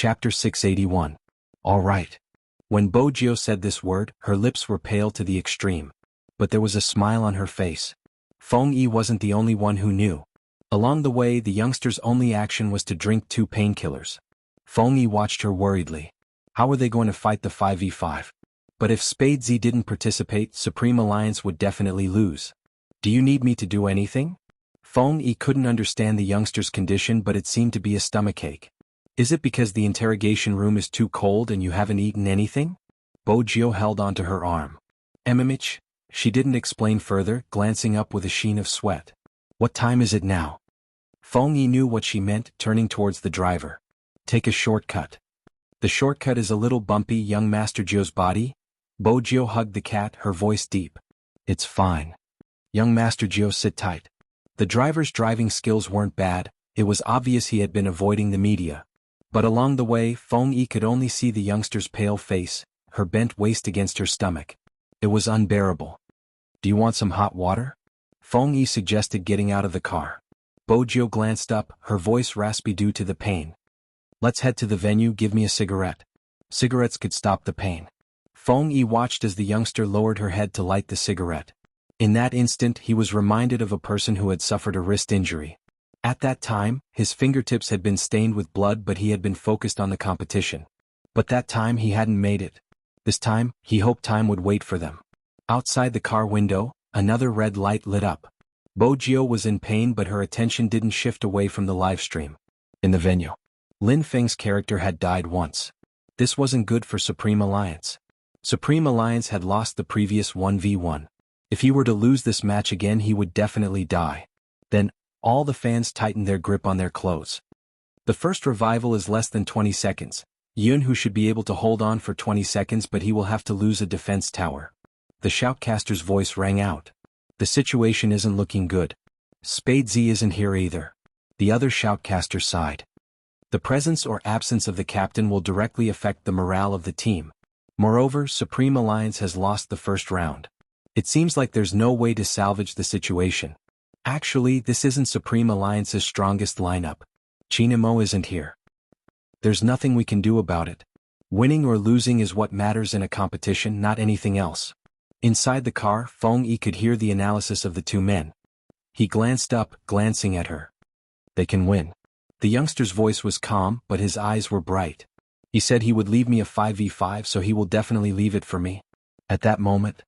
Chapter 681. All right. When Bo Jio said this word, her lips were pale to the extreme. But there was a smile on her face. Feng Yi wasn't the only one who knew. Along the way, the youngster's only action was to drink 2 painkillers. Feng Yi watched her worriedly. How were they going to fight the 5v5? But if Spade Z didn't participate, Supreme Alliance would definitely lose. Do you need me to do anything? Feng Yi couldn't understand the youngster's condition, but it seemed to be a stomachache. Is it because the interrogation room is too cold and you haven't eaten anything? Bo Jio held onto her arm. Emimich, she didn't explain further, glancing up with a sheen of sweat. What time is it now? Feng Yi knew what she meant, turning towards the driver. Take a shortcut. The shortcut is a little bumpy, young Master Jio's body. Bo Jio hugged the cat, her voice deep. It's fine. Young Master Jio, sit tight. The driver's driving skills weren't bad, it was obvious he had been avoiding the media. But along the way, Feng Yi could only see the youngster's pale face, her bent waist against her stomach. It was unbearable. Do you want some hot water? Feng Yi suggested, getting out of the car. Bo Jio glanced up, her voice raspy due to the pain. Let's head to the venue, give me a cigarette. Cigarettes could stop the pain. Feng Yi watched as the youngster lowered her head to light the cigarette. In that instant, he was reminded of a person who had suffered a wrist injury. At that time, his fingertips had been stained with blood, but he had been focused on the competition. But that time he hadn't made it. This time, he hoped time would wait for them. Outside the car window, another red light lit up. Bo Jio was in pain, but her attention didn't shift away from the live stream. In the venue, Lin Feng's character had died once. This wasn't good for Supreme Alliance. Supreme Alliance had lost the previous 1v1. If he were to lose this match again, he would definitely die. Then, all the fans tightened their grip on their clothes. The first revival is less than 20 seconds. Yunhu should be able to hold on for 20 seconds, but he will have to lose a defense tower. The shoutcaster's voice rang out. The situation isn't looking good. Spade Z isn't here either. The other shoutcaster sighed. The presence or absence of the captain will directly affect the morale of the team. Moreover, Supreme Alliance has lost the first round. It seems like there's no way to salvage the situation. Actually, this isn't Supreme Alliance's strongest lineup. Chinamo isn't here. There's nothing we can do about it. Winning or losing is what matters in a competition, not anything else. Inside the car, Feng Yi could hear the analysis of the 2 men. He glanced up, glancing at her. They can win. The youngster's voice was calm, but his eyes were bright. He said he would leave me a 5v5, so he will definitely leave it for me. At that moment,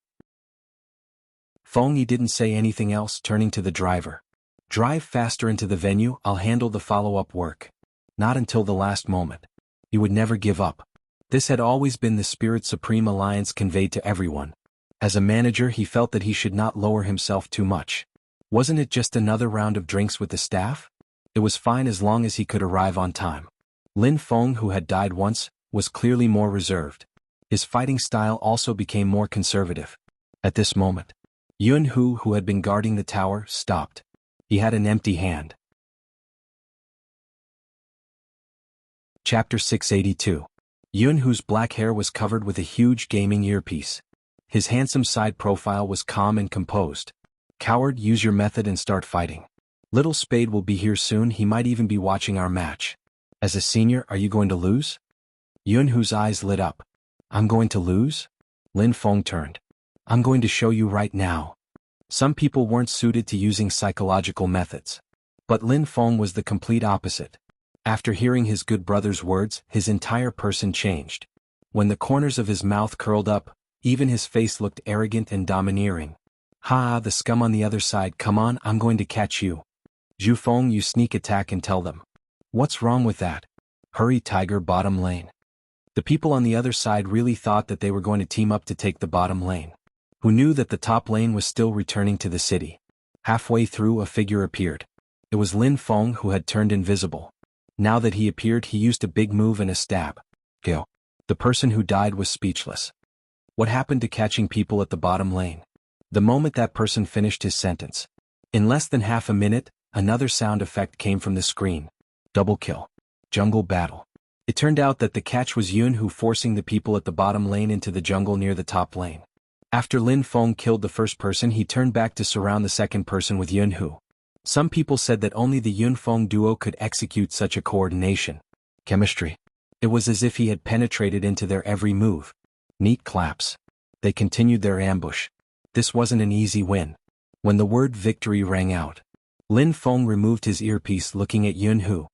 Feng Yi didn't say anything else, turning to the driver. Drive faster into the venue, I'll handle the follow-up work. Not until the last moment. He would never give up. This had always been the spirit Supreme Alliance conveyed to everyone. As a manager, he felt that he should not lower himself too much. Wasn't it just another round of drinks with the staff? It was fine as long as he could arrive on time. Lin Feng, who had died once, was clearly more reserved. His fighting style also became more conservative. At this moment, Yunhu, who had been guarding the tower, stopped. He had an empty hand. Chapter 682. Yunhu's black hair was covered with a huge gaming earpiece. His handsome side profile was calm and composed. Coward, use your method and start fighting. Little Spade will be here soon, he might even be watching our match. As a senior, are you going to lose? Yunhu's eyes lit up. I'm going to lose? Lin Feng turned. I'm going to show you right now. Some people weren't suited to using psychological methods. But Lin Feng was the complete opposite. After hearing his good brother's words, his entire person changed. When the corners of his mouth curled up, even his face looked arrogant and domineering. Ha, the scum on the other side, come on, I'm going to catch you. Zhu Feng, you sneak attack and tell them. What's wrong with that? Hurry, Tiger, bottom lane. The people on the other side really thought that they were going to team up to take the bottom lane. Who knew that the top lane was still returning to the city? Halfway through, a figure appeared. It was Lin Feng, who had turned invisible. Now that he appeared, he used a big move and a stab. Go. The person who died was speechless. What happened to catching people at the bottom lane? The moment that person finished his sentence. In less than half a minute, another sound effect came from the screen. Double kill. Jungle battle. It turned out that the catch was Yunhu forcing the people at the bottom lane into the jungle near the top lane. After Lin Feng killed the first person, he turned back to surround the second person with Yunhu. Some people said that only the Yun Feng duo could execute such a coordination. Chemistry. It was as if he had penetrated into their every move. Neat claps. They continued their ambush. This wasn't an easy win. When the word victory rang out, Lin Feng removed his earpiece looking at Yunhu.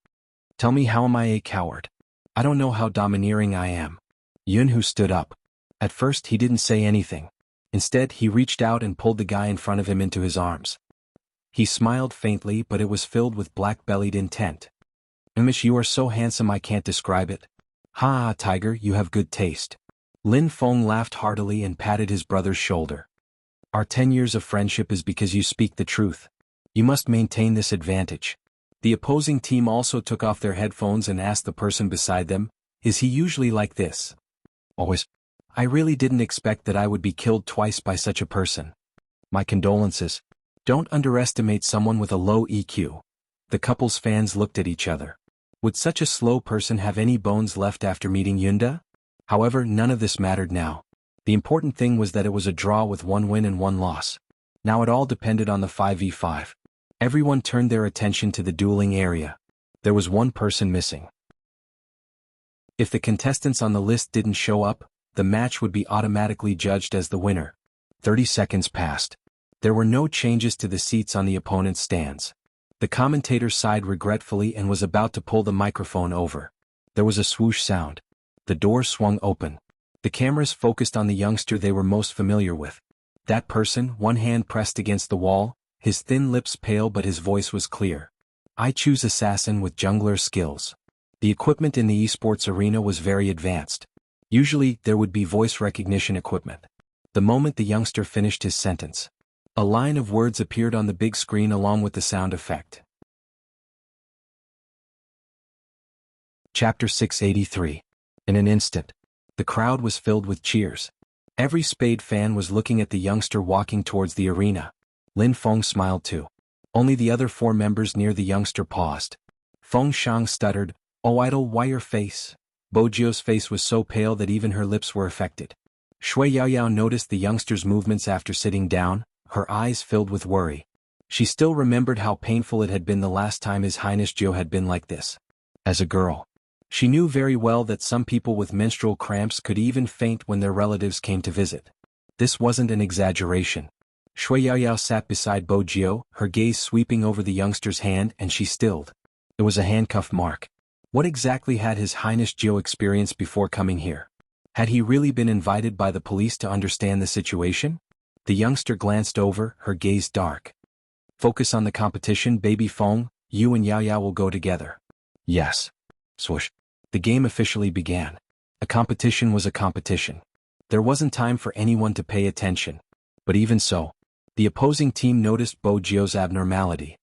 Tell me, how am I a coward? I don't know how domineering I am. Yunhu stood up. At first he didn't say anything. Instead he reached out and pulled the guy in front of him into his arms. He smiled faintly, but it was filled with black-bellied intent. Amish, you are so handsome I can't describe it. Ha, tiger, you have good taste. Lin Feng laughed heartily and patted his brother's shoulder. Our 10 years of friendship is because you speak the truth. You must maintain this advantage. The opposing team also took off their headphones and asked the person beside them, is he usually like this? Always. I really didn't expect that I would be killed twice by such a person. My condolences. Don't underestimate someone with a low EQ. The couple's fans looked at each other. Would such a slow person have any bones left after meeting Yunda? However, none of this mattered now. The important thing was that it was a draw with 1 win and 1 loss. Now it all depended on the 5v5. Everyone turned their attention to the dueling area. There was one person missing. If the contestants on the list didn't show up, the match would be automatically judged as the winner. 30 seconds passed. There were no changes to the seats on the opponent's stands. The commentator sighed regretfully and was about to pull the microphone over. There was a swoosh sound. The door swung open. The cameras focused on the youngster they were most familiar with. That person, one hand pressed against the wall, his thin lips pale but his voice was clear. I choose assassin with jungler skills. The equipment in the esports arena was very advanced. Usually, there would be voice recognition equipment. The moment the youngster finished his sentence, a line of words appeared on the big screen along with the sound effect. Chapter 683. In an instant, the crowd was filled with cheers. Every Spade fan was looking at the youngster walking towards the arena. Lin Feng smiled too. Only the other 4 members near the youngster paused. Feng Shang stuttered, "Oh idol, why your face?" Bojio's face was so pale that even her lips were affected. Shui Yaoyao noticed the youngster's movements after sitting down, her eyes filled with worry. She still remembered how painful it had been the last time His Highness Zhou had been like this. As a girl, she knew very well that some people with menstrual cramps could even faint when their relatives came to visit. This wasn't an exaggeration. Shui Yaoyao sat beside Bojio, her gaze sweeping over the youngster's hand, and she stilled. It was a handcuff mark. What exactly had His Highness Zhou experienced before coming here? Had he really been invited by the police to understand the situation? The youngster glanced over, her gaze dark. Focus on the competition, baby Feng, you and Yaoyao will go together. Yes. Swoosh. The game officially began. A competition was a competition. There wasn't time for anyone to pay attention. But even so, the opposing team noticed Bojio's abnormality.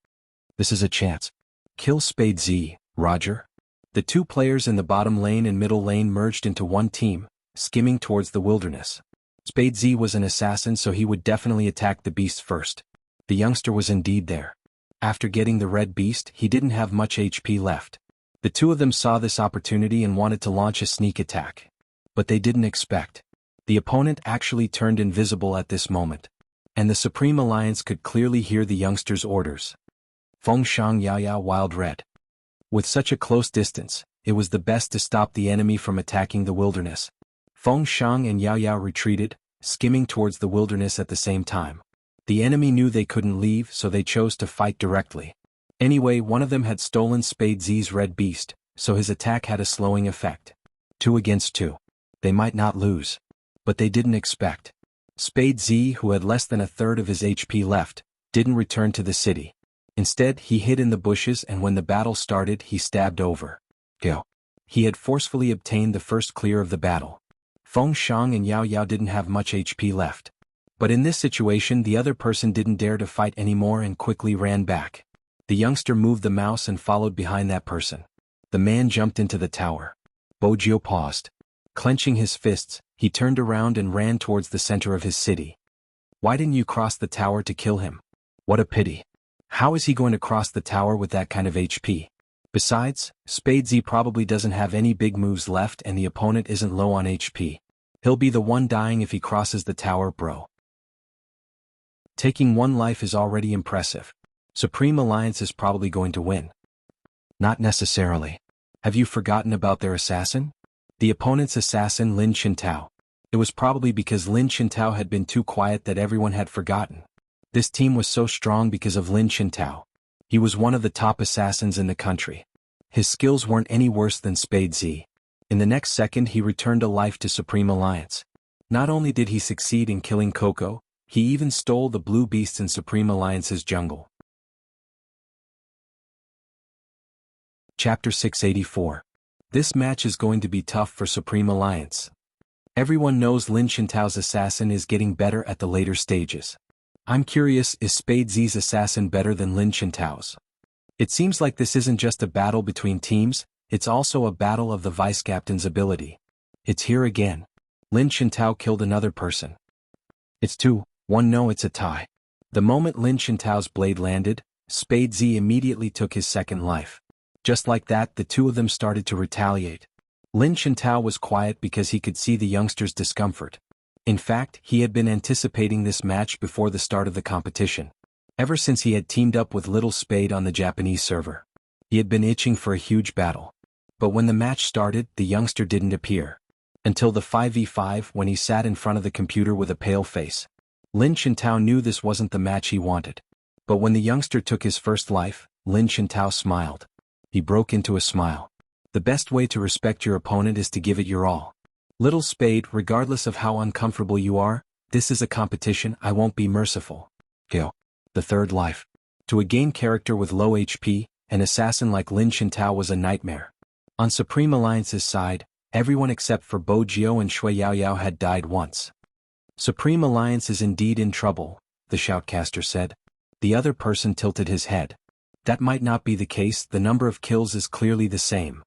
This is a chance. Kill Spade Z, Roger. The 2 players in the bottom lane and middle lane merged into one team, skimming towards the wilderness. Spade Z was an assassin, so he would definitely attack the beast first. The youngster was indeed there. After getting the red beast, he didn't have much HP left. The 2 of them saw this opportunity and wanted to launch a sneak attack. But they didn't expect. The opponent actually turned invisible at this moment. And the Supreme Alliance could clearly hear the youngster's orders. Feng Shang Yaoyao wild red. With such a close distance, it was the best to stop the enemy from attacking the wilderness. Feng Shang and Yaoyao retreated, skimming towards the wilderness at the same time. The enemy knew they couldn't leave, so they chose to fight directly. Anyway, one of them had stolen Spade Z's red beast, so his attack had a slowing effect. 2 against 2. They might not lose. But they didn't expect. Spade Z, who had less than a third of his HP left, didn't return to the city. Instead, he hid in the bushes, and when the battle started, he stabbed over. Go. He had forcefully obtained the first clear of the battle. Feng Shang and Yaoyao didn't have much HP left. But in this situation, the other person didn't dare to fight anymore and quickly ran back. The youngster moved the mouse and followed behind that person. The man jumped into the tower. Bojio paused. Clenching his fists, he turned around and ran towards the center of his city. Why didn't you cross the tower to kill him? What a pity. How is he going to cross the tower with that kind of HP? Besides, Spade Z probably doesn't have any big moves left and the opponent isn't low on HP. He'll be the one dying if he crosses the tower, bro. Taking 1 life is already impressive. Supreme Alliance is probably going to win. Not necessarily. Have you forgotten about their assassin? The opponent's assassin Lin Chintao. It was probably because Lin Chintao had been too quiet that everyone had forgotten. This team was so strong because of Lin Chintao. He was one of the top assassins in the country. His skills weren't any worse than Spade Z. In the next second he returned to life to Supreme Alliance. Not only did he succeed in killing Coco, he even stole the blue beasts in Supreme Alliance's jungle. Chapter 684. This match is going to be tough for Supreme Alliance. Everyone knows Lin Chintao's assassin is getting better at the later stages. I'm curious, is Spade Z's assassin better than Lin Chintao's? It seems like this isn't just a battle between teams, it's also a battle of the vice-captain's ability. It's here again. Lin Chintao killed another person. It's 2-1, no, it's a tie. The moment Lin Chintao's blade landed, Spade Z immediately took his second life. Just like that, the two of them started to retaliate. Lin Chintao was quiet because he could see the youngster's discomfort. In fact, he had been anticipating this match before the start of the competition. Ever since he had teamed up with Little Spade on the Japanese server. He had been itching for a huge battle. But when the match started, the youngster didn't appear. Until the 5v5 when he sat in front of the computer with a pale face. Lin Chintao knew this wasn't the match he wanted. But when the youngster took his first life, Lin Chintao smiled. He broke into a smile. The best way to respect your opponent is to give it your all. Little Spade, regardless of how uncomfortable you are, this is a competition, I won't be merciful. Go. The third life. To a game character with low HP, an assassin like Lin Chintao was a nightmare. On Supreme Alliance's side, everyone except for Bo Jiao and Shui Yaoyao had died once. Supreme Alliance is indeed in trouble, the shoutcaster said. The other person tilted his head. That might not be the case, the number of kills is clearly the same.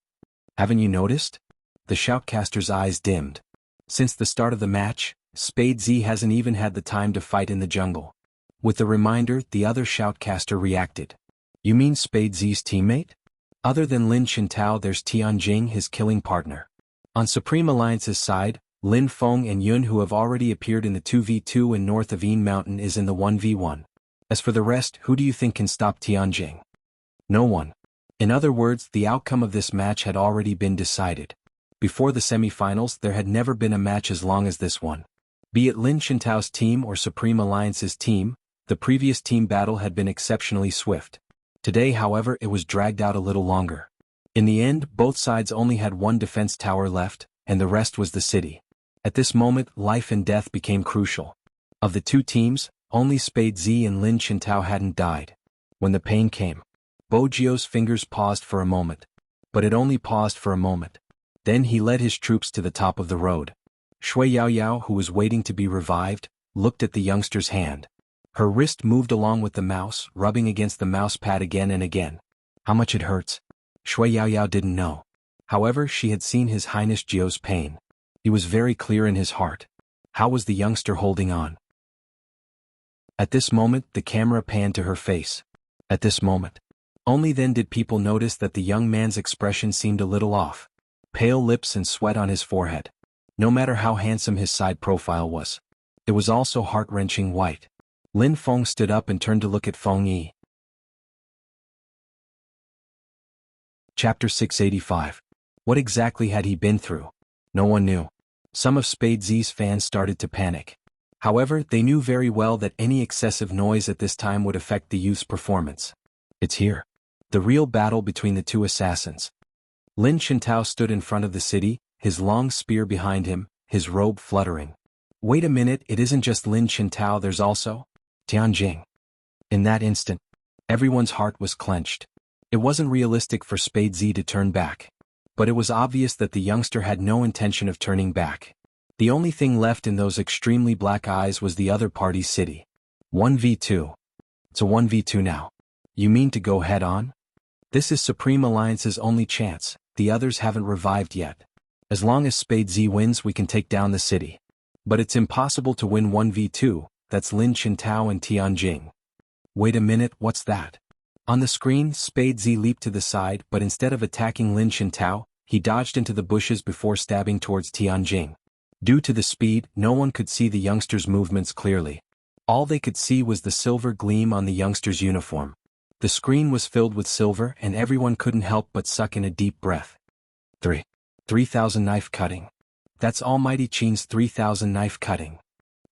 Haven't you noticed? The shoutcaster's eyes dimmed. Since the start of the match, Spade Z hasn't even had the time to fight in the jungle. With the reminder, the other shoutcaster reacted. You mean Spade Z's teammate? Other than Lin Chintao, there's Tianjing, his killing partner. On Supreme Alliance's side, Lin Feng and Yun, who have already appeared in the 2v2 and north of Yin Mountain, is in the 1v1. As for the rest, who do you think can stop Tianjing? No one. In other words, the outcome of this match had already been decided. Before the semi-finals, there had never been a match as long as this one. Be it Lin Chintao's team or Supreme Alliance's team, the previous team battle had been exceptionally swift. Today, however, it was dragged out a little longer. In the end, both sides only had one defense tower left, and the rest was the city. At this moment, life and death became crucial. Of the two teams, only Spade Z and Lin Chintao hadn't died. When the pain came, Bo Jiao's fingers paused for a moment. But it only paused for a moment. Then he led his troops to the top of the road. Shui Yaoyao, who was waiting to be revived, looked at the youngster's hand. Her wrist moved along with the mouse, rubbing against the mouse pad again and again. How much it hurts? Shui Yaoyao didn't know. However, she had seen His Highness Jiao's pain. He was very clear in his heart. How was the youngster holding on? At this moment, the camera panned to her face. At this moment. Only then did people notice that the young man's expression seemed a little off. Pale lips and sweat on his forehead. No matter how handsome his side profile was. It was also heart-wrenching white. Lin Feng stood up and turned to look at Feng Yi. Chapter 685. What exactly had he been through? No one knew. Some of Spade Z's fans started to panic. However, they knew very well that any excessive noise at this time would affect the youth's performance. It's here. The real battle between the two assassins. Lin Chintao stood in front of the city, his long spear behind him, his robe fluttering. Wait a minute, it isn't just Lin Chintao, there's also Tianjing. In that instant, everyone's heart was clenched. It wasn't realistic for Spade Z to turn back. But it was obvious that the youngster had no intention of turning back. The only thing left in those extremely black eyes was the other party's city. 1v2. It's a 1v2 now. You mean to go head-on? This is Supreme Alliance's only chance, the others haven't revived yet. As long as Spade Z wins, we can take down the city. But it's impossible to win 1v2, that's Lin Chintao and Tianjing. Wait a minute, what's that? On the screen, Spade Z leaped to the side, but instead of attacking Lin Chintao, he dodged into the bushes before stabbing towards Tianjing. Due to the speed, no one could see the youngster's movements clearly. All they could see was the silver gleam on the youngster's uniform. The screen was filled with silver and everyone couldn't help but suck in a deep breath. 3. 3,000 knife cutting. That's Almighty Qin's 3,000 knife cutting.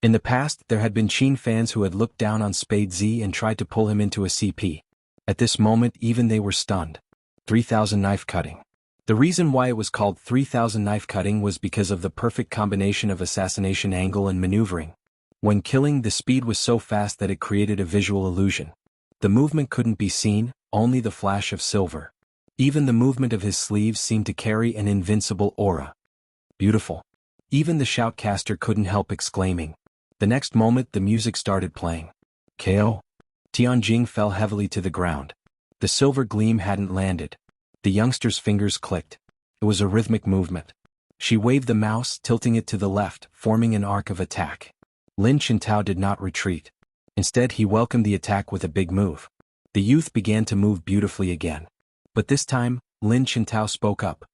In the past, there had been Qin fans who had looked down on Spade Z and tried to pull him into a CP. At this moment, even they were stunned. 3,000 knife cutting. The reason why it was called 3,000 knife cutting was because of the perfect combination of assassination angle and maneuvering. When killing, the speed was so fast that it created a visual illusion. The movement couldn't be seen, only the flash of silver. Even the movement of his sleeves seemed to carry an invincible aura. Beautiful. Even the shoutcaster couldn't help exclaiming. The next moment the music started playing. KO. Tianjing fell heavily to the ground. The silver gleam hadn't landed. The youngster's fingers clicked. It was a rhythmic movement. She waved the mouse, tilting it to the left, forming an arc of attack. Lin Chintao did not retreat. Instead, he welcomed the attack with a big move. The youth began to move beautifully again. But this time, Lin Chintao spoke up.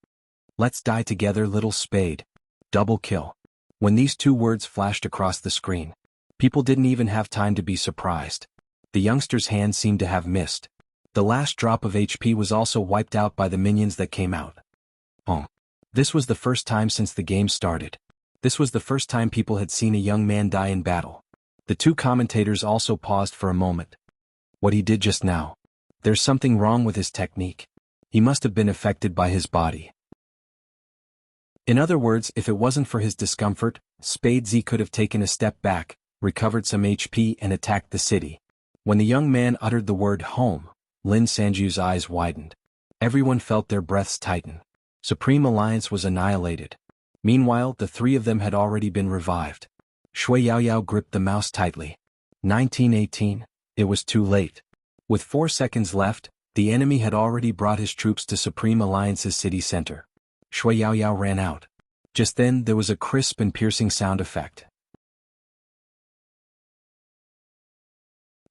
Let's die together, little spade. Double kill. When these two words flashed across the screen, people didn't even have time to be surprised. The youngster's hand seemed to have missed. The last drop of HP was also wiped out by the minions that came out. This was the first time since the game started. This was the first time people had seen a young man die in battle. The two commentators also paused for a moment. What he did just now. There's something wrong with his technique. He must have been affected by his body. In other words, if it wasn't for his discomfort, Spade Z could have taken a step back, recovered some HP and attacked the city. When the young man uttered the word home, Lin Sanju's eyes widened. Everyone felt their breaths tighten. Supreme Alliance was annihilated. Meanwhile, the three of them had already been revived. Shui Yaoyao gripped the mouse tightly. 1918, it was too late. With 4 seconds left, the enemy had already brought his troops to Supreme Alliance's city center. Shui Yaoyao ran out. Just then, there was a crisp and piercing sound effect.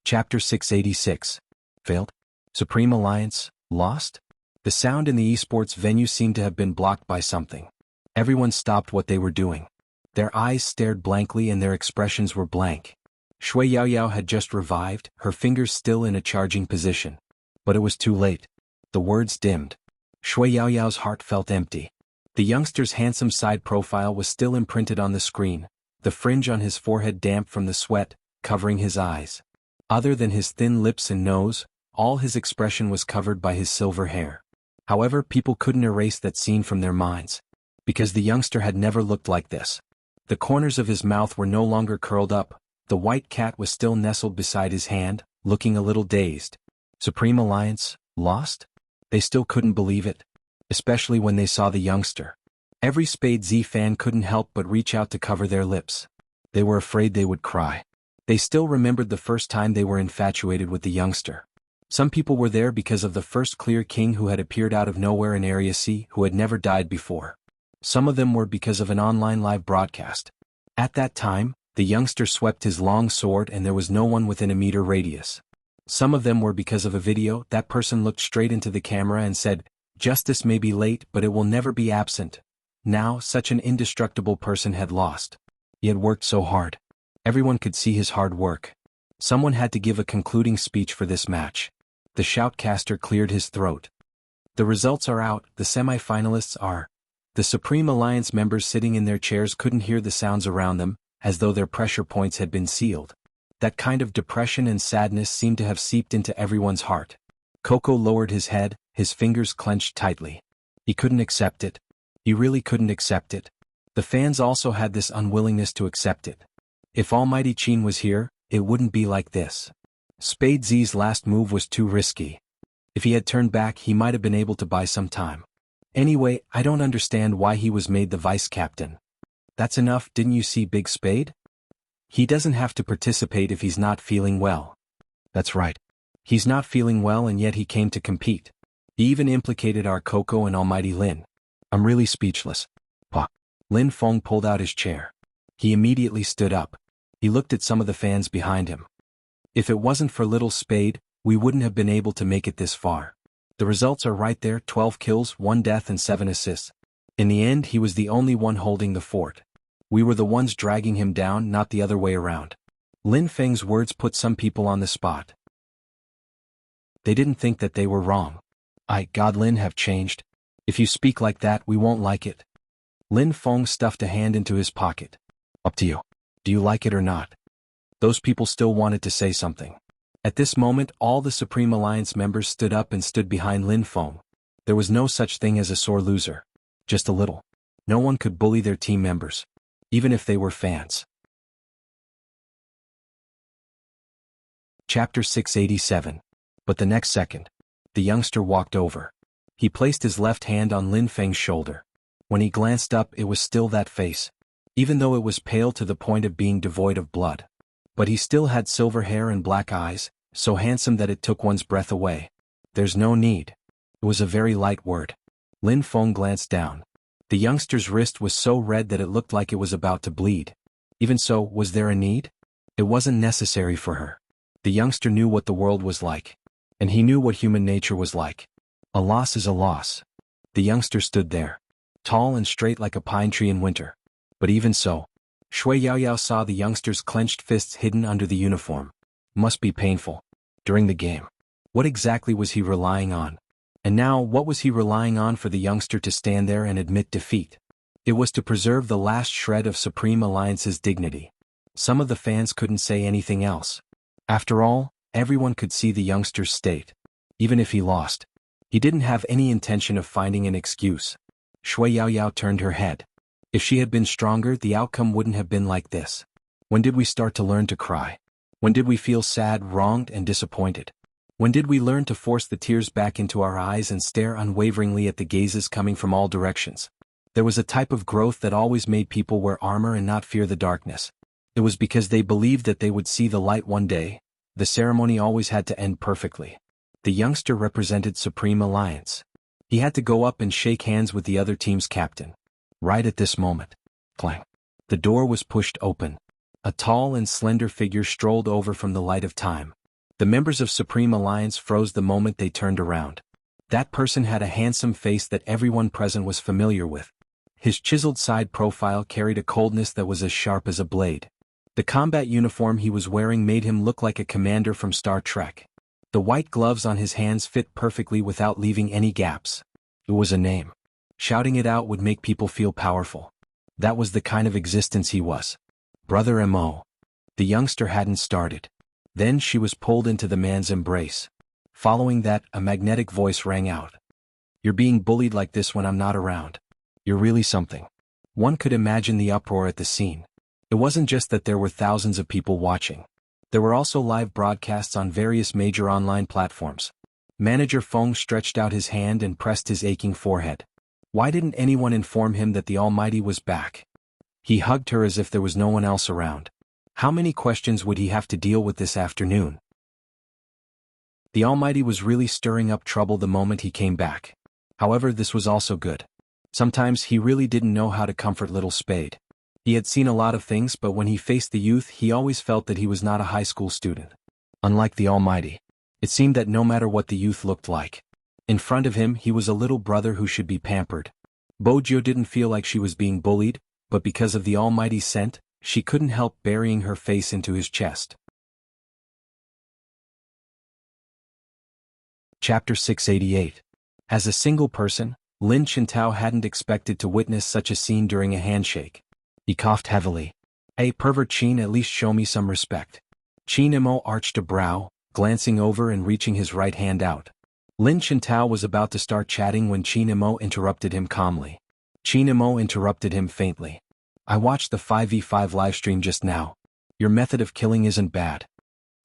Chapter 686. Failed? Supreme Alliance, lost? The sound in the esports venue seemed to have been blocked by something. Everyone stopped what they were doing. Their eyes stared blankly and their expressions were blank. Shui Yaoyao had just revived, her fingers still in a charging position. But it was too late. The words dimmed. Shui Yaoyao's heart felt empty. The youngster's handsome side profile was still imprinted on the screen, the fringe on his forehead damp from the sweat, covering his eyes. Other than his thin lips and nose, all his expression was covered by his silver hair. However, people couldn't erase that scene from their minds. Because the youngster had never looked like this. The corners of his mouth were no longer curled up, the white cat was still nestled beside his hand, looking a little dazed. Supreme Alliance, lost? They still couldn't believe it. Especially when they saw the youngster. Every Spade Z fan couldn't help but reach out to cover their lips. They were afraid they would cry. They still remembered the first time they were infatuated with the youngster. Some people were there because of the first clear king who had appeared out of nowhere in Area C who had never died before. Some of them were because of an online live broadcast. At that time, the youngster swept his long sword and there was no one within a meter radius. Some of them were because of a video. That person looked straight into the camera and said, "Justice may be late but it will never be absent." Now, such an indestructible person had lost. He had worked so hard. Everyone could see his hard work. Someone had to give a concluding speech for this match. The shoutcaster cleared his throat. The results are out, the semi-finalists are. The Supreme Alliance members sitting in their chairs couldn't hear the sounds around them, as though their pressure points had been sealed. That kind of depression and sadness seemed to have seeped into everyone's heart. Coco lowered his head, his fingers clenched tightly. He couldn't accept it. He really couldn't accept it. The fans also had this unwillingness to accept it. If Almighty Qin was here, it wouldn't be like this. Spade Z's last move was too risky. If he had turned back, he might have been able to buy some time. Anyway, I don't understand why he was made the vice-captain. That's enough, didn't you see Big Spade? He doesn't have to participate if he's not feeling well. That's right. He's not feeling well and yet he came to compete. He even implicated our Coco and Almighty Lin. I'm really speechless. Pa. Lin Feng pulled out his chair. He immediately stood up. He looked at some of the fans behind him. If it wasn't for Little Spade, we wouldn't have been able to make it this far. The results are right there, 12 kills, 1 death and 7 assists. In the end, he was the only one holding the fort. We were the ones dragging him down, not the other way around. Lin Feng's words put some people on the spot. They didn't think that they were wrong. God Lin have changed. If you speak like that, we won't like it. Lin Feng stuffed a hand into his pocket. Up to you. Do you like it or not? Those people still wanted to say something. At this moment, all the Supreme Alliance members stood up and stood behind Lin Feng. There was no such thing as a sore loser. Just a little. No one could bully their team members, even if they were fans. Chapter 687. But the next second, the youngster walked over. He placed his left hand on Lin Feng's shoulder. When he glanced up, it was still that face, even though it was pale to the point of being devoid of blood. But he still had silver hair and black eyes, so handsome that it took one's breath away. There's no need. It was a very light word. Lin Feng glanced down. The youngster's wrist was so red that it looked like it was about to bleed. Even so, was there a need? It wasn't necessary for her. The youngster knew what the world was like. And he knew what human nature was like. A loss is a loss. The youngster stood there, tall and straight like a pine tree in winter. But even so, Shui Yaoyao saw the youngster's clenched fists hidden under the uniform. Must be painful. During the game. What exactly was he relying on? And now, what was he relying on for the youngster to stand there and admit defeat? It was to preserve the last shred of Supreme Alliance's dignity. Some of the fans couldn't say anything else. After all, everyone could see the youngster's state. Even if he lost, he didn't have any intention of finding an excuse. Shui Yaoyao turned her head. If she had been stronger, the outcome wouldn't have been like this. When did we start to learn to cry? When did we feel sad, wronged, and disappointed? When did we learn to force the tears back into our eyes and stare unwaveringly at the gazes coming from all directions? There was a type of growth that always made people wear armor and not fear the darkness. It was because they believed that they would see the light one day. The ceremony always had to end perfectly. The youngster represented Supreme Alliance. He had to go up and shake hands with the other team's captain. Right at this moment. Clang. The door was pushed open. A tall and slender figure strolled over from the light of time. The members of Supreme Alliance froze the moment they turned around. That person had a handsome face that everyone present was familiar with. His chiseled side profile carried a coldness that was as sharp as a blade. The combat uniform he was wearing made him look like a commander from Star Trek. The white gloves on his hands fit perfectly without leaving any gaps. It was a name. Shouting it out would make people feel powerful. That was the kind of existence he was. Brother Mo. The youngster hadn't started. Then she was pulled into the man's embrace. Following that, a magnetic voice rang out. You're being bullied like this when I'm not around. You're really something. One could imagine the uproar at the scene. It wasn't just that there were thousands of people watching. There were also live broadcasts on various major online platforms. Manager Feng stretched out his hand and pressed his aching forehead. Why didn't anyone inform him that the Almighty was back? He hugged her as if there was no one else around. How many questions would he have to deal with this afternoon? The Almighty was really stirring up trouble the moment he came back. However, this was also good. Sometimes he really didn't know how to comfort little Spade. He had seen a lot of things, but when he faced the youth, he always felt that he was not a high school student. Unlike the Almighty, it seemed that no matter what the youth looked like, in front of him he was a little brother who should be pampered. Bojo didn't feel like she was being bullied, but because of the Almighty's scent, she couldn't help burying her face into his chest. Chapter 688. As a single person, Lin Chintao hadn't expected to witness such a scene during a handshake. He coughed heavily. Hey pervert Qin, at least show me some respect. Qin Mo arched a brow, glancing over and reaching his right hand out. Lin Chintao was about to start chatting when Qin Mo interrupted him calmly. Qin Mo interrupted him faintly. I watched the 5v5 livestream just now. Your method of killing isn't bad.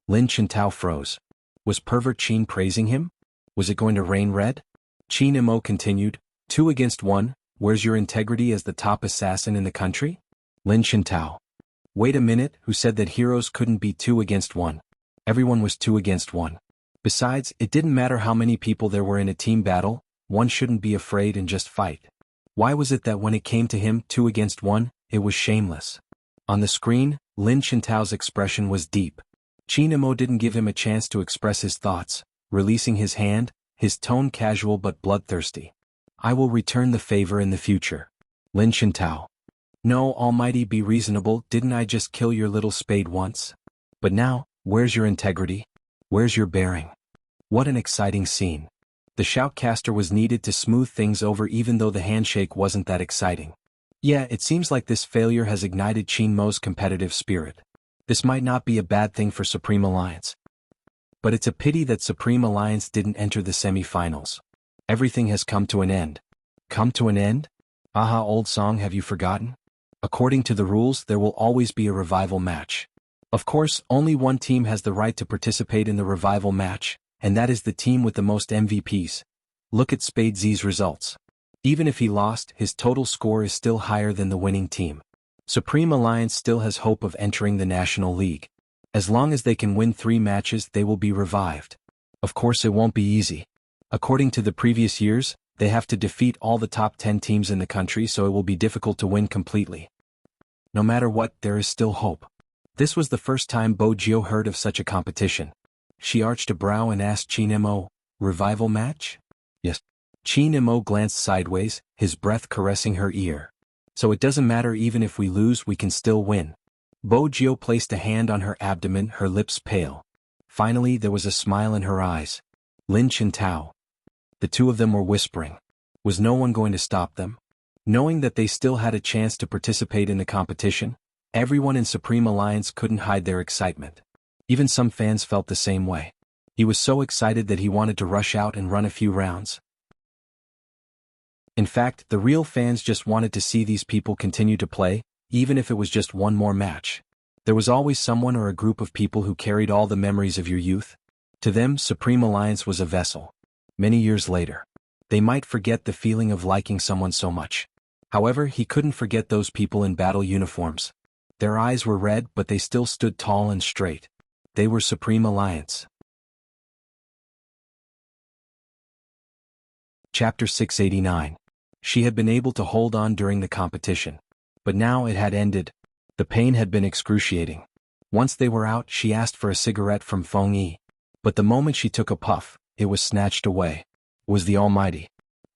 Lin Chintao froze. Was pervert Qin praising him? Was it going to rain red? Qin Mo continued, 2 against 1, where's your integrity as the top assassin in the country? Lin Chintao. Wait a minute, who said that heroes couldn't be 2 against 1? Everyone was 2 against 1. Besides, it didn't matter how many people there were in a team battle, one shouldn't be afraid and just fight. Why was it that when it came to him, 2 against 1, it was shameless? On the screen, Lin Chintao's expression was deep. Qin Mo didn't give him a chance to express his thoughts, releasing his hand, his tone casual but bloodthirsty. I will return the favor in the future. Lin Chintao. No, Almighty, be reasonable, didn't I just kill your little Spade once? But now, where's your integrity? Where's your bearing? What an exciting scene. The shoutcaster was needed to smooth things over even though the handshake wasn't that exciting. Yeah, it seems like this failure has ignited Qin Mo's competitive spirit. This might not be a bad thing for Supreme Alliance. But it's a pity that Supreme Alliance didn't enter the semi-finals. Everything has come to an end. Come to an end? Aha, old song, have you forgotten? According to the rules, there will always be a revival match. Of course, only one team has the right to participate in the revival match, and that is the team with the most MVPs. Look at Spade Z's results. Even if he lost, his total score is still higher than the winning team. Supreme Alliance still has hope of entering the National League. As long as they can win 3 matches, they will be revived. Of course, it won't be easy. According to the previous years, they have to defeat all the top 10 teams in the country, so it will be difficult to win completely. No matter what, there is still hope. This was the first time Bo Jio heard of such a competition. She arched a brow and asked Qin Mo, "Revival match?" "Yes." Qin Mo glanced sideways, his breath caressing her ear. "So it doesn't matter, even if we lose, we can still win." Bo Jio placed a hand on her abdomen, her lips pale. Finally, there was a smile in her eyes. Lin Chintao. The two of them were whispering. Was no one going to stop them? Knowing that they still had a chance to participate in the competition, everyone in Supreme Alliance couldn't hide their excitement. Even some fans felt the same way. He was so excited that he wanted to rush out and run a few rounds. In fact, the real fans just wanted to see these people continue to play, even if it was just one more match. There was always someone or a group of people who carried all the memories of your youth. To them, Supreme Alliance was a vessel. Many years later, they might forget the feeling of liking someone so much. However, he couldn't forget those people in battle uniforms. Their eyes were red, but they still stood tall and straight. They were Supreme Alliance. Chapter 689. She had been able to hold on during the competition. But now it had ended. The pain had been excruciating. Once they were out, she asked for a cigarette from Feng Yi. But the moment she took a puff, it was snatched away. It was the Almighty.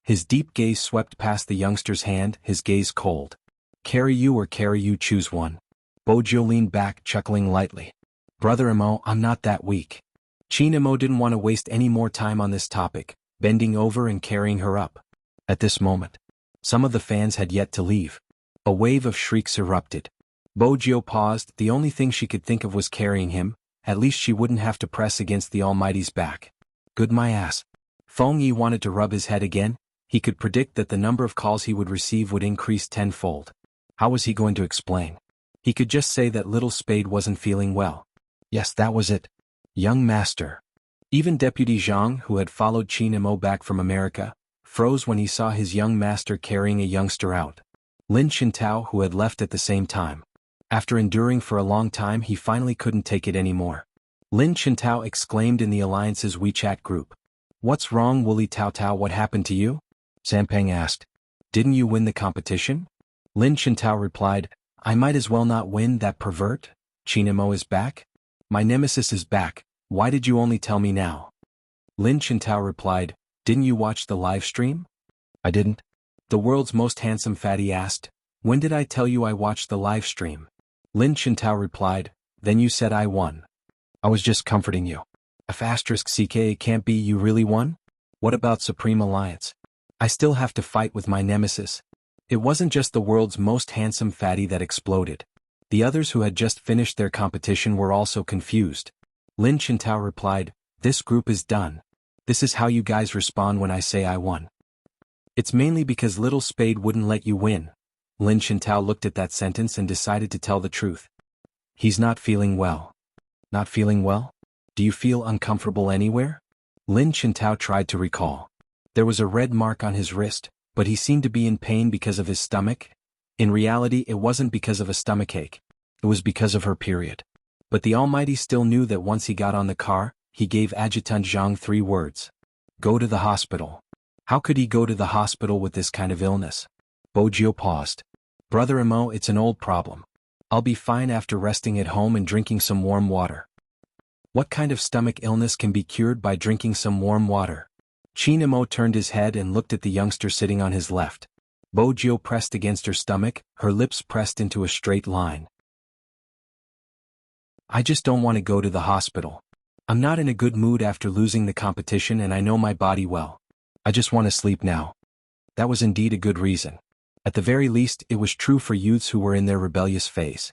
His deep gaze swept past the youngster's hand, his gaze cold. "Carry you or carry you, choose one." Bo Jio leaned back, chuckling lightly. "Brother Mo, I'm not that weak." Qin Mo didn't want to waste any more time on this topic, bending over and carrying her up. At this moment, some of the fans had yet to leave. A wave of shrieks erupted. Bo Jio paused. The only thing she could think of was carrying him. At least she wouldn't have to press against the Almighty's back. Good my ass. Feng Yi wanted to rub his head again. He could predict that the number of calls he would receive would increase tenfold. How was he going to explain? He could just say that little Spade wasn't feeling well. Yes, that was it. Young master. Even Deputy Zhang, who had followed Qin Mo back from America, froze when he saw his young master carrying a youngster out. Lin Chintao, who had left at the same time. After enduring for a long time, he finally couldn't take it anymore. Lin Chintao exclaimed in the Alliance's WeChat group. "What's wrong, Wooly Tao Tao, what happened to you?" Sampeng asked. "Didn't you win the competition?" Lin Chintao replied, "I might as well not win, that pervert. Qin Mo is back? My nemesis is back, why did you only tell me now?" Lin Chintao replied, "Didn't you watch the live stream?" "I didn't." The world's most handsome fatty asked, "When did I tell you I watched the live stream?" Lin Chintao replied, "Then you said I won." "I was just comforting you." *CK can't be you really won? What about Supreme Alliance? I still have to fight with my nemesis. It wasn't just the world's most handsome fatty that exploded. The others who had just finished their competition were also confused. Lin Chintao replied, "This group is done. This is how you guys respond when I say I won." "It's mainly because little Spade wouldn't let you win." Lin Chintao looked at that sentence and decided to tell the truth. "He's not feeling well." "Not feeling well? Do you feel uncomfortable anywhere?" Lin Chintao tried to recall. There was a red mark on his wrist, but he seemed to be in pain because of his stomach. In reality, it wasn't because of a stomachache. It was because of her period. But the Almighty still knew that once he got on the car, he gave Adjutant Zhang 3 words. Go to the hospital. How could he go to the hospital with this kind of illness? Bo Jio paused. Brother Mo, it's an old problem. I'll be fine after resting at home and drinking some warm water. What kind of stomach illness can be cured by drinking some warm water? Qin Mo turned his head and looked at the youngster sitting on his left. Bo Jio pressed against her stomach, her lips pressed into a straight line. I just don't want to go to the hospital. I'm not in a good mood after losing the competition and I know my body well. I just want to sleep now. That was indeed a good reason. At the very least, it was true for youths who were in their rebellious phase.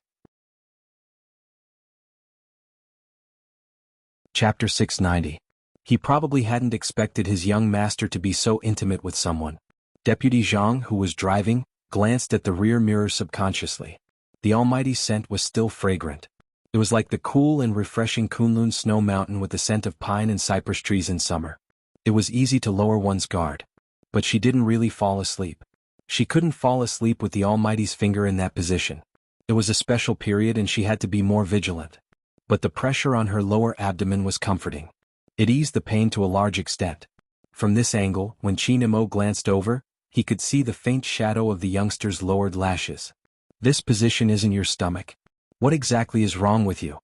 Chapter 690. He probably hadn't expected his young master to be so intimate with someone. Deputy Zhang, who was driving, glanced at the rear mirror subconsciously. The almighty scent was still fragrant. It was like the cool and refreshing Kunlun snow mountain with the scent of pine and cypress trees in summer. It was easy to lower one's guard. But she didn't really fall asleep. She couldn't fall asleep with the almighty's finger in that position. It was a special period and she had to be more vigilant. But the pressure on her lower abdomen was comforting. It eased the pain to a large extent. From this angle, when Chinamo glanced over, he could see the faint shadow of the youngster's lowered lashes. This position isn't your stomach. What exactly is wrong with you?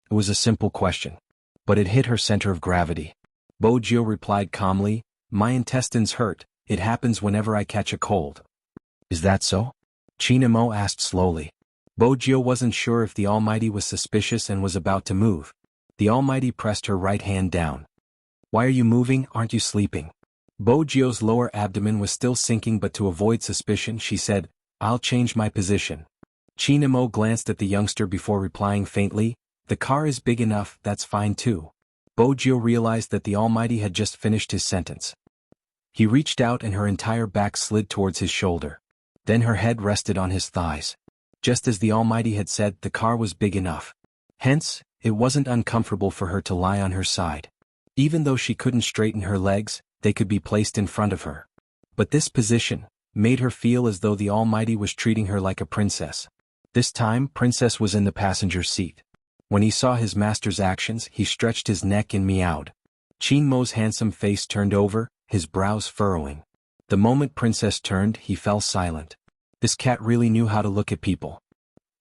It was a simple question. But it hit her center of gravity. Bojio replied calmly, my intestines hurt, it happens whenever I catch a cold. Is that so? Chinamo asked slowly. Bojio wasn't sure if the almighty was suspicious and was about to move. The almighty pressed her right hand down. Why are you moving, aren't you sleeping? Bojio's lower abdomen was still sinking, but to avoid suspicion she said, I'll change my position. Chinamo glanced at the youngster before replying faintly, the car is big enough, that's fine too. Bojio realized that the almighty had just finished his sentence. He reached out and her entire back slid towards his shoulder. Then her head rested on his thighs. Just as the almighty had said, the car was big enough. Hence, it wasn't uncomfortable for her to lie on her side. Even though she couldn't straighten her legs, they could be placed in front of her. But this position made her feel as though the almighty was treating her like a princess. This time, Princess was in the passenger seat. When he saw his master's actions, he stretched his neck and meowed. Chinmo's handsome face turned over, his brows furrowing. The moment Princess turned, he fell silent. This cat really knew how to look at people.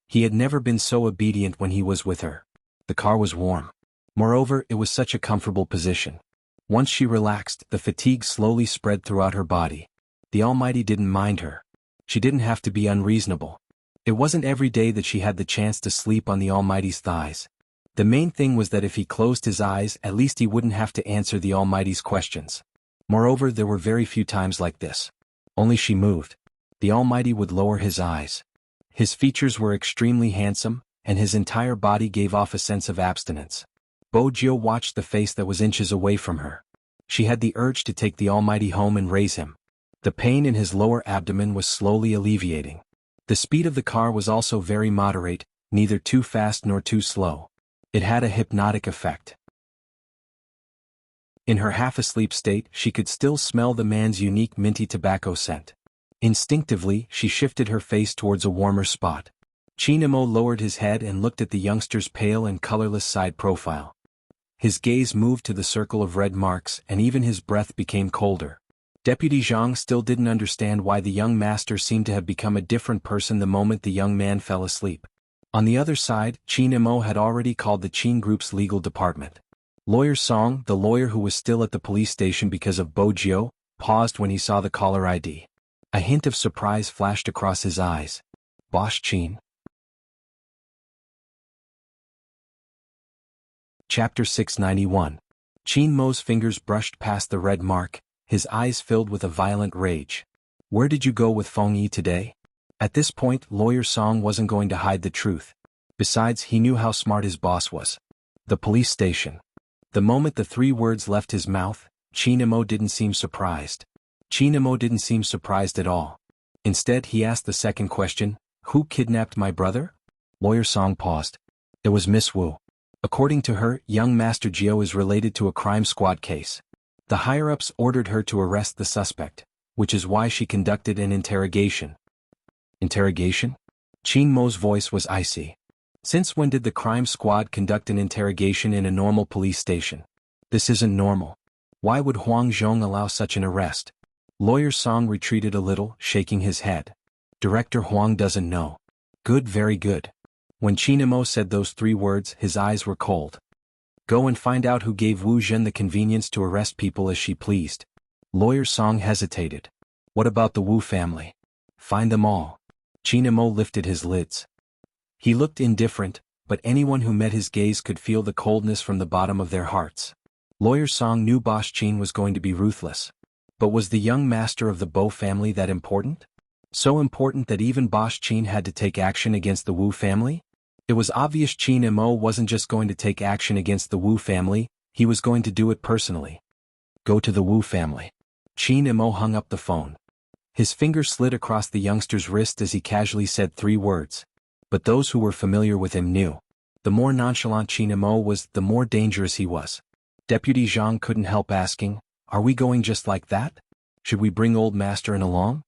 He had never been so obedient when he was with her. The car was warm. Moreover, it was such a comfortable position. Once she relaxed, the fatigue slowly spread throughout her body. The almighty didn't mind her. She didn't have to be unreasonable. It wasn't every day that she had the chance to sleep on the almighty's thighs. The main thing was that if he closed his eyes, at least he wouldn't have to answer the almighty's questions. Moreover, there were very few times like this. Only she moved. The almighty would lower his eyes. His features were extremely handsome, and his entire body gave off a sense of abstinence. Bojio watched the face that was inches away from her. She had the urge to take the almighty home and raise him. The pain in his lower abdomen was slowly alleviating. The speed of the car was also very moderate, neither too fast nor too slow. It had a hypnotic effect. In her half-asleep state, she could still smell the man's unique minty tobacco scent. Instinctively, she shifted her face towards a warmer spot. Chinamo lowered his head and looked at the youngster's pale and colorless side profile. His gaze moved to the circle of red marks, and even his breath became colder. Deputy Zhang still didn't understand why the young master seemed to have become a different person the moment the young man fell asleep. On the other side, Chinamo had already called the Qin Group's legal department. Lawyer Song, the lawyer who was still at the police station because of Bojio, paused when he saw the caller ID. A hint of surprise flashed across his eyes. Boss Qin. Chapter 691. Chinmo's fingers brushed past the red mark, his eyes filled with a violent rage. Where did you go with Feng Yi today? At this point, Lawyer Song wasn't going to hide the truth. Besides, he knew how smart his boss was. The police station. The moment the three words left his mouth, Chinamo didn't seem surprised. Chinamo didn't seem surprised at all. Instead, he asked the second question, who kidnapped my brother? Lawyer Song paused. It was Miss Wu. According to her, young Master Jio is related to a crime squad case. The higher-ups ordered her to arrest the suspect, which is why she conducted an interrogation. Interrogation? Chinmo's voice was icy. Since when did the crime squad conduct an interrogation in a normal police station? This isn't normal. Why would Huang Zhong allow such an arrest? Lawyer Song retreated a little, shaking his head. Director Huang doesn't know. Good, very good. When Chinamo said those three words, his eyes were cold. Go and find out who gave Wu Zhen the convenience to arrest people as she pleased. Lawyer Song hesitated. What about the Wu family? Find them all. Chinamo lifted his lids. He looked indifferent, but anyone who met his gaze could feel the coldness from the bottom of their hearts. Lawyer Song knew Boss Qin was going to be ruthless. But was the young master of the Bo family that important? So important that even boss Qin had to take action against the Wu family? It was obvious Qin Mo wasn't just going to take action against the Wu family, he was going to do it personally. Go to the Wu family. Qin Mo hung up the phone. His fingers slid across the youngster's wrist as he casually said 3 words. But those who were familiar with him knew. The more nonchalant Qin Mo was, the more dangerous he was. Deputy Zhang couldn't help asking, "Are we going just like that? Should we bring old master in along?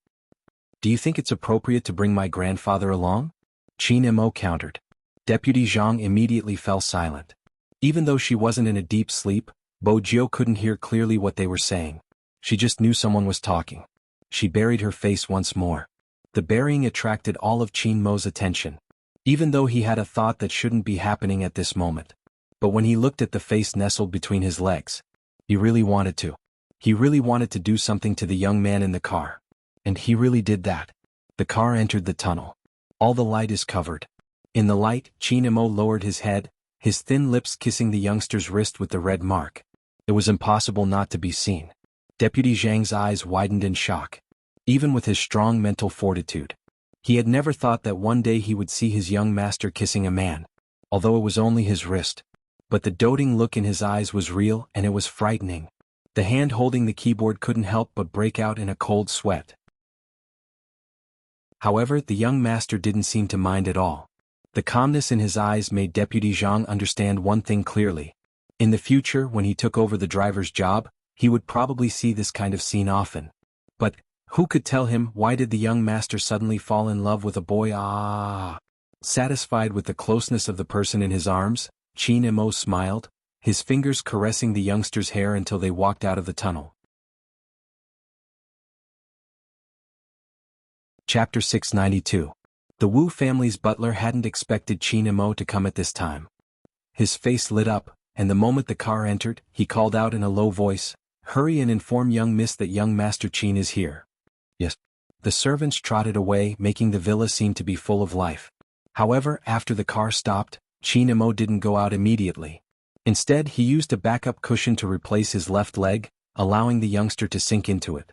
Do you think it's appropriate to bring my grandfather along?" Qin Mo countered. Deputy Zhang immediately fell silent. Even though she wasn't in a deep sleep, Bo Jiu couldn't hear clearly what they were saying. She just knew someone was talking. She buried her face once more. The burying attracted all of Qin Mo's attention, even though he had a thought that shouldn't be happening at this moment. But when he looked at the face nestled between his legs, he really wanted to. He really wanted to do something to the young man in the car. And he really did that. The car entered the tunnel. All the light is covered. In the light, Qin Mo lowered his head, his thin lips kissing the youngster's wrist with the red mark. It was impossible not to be seen. Deputy Zhang's eyes widened in shock. Even with his strong mental fortitude, he had never thought that one day he would see his young master kissing a man, although it was only his wrist. But the doting look in his eyes was real and it was frightening. The hand holding the keyboard couldn't help but break out in a cold sweat. However, the young master didn't seem to mind at all. The calmness in his eyes made Deputy Zhang understand one thing clearly. In the future, when he took over the driver's job, he would probably see this kind of scene often. But who could tell him why did the young master suddenly fall in love with a boy? Satisfied with the closeness of the person in his arms, Qin Mo smiled, his fingers caressing the youngster's hair until they walked out of the tunnel. Chapter 692. The Wu family's butler hadn't expected Qin Mo to come at this time. His face lit up, and the moment the car entered, he called out in a low voice, "Hurry and inform young miss that young Master Qin is here." Yes. The servants trotted away, making the villa seem to be full of life. However, after the car stopped, Qin Mo didn't go out immediately. Instead, he used a backup cushion to replace his left leg, allowing the youngster to sink into it.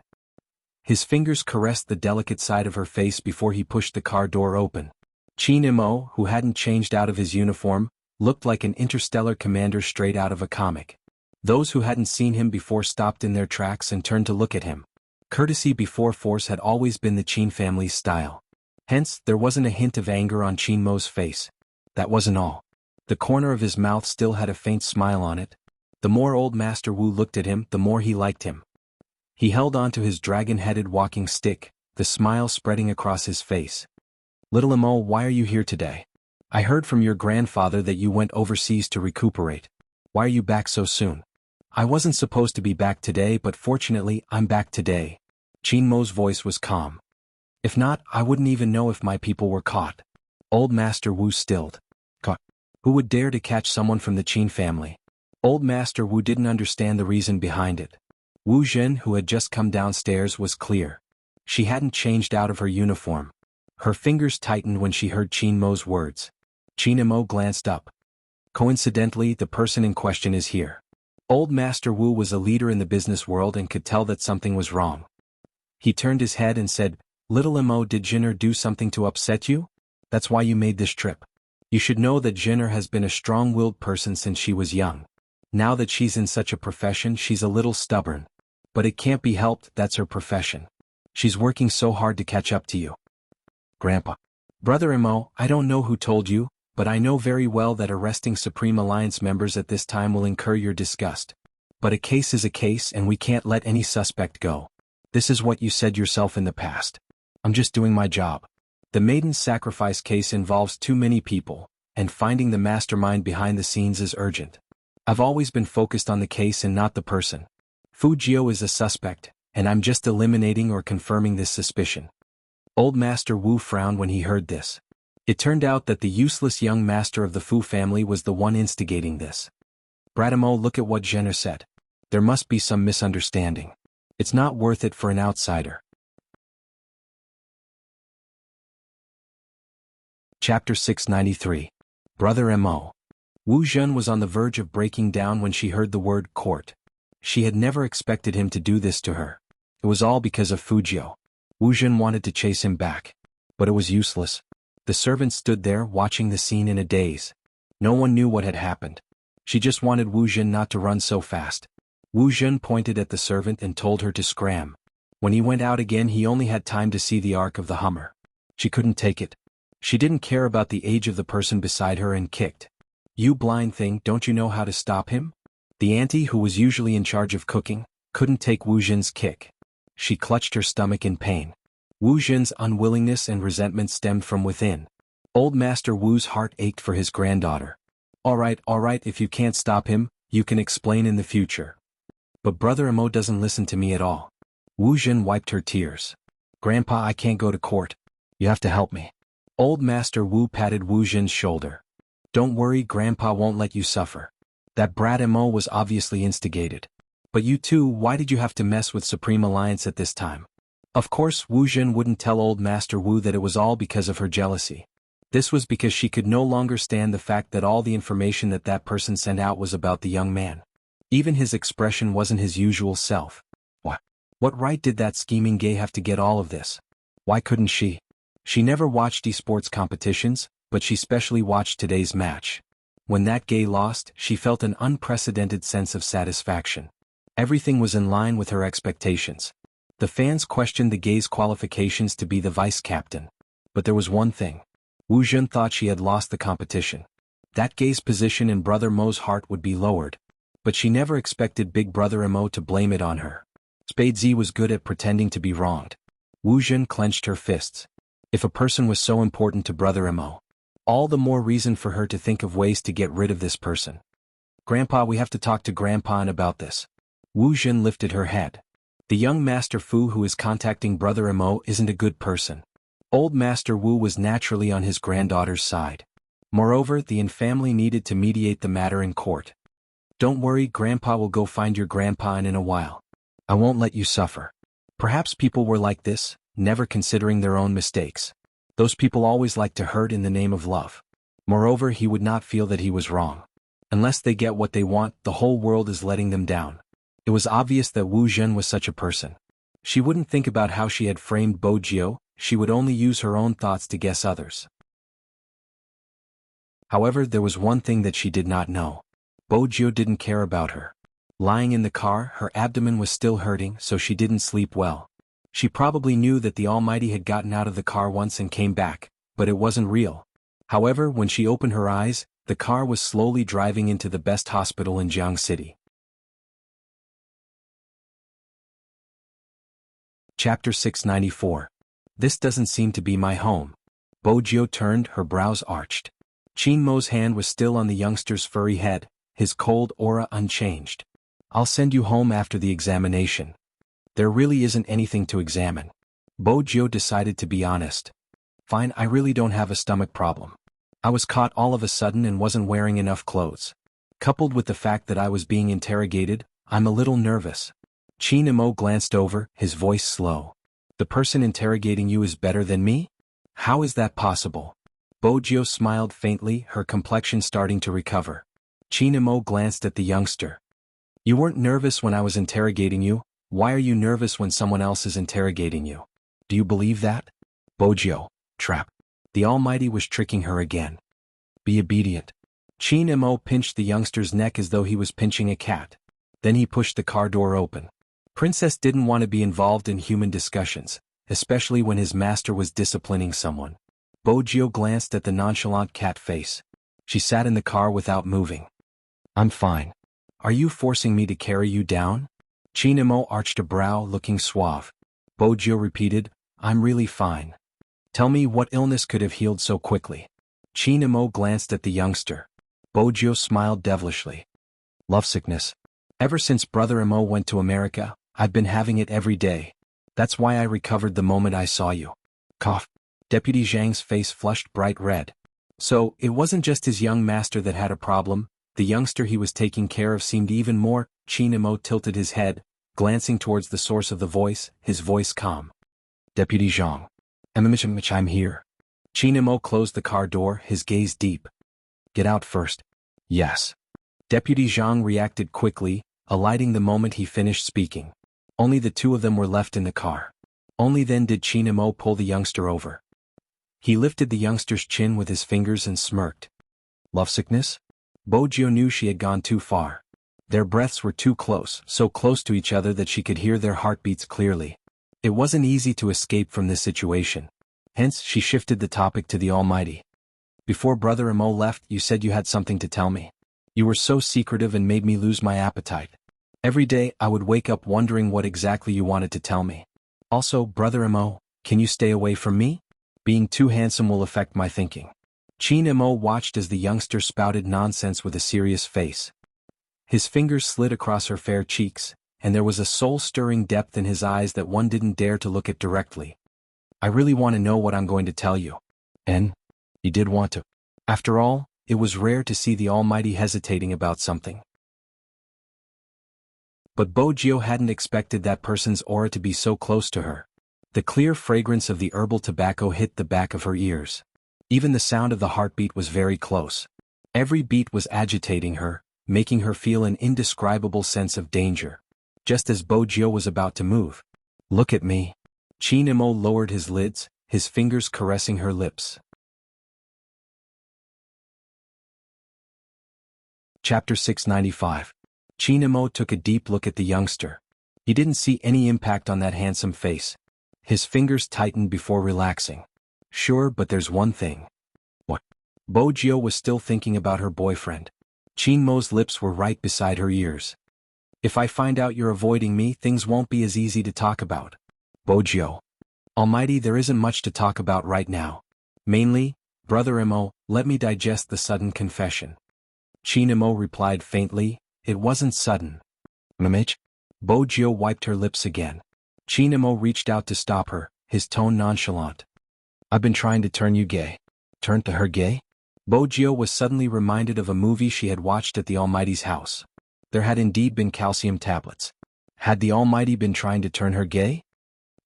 His fingers caressed the delicate side of her face before he pushed the car door open. Qin Mo, who hadn't changed out of his uniform, looked like an interstellar commander straight out of a comic. Those who hadn't seen him before stopped in their tracks and turned to look at him. Courtesy before force had always been the Qin family's style. Hence, there wasn't a hint of anger on Qin Mo's face. That wasn't all. The corner of his mouth still had a faint smile on it. The more old Master Wu looked at him, the more he liked him. He held on to his dragon-headed walking stick, the smile spreading across his face. "Little Mo, why are you here today? I heard from your grandfather that you went overseas to recuperate. Why are you back so soon?" "I wasn't supposed to be back today, but fortunately, I'm back today." Qin Mo's voice was calm. "If not, I wouldn't even know if my people were caught." Old Master Wu stilled. "Caught? Who would dare to catch someone from the Qin family?" Old Master Wu didn't understand the reason behind it. Wu Zhen, who had just come downstairs, was clear. She hadn't changed out of her uniform. Her fingers tightened when she heard Qin Mo's words. Qin Mo glanced up. Coincidentally, the person in question is here. Old Master Wu was a leader in the business world and could tell that something was wrong. He turned his head and said, "Little Mo, did Jinner do something to upset you? That's why you made this trip. You should know that Jinner has been a strong-willed person since she was young. Now that she's in such a profession, she's a little stubborn. But it can't be helped, that's her profession. She's working so hard to catch up to you." "Grandpa." "Brother Mo, I don't know who told you, but I know very well that arresting Supreme Alliance members at this time will incur your disgust. But a case is a case and we can't let any suspect go. This is what you said yourself in the past. I'm just doing my job. The maiden sacrifice case involves too many people, and finding the mastermind behind the scenes is urgent. I've always been focused on the case and not the person. Fu Jiu is a suspect, and I'm just eliminating or confirming this suspicion." Old Master Wu frowned when he heard this. It turned out that the useless young master of the Fu family was the one instigating this. "Bratamo, look at what Jenner said. There must be some misunderstanding. It's not worth it for an outsider." Chapter 693. Brother Mo. Wu Zhen was on the verge of breaking down when she heard the word court. She had never expected him to do this to her. It was all because of Fujio. Wu Jun wanted to chase him back. But it was useless. The servant stood there watching the scene in a daze. No one knew what had happened. She just wanted Wu Jun not to run so fast. Wu Jun pointed at the servant and told her to scram. When he went out again, he only had time to see the arc of the Hummer. She couldn't take it. She didn't care about the age of the person beside her and kicked. "You blind thing, don't you know how to stop him?" The auntie, who was usually in charge of cooking, couldn't take Wu Jun's kick. She clutched her stomach in pain. Wu Jun's unwillingness and resentment stemmed from within. Old Master Wu's heart ached for his granddaughter. All right, if you can't stop him, you can explain in the future. But Brother Amo doesn't listen to me at all." Wu Jun wiped her tears. "Grandpa, I can't go to court. You have to help me." Old Master Wu patted Wu Jun's shoulder. "Don't worry, Grandpa won't let you suffer. That brat Amo was obviously instigated. But you too, why did you have to mess with Supreme Alliance at this time?" Of course, Wu Jun wouldn't tell Old Master Wu that it was all because of her jealousy. This was because she could no longer stand the fact that all the information that person sent out was about the young man. Even his expression wasn't his usual self. What right did that scheming gay have to get all of this? Why couldn't she? She never watched esports competitions, but she specially watched today's match. When that gay lost, she felt an unprecedented sense of satisfaction. Everything was in line with her expectations. The fans questioned the gay's qualifications to be the vice captain. But there was one thing. Wu Jun thought she had lost the competition. That gay's position in Brother Mo's heart would be lowered. But she never expected Big Brother Mo to blame it on her. Spade Z was good at pretending to be wronged. Wu Jun clenched her fists. If a person was so important to Brother Mo, all the more reason for her to think of ways to get rid of this person. "Grandpa, we have to talk to Grandpa about this." Wu Jun lifted her head. "The young Master Fu who is contacting Brother Mo isn't a good person." Old Master Wu was naturally on his granddaughter's side. Moreover, the Yin family needed to mediate the matter in court. "Don't worry, Grandpa will go find your grandpa in a while. I won't let you suffer." Perhaps people were like this, never considering their own mistakes. Those people always like to hurt in the name of love. Moreover, he would not feel that he was wrong. Unless they get what they want, the whole world is letting them down. It was obvious that Wu Jun was such a person. She wouldn't think about how she had framed Bojio, she would only use her own thoughts to guess others. However, there was one thing that she did not know. Bojio didn't care about her. Lying in the car, her abdomen was still hurting, so she didn't sleep well. She probably knew that the Almighty had gotten out of the car once and came back, but it wasn't real. However, when she opened her eyes, the car was slowly driving into the best hospital in Jiang City. Chapter 694. This doesn't seem to be my home. Bojio turned, her brows arched. Qin Mo's hand was still on the youngster's furry head, his cold aura unchanged. "I'll send you home after the examination." There really isn't anything to examine. Bojio decided to be honest. "Fine, I really don't have a stomach problem. I was caught all of a sudden and wasn't wearing enough clothes. Coupled with the fact that I was being interrogated, I'm a little nervous." Qin Mo glanced over, his voice slow. "The person interrogating you is better than me? How is that possible?" Bojio smiled faintly, her complexion starting to recover. Qin Mo glanced at the youngster. "You weren't nervous when I was interrogating you. Why are you nervous when someone else is interrogating you? Do you believe that?" Bojio, trap. The Almighty was tricking her again. "Be obedient." Qin Mo pinched the youngster's neck as though he was pinching a cat. Then he pushed the car door open. Princess didn't want to be involved in human discussions, especially when his master was disciplining someone. Bojio glanced at the nonchalant cat face. She sat in the car without moving. "I'm fine. Are you forcing me to carry you down?" Qin Mo arched a brow, looking suave. Bojio repeated, "I'm really fine. Tell me, what illness could have healed so quickly?" Qin Mo glanced at the youngster. Bojio smiled devilishly. "Lovesickness. Ever since Brother Mo went to America, I've been having it every day. That's why I recovered the moment I saw you." Cough. Deputy Zhang's face flushed bright red. So, it wasn't just his young master that had a problem. The youngster he was taking care of seemed even more. Qin Mo tilted his head, glancing towards the source of the voice, his voice calm. "Deputy Zhang. I'm here." Qin Mo closed the car door, his gaze deep. "Get out first." "Yes." Deputy Zhang reacted quickly, alighting the moment he finished speaking. Only the two of them were left in the car. Only then did Qin Mo pull the youngster over. He lifted the youngster's chin with his fingers and smirked. Lovesickness? Bojio knew she had gone too far. Their breaths were too close, so close to each other that she could hear their heartbeats clearly. It wasn't easy to escape from this situation. Hence, she shifted the topic to the Almighty. Before Brother Mo left, you said you had something to tell me. You were so secretive and made me lose my appetite. Every day, I would wake up wondering what exactly you wanted to tell me. Also, Brother Mo, can you stay away from me? Being too handsome will affect my thinking. Qin Mo watched as the youngster spouted nonsense with a serious face. His fingers slid across her fair cheeks, and there was a soul-stirring depth in his eyes that one didn't dare to look at directly. I really want to know what I'm going to tell you. And? You did want to. After all, it was rare to see the Almighty hesitating about something. But Bojio hadn't expected that person's aura to be so close to her. The clear fragrance of the herbal tobacco hit the back of her ears. Even the sound of the heartbeat was very close. Every beat was agitating her, making her feel an indescribable sense of danger. Just as Bojio was about to move. Look at me. Qin Mo lowered his lids, his fingers caressing her lips. Chapter 695. Qin Mo took a deep look at the youngster. He didn't see any impact on that handsome face. His fingers tightened before relaxing. Sure, but there's one thing. What? Bojio was still thinking about her boyfriend. Qin Mo's lips were right beside her ears. If I find out you're avoiding me, things won't be as easy to talk about. Bojio. Almighty, there isn't much to talk about right now. Mainly, Brother Mo, let me digest the sudden confession. Qin Mo replied faintly, it wasn't sudden. Mamich? Bojio wiped her lips again. Qin Mo reached out to stop her, his tone nonchalant. I've been trying to turn you gay. Turn to her gay? Bojio was suddenly reminded of a movie she had watched at the Almighty's house. There had indeed been calcium tablets. Had the Almighty been trying to turn her gay?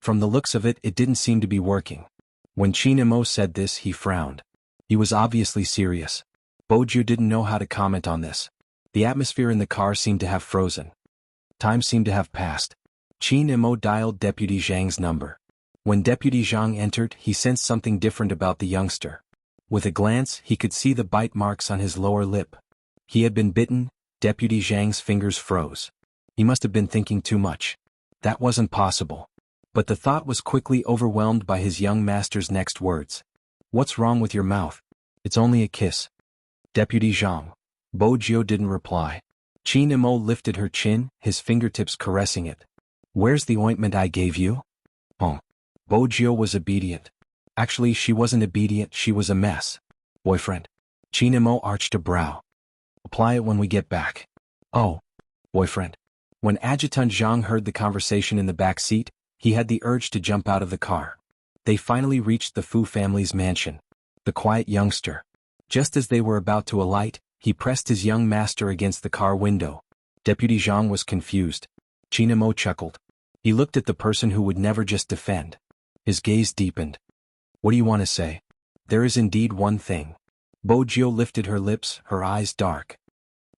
From the looks of it, it didn't seem to be working. When Qin Mo said this, he frowned. He was obviously serious. Bojio didn't know how to comment on this. The atmosphere in the car seemed to have frozen. Time seemed to have passed. Qin Mo dialed Deputy Zhang's number. When Deputy Zhang entered, he sensed something different about the youngster. With a glance, he could see the bite marks on his lower lip. He had been bitten. Deputy Zhang's fingers froze. He must have been thinking too much. That wasn't possible. But the thought was quickly overwhelmed by his young master's next words. What's wrong with your mouth? It's only a kiss. Deputy Zhang. Bojio didn't reply. Qin Mo lifted her chin, his fingertips caressing it. Where's the ointment I gave you? Oh. Bojio was obedient. Actually, she wasn't obedient, she was a mess. Boyfriend. Qin Mo arched a brow. Apply it when we get back. Oh. Boyfriend. When Adjutant Zhang heard the conversation in the back seat, he had the urge to jump out of the car. They finally reached the Fu family's mansion. The quiet youngster. Just as they were about to alight, he pressed his young master against the car window. Deputy Zhang was confused. Qin Mo chuckled. He looked at the person who would never just defend. His gaze deepened. What do you want to say? There is indeed one thing. Bojio lifted her lips, her eyes dark.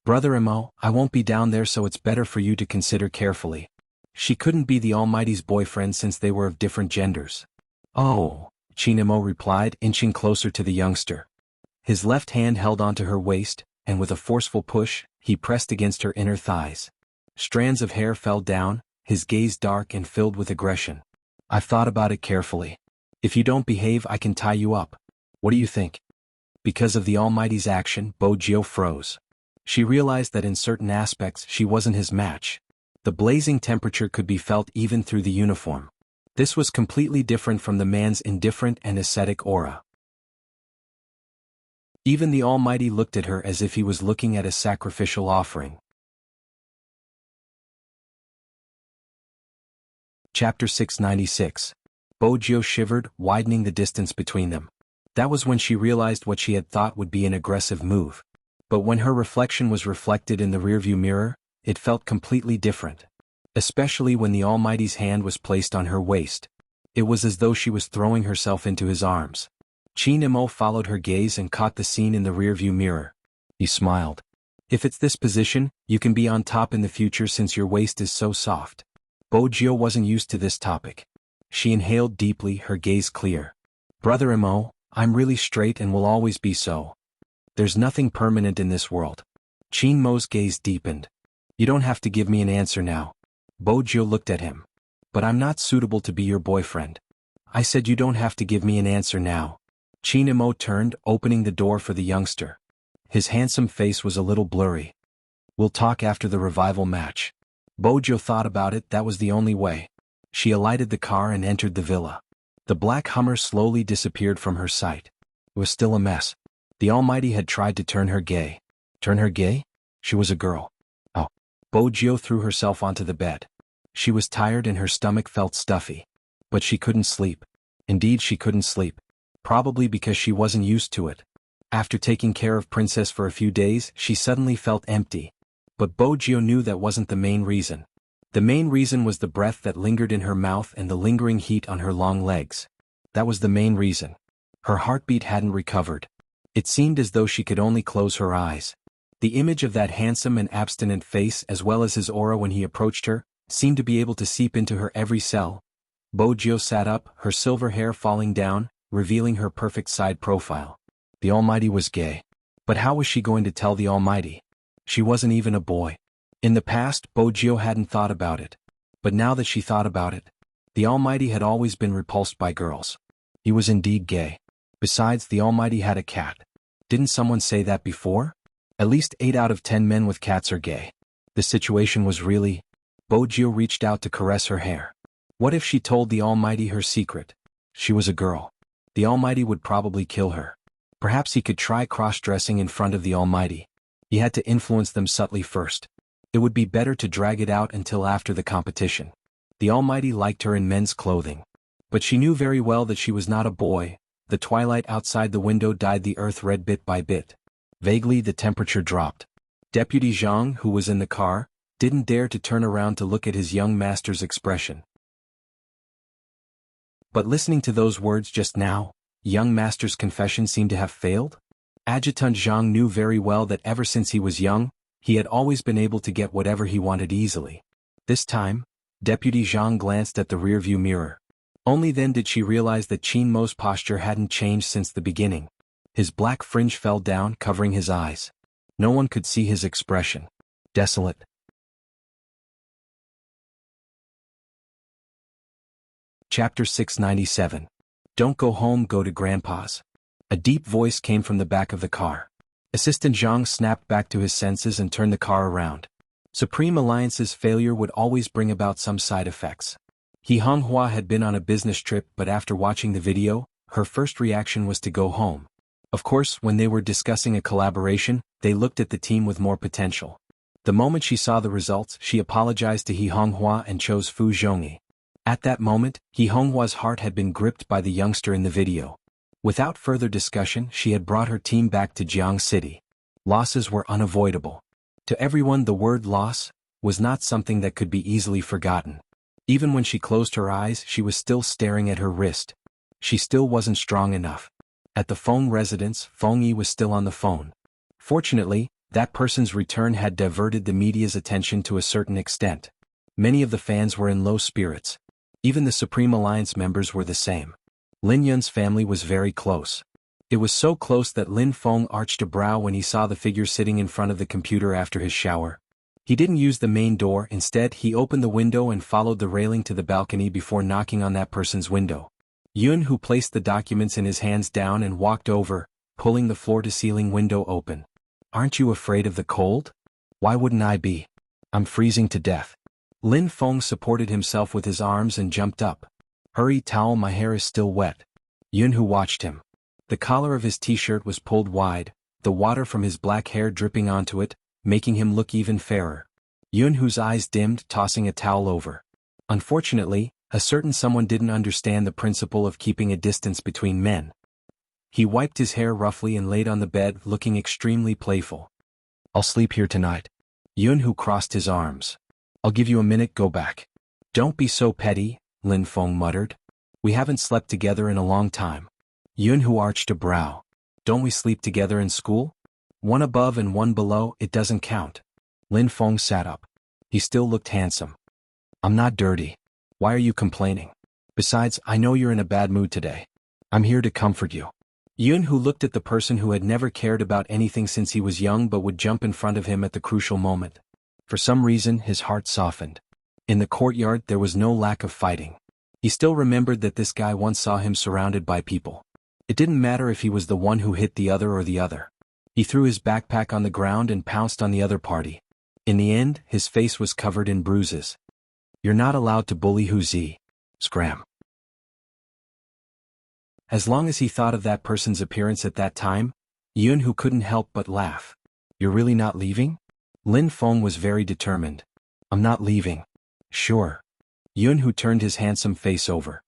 Brother Mo, I won't be down there, so it's better for you to consider carefully. She couldn't be the Almighty's boyfriend since they were of different genders. Oh, Qin Mo replied, inching closer to the youngster. His left hand held onto her waist, and with a forceful push, he pressed against her inner thighs. Strands of hair fell down, his gaze dark and filled with aggression. I've thought about it carefully. If you don't behave, I can tie you up. What do you think? Because of the Almighty's action, Bojio froze. She realized that in certain aspects she wasn't his match. The blazing temperature could be felt even through the uniform. This was completely different from the man's indifferent and ascetic aura. Even the Almighty looked at her as if he was looking at a sacrificial offering. Chapter 696. Bojio shivered, widening the distance between them. That was when she realized what she had thought would be an aggressive move. But when her reflection was reflected in the rearview mirror, it felt completely different. Especially when the Almighty's hand was placed on her waist. It was as though she was throwing herself into his arms. Qin Mo followed her gaze and caught the scene in the rearview mirror. He smiled. If it's this position, you can be on top in the future since your waist is so soft. Bojio wasn't used to this topic. She inhaled deeply, her gaze clear. Brother Mo, I'm really straight and will always be so. There's nothing permanent in this world. Chin Mo's gaze deepened. You don't have to give me an answer now. Bojio looked at him. But I'm not suitable to be your boyfriend. I said you don't have to give me an answer now. Chin Mo turned, opening the door for the youngster. His handsome face was a little blurry. We'll talk after the revival match. Bojio thought about it, that was the only way. She alighted the car and entered the villa. The black Hummer slowly disappeared from her sight. It was still a mess. The Almighty had tried to turn her gay. Turn her gay? She was a girl. Oh. Bojio threw herself onto the bed. She was tired and her stomach felt stuffy. But she couldn't sleep. Indeed, she couldn't sleep. Probably because she wasn't used to it. After taking care of Princess for a few days, she suddenly felt empty. But Bojio knew that wasn't the main reason. The main reason was the breath that lingered in her mouth and the lingering heat on her long legs. That was the main reason. Her heartbeat hadn't recovered. It seemed as though she could only close her eyes. The image of that handsome and abstinent face as well as his aura when he approached her, seemed to be able to seep into her every cell. Bojio sat up, her silver hair falling down, revealing her perfect side profile. The Almighty was gay. But how was she going to tell the Almighty? She wasn't even a boy. In the past, Bojio hadn't thought about it. But now that she thought about it, the Almighty had always been repulsed by girls. He was indeed gay. Besides, the Almighty had a cat. Didn't someone say that before? At least 8 out of 10 men with cats are gay. The situation was really... Bojio reached out to caress her hair. What if she told the Almighty her secret? She was a girl. The Almighty would probably kill her. Perhaps he could try cross-dressing in front of the Almighty. He had to influence them subtly first. It would be better to drag it out until after the competition. The Almighty liked her in men's clothing. But she knew very well that she was not a boy. The twilight outside the window dyed the earth red bit by bit. Vaguely the temperature dropped. Deputy Zhang, who was in the car, didn't dare to turn around to look at his young master's expression. But listening to those words just now, young master's confession seemed to have failed? Adjutant Zhang knew very well that ever since he was young, he had always been able to get whatever he wanted easily. This time, Deputy Zhang glanced at the rearview mirror. Only then did she realize that Chin Mo's posture hadn't changed since the beginning. His black fringe fell down, covering his eyes. No one could see his expression. Desolate. Chapter 697. Don't go home, go to Grandpa's. A deep voice came from the back of the car. Assistant Zhang snapped back to his senses and turned the car around. Supreme Alliance's failure would always bring about some side effects. He Honghua had been on a business trip, but after watching the video, her first reaction was to go home. Of course, when they were discussing a collaboration, they looked at the team with more potential. The moment she saw the results, she apologized to He Honghua and chose Fu Zhongyi. At that moment, He Honghua's heart had been gripped by the youngster in the video. Without further discussion, she had brought her team back to Jiang City. Losses were unavoidable. To everyone, the word loss was not something that could be easily forgotten. Even when she closed her eyes, she was still staring at her wrist. She still wasn't strong enough. At the Feng residence, Feng Yi was still on the phone. Fortunately, that person's return had diverted the media's attention to a certain extent. Many of the fans were in low spirits. Even the Supreme Alliance members were the same. Lin Yun's family was very close. It was so close that Lin Feng arched a brow when he saw the figure sitting in front of the computer after his shower. He didn't use the main door, instead he opened the window and followed the railing to the balcony before knocking on that person's window. Yun, who placed the documents in his hands down and walked over, pulling the floor-to-ceiling window open. Aren't you afraid of the cold? Why wouldn't I be? I'm freezing to death. Lin Feng supported himself with his arms and jumped up. Hurry, towel, my hair is still wet. Yun, who watched him. The collar of his t-shirt was pulled wide, the water from his black hair dripping onto it, making him look even fairer. Yun, whose eyes dimmed, tossing a towel over. Unfortunately, a certain someone didn't understand the principle of keeping a distance between men. He wiped his hair roughly and laid on the bed, looking extremely playful. I'll sleep here tonight. Yun, who crossed his arms. I'll give you a minute, go back. Don't be so petty, Lin Feng muttered. We haven't slept together in a long time. Yun, who arched a brow. Don't we sleep together in school? One above and one below, it doesn't count. Lin Feng sat up. He still looked handsome. I'm not dirty. Why are you complaining? Besides, I know you're in a bad mood today. I'm here to comfort you. Yun, who looked at the person who had never cared about anything since he was young but would jump in front of him at the crucial moment. For some reason, his heart softened. In the courtyard, there was no lack of fighting. He still remembered that this guy once saw him surrounded by people. It didn't matter if he was the one who hit the other or the other. He threw his backpack on the ground and pounced on the other party. In the end, his face was covered in bruises. You're not allowed to bully Wuxia. Scram. As long as he thought of that person's appearance at that time, Yun, who couldn't help but laugh. You're really not leaving? Lin Feng was very determined. I'm not leaving. Sure. Yun, who turned his handsome face over.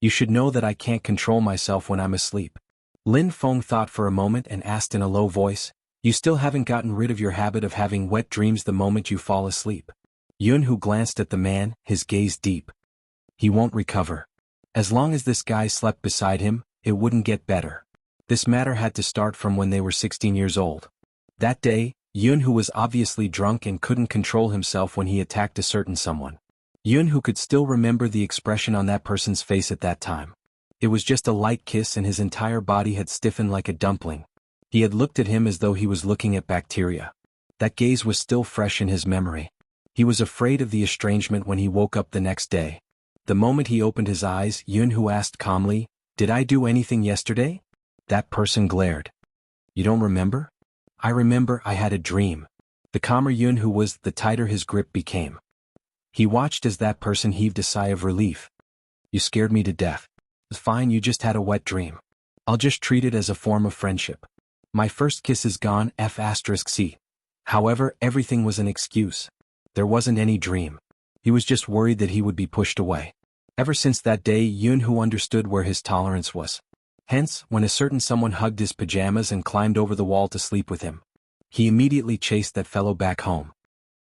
You should know that I can't control myself when I'm asleep. Lin Feng thought for a moment and asked in a low voice, you still haven't gotten rid of your habit of having wet dreams the moment you fall asleep? Yun, who glanced at the man, his gaze deep. He won't recover. As long as this guy slept beside him, it wouldn't get better. This matter had to start from when they were 16 years old. That day, Yun, who was obviously drunk and couldn't control himself when he attacked a certain someone. Yun, who could still remember the expression on that person's face at that time. It was just a light kiss and his entire body had stiffened like a dumpling. He had looked at him as though he was looking at bacteria. That gaze was still fresh in his memory. He was afraid of the estrangement when he woke up the next day. The moment he opened his eyes, Yun, who asked calmly, did I do anything yesterday? That person glared. You don't remember? I remember I had a dream. The calmer Yun, who was, the tighter his grip became. He watched as that person heaved a sigh of relief. You scared me to death. Fine, you just had a wet dream. I'll just treat it as a form of friendship. My first kiss is gone, f***c. However, everything was an excuse. There wasn't any dream. He was just worried that he would be pushed away. Ever since that day, Yun, who understood where his tolerance was. Hence, when a certain someone hugged his pajamas and climbed over the wall to sleep with him, he immediately chased that fellow back home.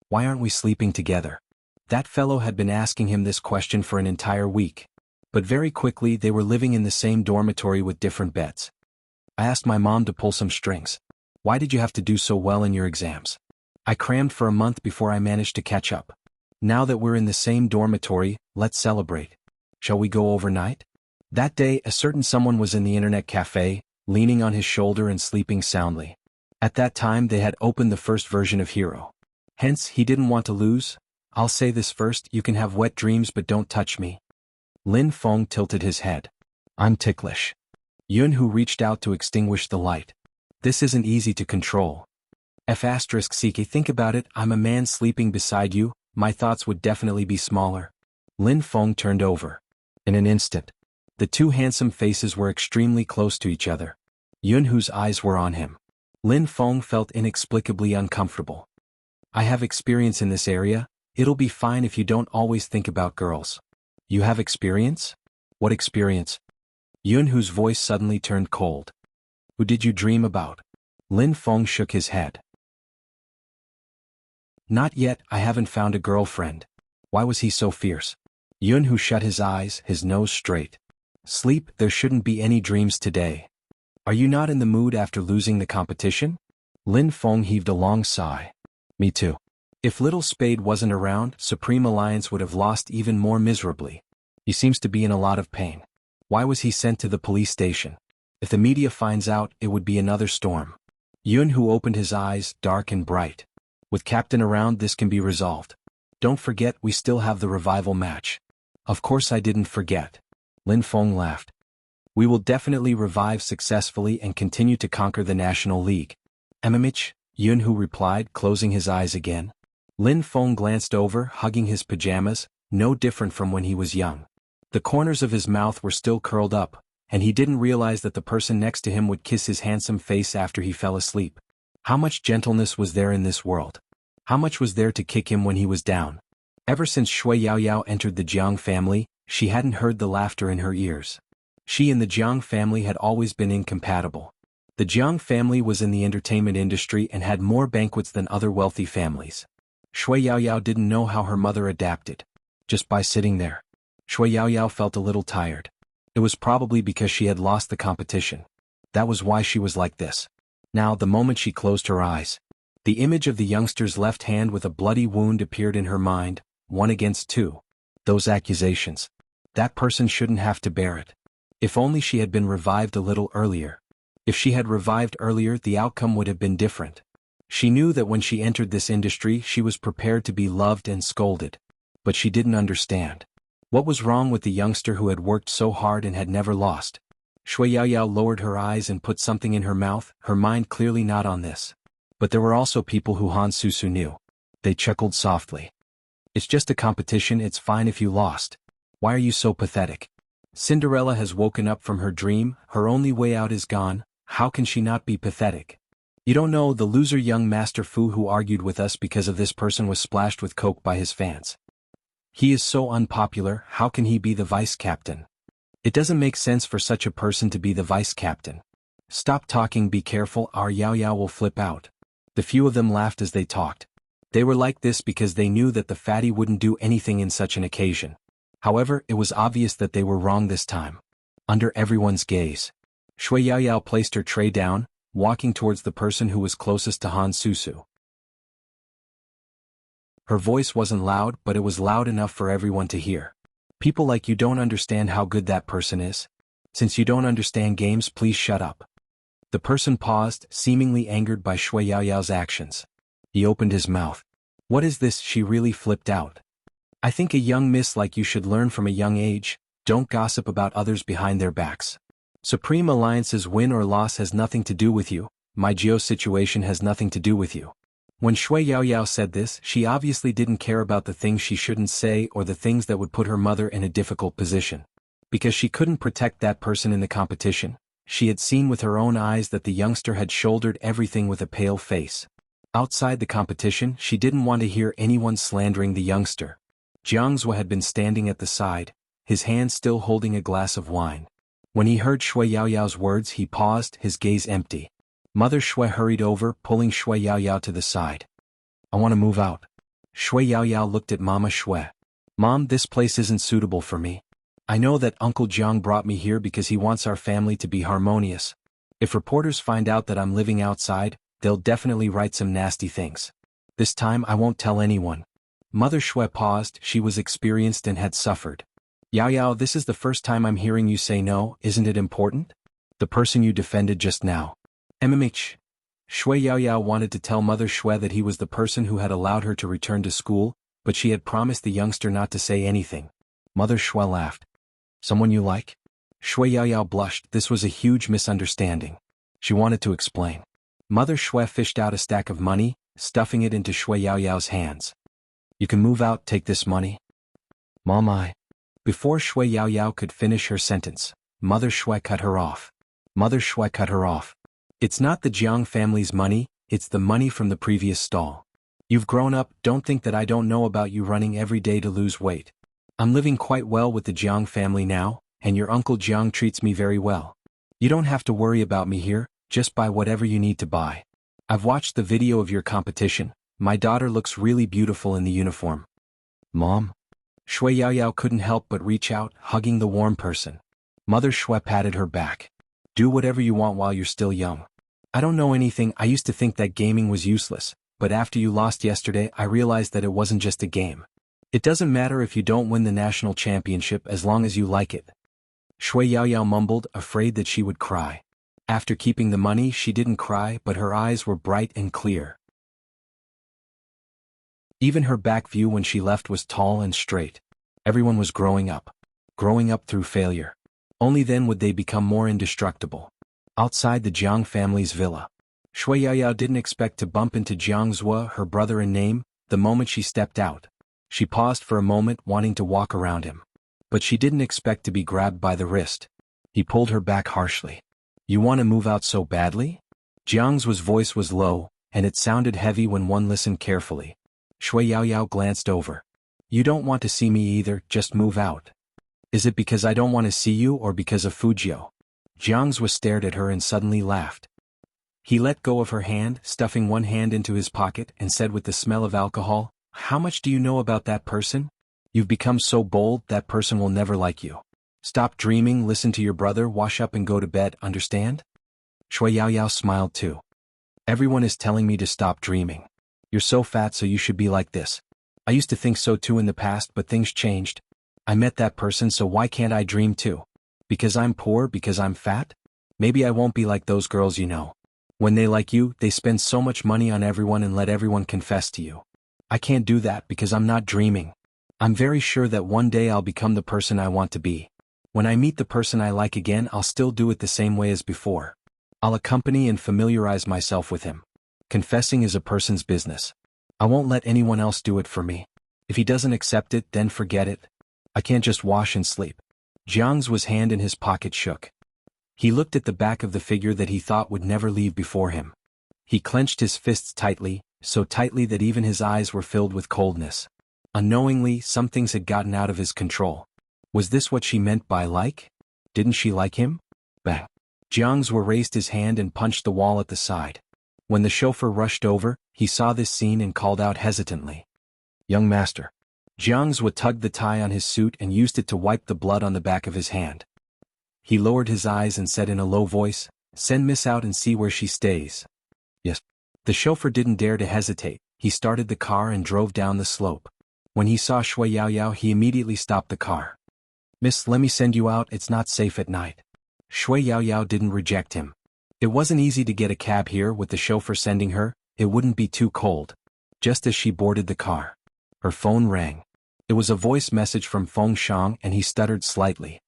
Why aren't we sleeping together? That fellow had been asking him this question for an entire week. But very quickly they were living in the same dormitory with different beds. I asked my mom to pull some strings. Why did you have to do so well in your exams? I crammed for a month before I managed to catch up. Now that we're in the same dormitory, let's celebrate. Shall we go overnight? That day, a certain someone was in the internet cafe, leaning on his shoulder and sleeping soundly. At that time they had opened the first version of Hero. Hence, he didn't want to lose. I'll say this first, you can have wet dreams but don't touch me. Lin Feng tilted his head. I'm ticklish. Yun, who reached out to extinguish the light. This isn't easy to control. F***ck, think about it, I'm a man sleeping beside you, my thoughts would definitely be smaller. Lin Feng turned over. In an instant. The two handsome faces were extremely close to each other. Yun, whose eyes were on him. Lin Feng felt inexplicably uncomfortable. I have experience in this area, it'll be fine if you don't always think about girls. You have experience? What experience? Yun, whose voice suddenly turned cold. Who did you dream about? Lin Feng shook his head. Not yet, I haven't found a girlfriend. Why was he so fierce? Yun, who shut his eyes, his nose straight. Sleep, there shouldn't be any dreams today. Are you not in the mood after losing the competition? Lin Feng heaved a long sigh. Me too. If Little Spade wasn't around, Supreme Alliance would have lost even more miserably. He seems to be in a lot of pain. Why was he sent to the police station? If the media finds out, it would be another storm. Yun, who opened his eyes, dark and bright. With Captain around, this can be resolved. Don't forget, we still have the revival match. Of course I didn't forget. Lin Feng laughed. We will definitely revive successfully and continue to conquer the National League. MMH, Yun, who replied, closing his eyes again. Lin Feng glanced over, hugging his pajamas, no different from when he was young. The corners of his mouth were still curled up, and he didn't realize that the person next to him would kiss his handsome face after he fell asleep. How much gentleness was there in this world? How much was there to kick him when he was down? Ever since Shui Yaoyao entered the Jiang family, she hadn't heard the laughter in her ears. She and the Jiang family had always been incompatible. The Jiang family was in the entertainment industry and had more banquets than other wealthy families. Shui Yaoyao didn't know how her mother adapted. Just by sitting there. Shui Yaoyao felt a little tired. It was probably because she had lost the competition. That was why she was like this. Now, the moment she closed her eyes, the image of the youngster's left hand with a bloody wound appeared in her mind, 1 against 2. Those accusations. That person shouldn't have to bear it. If only she had been revived a little earlier. If she had revived earlier, the outcome would have been different. She knew that when she entered this industry she was prepared to be loved and scolded. But she didn't understand. What was wrong with the youngster who had worked so hard and had never lost? Shui Yaoyao lowered her eyes and put something in her mouth, her mind clearly not on this. But there were also people who Han Susu knew. They chuckled softly. It's just a competition, it's fine if you lost. Why are you so pathetic? Cinderella has woken up from her dream, her only way out is gone, how can she not be pathetic? You don't know the loser young Master Fu who argued with us because of this person was splashed with coke by his fans. He is so unpopular, how can he be the vice captain? It doesn't make sense for such a person to be the vice captain. Stop talking, be careful, our Yao Yao will flip out. The few of them laughed as they talked. They were like this because they knew that the fatty wouldn't do anything in such an occasion. However, it was obvious that they were wrong this time. Under everyone's gaze, Shui Yaoyao placed her tray down, walking towards the person who was closest to Han Susu. Her voice wasn't loud, but it was loud enough for everyone to hear. People like you don't understand how good that person is. Since you don't understand games, please shut up. The person paused, seemingly angered by Shui Yaoyao's actions. He opened his mouth. What is this? She really flipped out. I think a young miss like you should learn from a young age, don't gossip about others behind their backs. Supreme Alliance's win or loss has nothing to do with you, my Geo situation has nothing to do with you. When Shui Yaoyao said this, she obviously didn't care about the things she shouldn't say or the things that would put her mother in a difficult position. Because she couldn't protect that person in the competition, she had seen with her own eyes that the youngster had shouldered everything with a pale face. Outside the competition, she didn't want to hear anyone slandering the youngster. Jiang Zhua had been standing at the side, his hand still holding a glass of wine. When he heard Shui Yaoyao's words, he paused, his gaze empty. Mother Shui hurried over, pulling Shui Yaoyao to the side. I want to move out. Shui Yaoyao looked at Mama Shui. Mom, this place isn't suitable for me. I know that Uncle Jiang brought me here because he wants our family to be harmonious. If reporters find out that I'm living outside, they'll definitely write some nasty things. This time I won't tell anyone. Mother Shui paused, she was experienced and had suffered. Yaoyao, this is the first time I'm hearing you say no, isn't it important? The person you defended just now. MMH. Shui Yaoyao wanted to tell Mother Shui that he was the person who had allowed her to return to school, but she had promised the youngster not to say anything. Mother Shui laughed. Someone you like? Shui Yaoyao blushed, this was a huge misunderstanding. She wanted to explain. Mother Shui fished out a stack of money, stuffing it into Shui Yaoyao's hands. You can move out, take this money. Mom, Before Shui Yaoyao could finish her sentence, Mother Shui cut her off. Mother Shui cut her off. It's not the Jiang family's money, it's the money from the previous stall. You've grown up, don't think that I don't know about you running every day to lose weight. I'm living quite well with the Jiang family now, and your Uncle Jiang treats me very well. You don't have to worry about me here, just buy whatever you need to buy. I've watched the video of your competition, my daughter looks really beautiful in the uniform. Mom? Shui Yaoyao couldn't help but reach out, hugging the warm person. Mother Shui patted her back. Do whatever you want while you're still young. I don't know anything, I used to think that gaming was useless, but after you lost yesterday I realized that it wasn't just a game. It doesn't matter if you don't win the national championship as long as you like it. Shui Yaoyao mumbled, afraid that she would cry. After keeping the money she didn't cry, but her eyes were bright and clear. Even her back view when she left was tall and straight. Everyone was growing up. Growing up through failure. Only then would they become more indestructible. Outside the Jiang family's villa, Shui Yaoyao didn't expect to bump into Jiang Zhua, her brother in name, the moment she stepped out. She paused for a moment, wanting to walk around him. But she didn't expect to be grabbed by the wrist. He pulled her back harshly. You want to move out so badly? Jiang Zhua's voice was low, and it sounded heavy when one listened carefully. Shui Yaoyao glanced over. You don't want to see me either, just move out. Is it because I don't want to see you or because of Fujio? Jiang Zhua stared at her and suddenly laughed. He let go of her hand, stuffing one hand into his pocket, and said with the smell of alcohol, How much do you know about that person? You've become so bold, that person will never like you. Stop dreaming, listen to your brother, wash up and go to bed, understand? Shui Yaoyao smiled too. Everyone is telling me to stop dreaming. You're so fat so you should be like this. I used to think so too in the past, but things changed. I met that person, so why can't I dream too? Because I'm poor, because I'm fat? Maybe I won't be like those girls you know. When they like you, they spend so much money on everyone and let everyone confess to you. I can't do that because I'm not dreaming. I'm very sure that one day I'll become the person I want to be. When I meet the person I like again, I'll still do it the same way as before. I'll accompany and familiarize myself with him. Confessing is a person's business. I won't let anyone else do it for me. If he doesn't accept it, then forget it. I can't just wash and sleep. Jiang's hand in his pocket shook. He looked at the back of the figure that he thought would never leave before him. He clenched his fists tightly, so tightly that even his eyes were filled with coldness. Unknowingly, some things had gotten out of his control. Was this what she meant by like? Didn't she like him? Bang. Jiang's raised his hand and punched the wall at the side. When the chauffeur rushed over, he saw this scene and called out hesitantly. Young master. Jiang's tugged the tie on his suit and used it to wipe the blood on the back of his hand. He lowered his eyes and said in a low voice, "Send Miss out and see where she stays." Yes. The chauffeur didn't dare to hesitate. He started the car and drove down the slope. When he saw Shui Yaoyao, he immediately stopped the car. "Miss, let me send you out, it's not safe at night." Shui Yaoyao didn't reject him. It wasn't easy to get a cab here with the chauffeur sending her. It wouldn't be too cold. Just as she boarded the car, her phone rang. It was a voice message from Feng Shang and he stuttered slightly.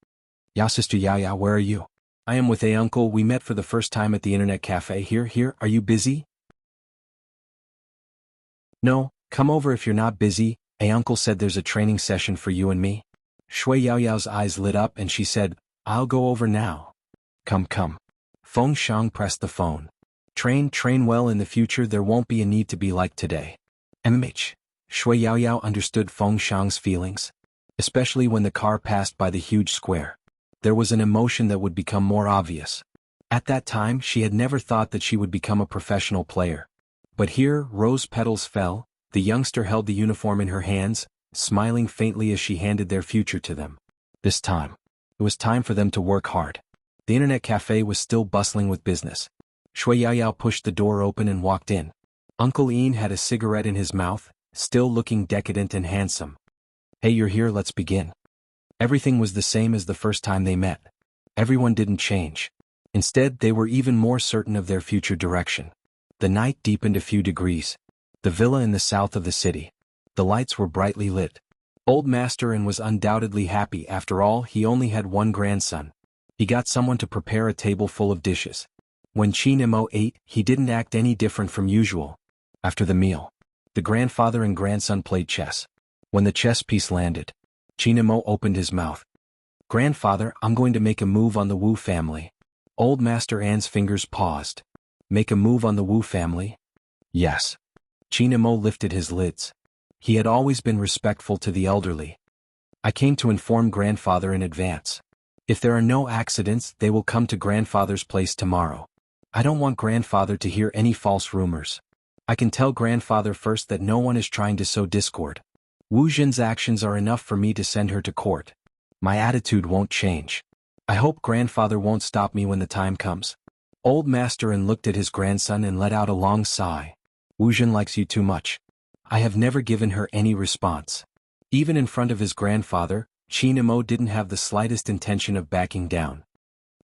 "Ya sister Yaya, where are you?" "I am with a uncle. We met for the first time at the internet cafe here. Are you busy?" "No, come over if you're not busy. A uncle said there's a training session for you and me." Shui Yaoyao's eyes lit up and she said, "I'll go over now." Come. Feng Shang pressed the phone. Train well. In the future there won't be a need to be like today. Shui Yaoyao understood Feng Shang's feelings. Especially when the car passed by the huge square. There was an emotion that would become more obvious. At that time she had never thought that she would become a professional player. But here, rose petals fell, the youngster held the uniform in her hands, smiling faintly as she handed their future to them. This time. It was time for them to work hard. The internet cafe was still bustling with business. Shui Yaoyao pushed the door open and walked in. Uncle Ian had a cigarette in his mouth, still looking decadent and handsome. "Hey, you're here, let's begin." Everything was the same as the first time they met. Everyone didn't change. Instead, they were even more certain of their future direction. The night deepened a few degrees. The villa in the south of the city. The lights were brightly lit. Old Master and was undoubtedly happy. After all, he only had one grandson. He got someone to prepare a table full of dishes. When Chinemo ate, he didn't act any different from usual. After the meal, the grandfather and grandson played chess. When the chess piece landed, Chinemo opened his mouth. "Grandfather, I'm going to make a move on the Wu family." Old Master An's fingers paused. "Make a move on the Wu family?" "Yes." Chinemo lifted his lids. He had always been respectful to the elderly. "I came to inform grandfather in advance. If there are no accidents, they will come to grandfather's place tomorrow. I don't want grandfather to hear any false rumors. I can tell grandfather first that no one is trying to sow discord. Wu Zhen's actions are enough for me to send her to court. My attitude won't change. I hope grandfather won't stop me when the time comes." Old Master and looked at his grandson and let out a long sigh. "Wu Zhen likes you too much." I have never given her any response. Even in front of his grandfather, Chinemo didn't have the slightest intention of backing down.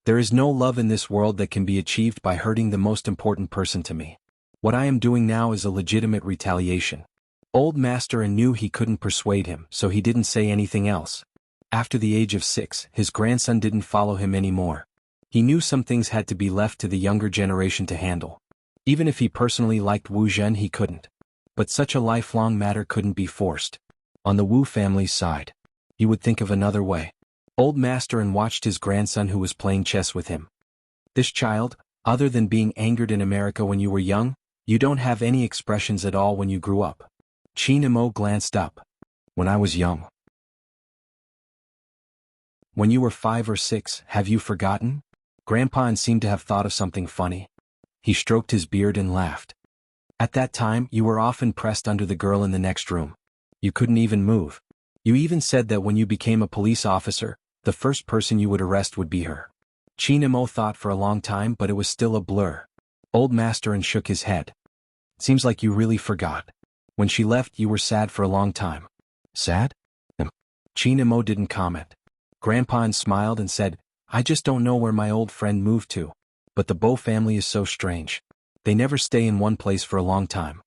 "There is no love in this world that can be achieved by hurting the most important person to me. What I am doing now is a legitimate retaliation." Old Master knew he couldn't persuade him, so he didn't say anything else. After the age of 6, his grandson didn't follow him anymore. He knew some things had to be left to the younger generation to handle. Even if he personally liked Wu Zhen, he couldn't. But such a lifelong matter couldn't be forced. On the Wu family's side, he would think of another way. Old Master watched his grandson who was playing chess with him. "This child, other than being angered in America when you were young, you don't have any expressions at all when you grew up." Chinemo glanced up. "When I was young." "When you were 5 or 6, have you forgotten?" Grandpa seemed to have thought of something funny. He stroked his beard and laughed. "At that time, you were often pressed under the girl in the next room. You couldn't even move. You even said that when you became a police officer, the first person you would arrest would be her." Chinemo thought for a long time, but it was still a blur. Old Master shook his head. "Seems like you really forgot." When she left, you were sad for a long time. Sad? Chinamo didn't comment. Grandpa smiled and said, I just don't know where my old friend moved to. But the Bo family is so strange. They never stay in one place for a long time.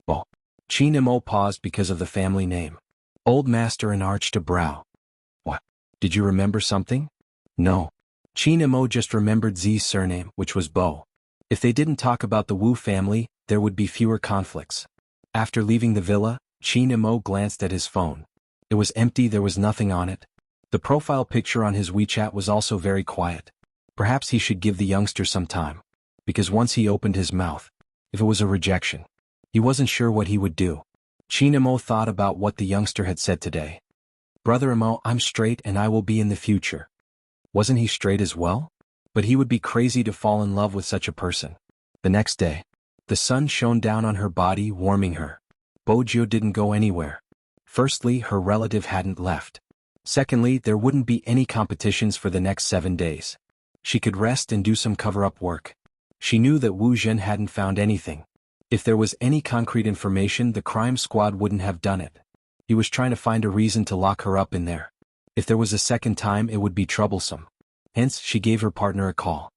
Bo. Chinamo paused because of the family name. Old Master arched a brow. What? Did you remember something? No. Chinamo just remembered Z's surname, which was Bo. If they didn't talk about the Wu family, there would be fewer conflicts. After leaving the villa, Chinamo glanced at his phone. It was empty, there was nothing on it. The profile picture on his WeChat was also very quiet. Perhaps he should give the youngster some time. Because once he opened his mouth, if it was a rejection, he wasn't sure what he would do. Chinamo thought about what the youngster had said today. Brother Imo, I'm straight and I will be in the future. Wasn't he straight as well? But he would be crazy to fall in love with such a person. The next day, the sun shone down on her body, warming her. Bojio didn't go anywhere. Firstly, her relative hadn't left. Secondly, there wouldn't be any competitions for the next 7 days. She could rest and do some cover-up work. She knew that Wu Zhen hadn't found anything. If there was any concrete information, the crime squad wouldn't have done it. He was trying to find a reason to lock her up in there. If there was a second time, it would be troublesome. Hence, she gave her partner a call.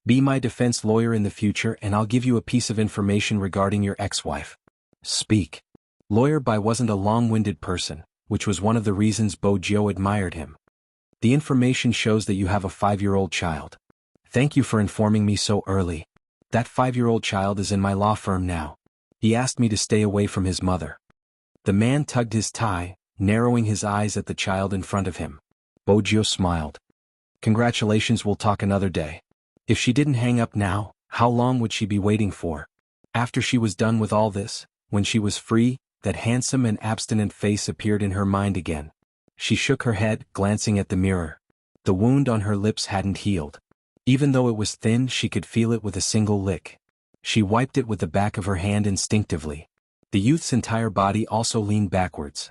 Be my defense lawyer in the future and I'll give you a piece of information regarding your ex-wife. Speak. Lawyer Bai wasn't a long-winded person, which was one of the reasons Bojio admired him. The information shows that you have a 5-year-old child. Thank you for informing me so early. That 5-year-old child is in my law firm now. He asked me to stay away from his mother. The man tugged his tie, narrowing his eyes at the child in front of him. Bojio smiled. Congratulations, we'll talk another day. If she didn't hang up now, how long would she be waiting for? After she was done with all this, when she was free, that handsome and abstinent face appeared in her mind again. She shook her head, glancing at the mirror. The wound on her lips hadn't healed. Even though it was thin, she could feel it with a single lick. She wiped it with the back of her hand instinctively. The youth's entire body also leaned backwards.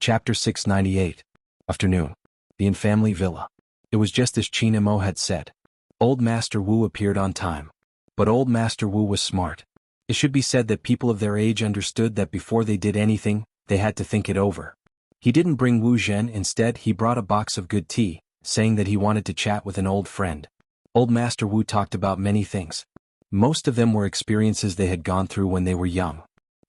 Chapter 698. Afternoon. The in-family villa. It was just as Chinamo had said. Old Master Wu appeared on time. But Old Master Wu was smart. It should be said that people of their age understood that before they did anything, they had to think it over. He didn't bring Wu Zhen, instead he brought a box of good tea, saying that he wanted to chat with an old friend. Old Master Wu talked about many things. Most of them were experiences they had gone through when they were young.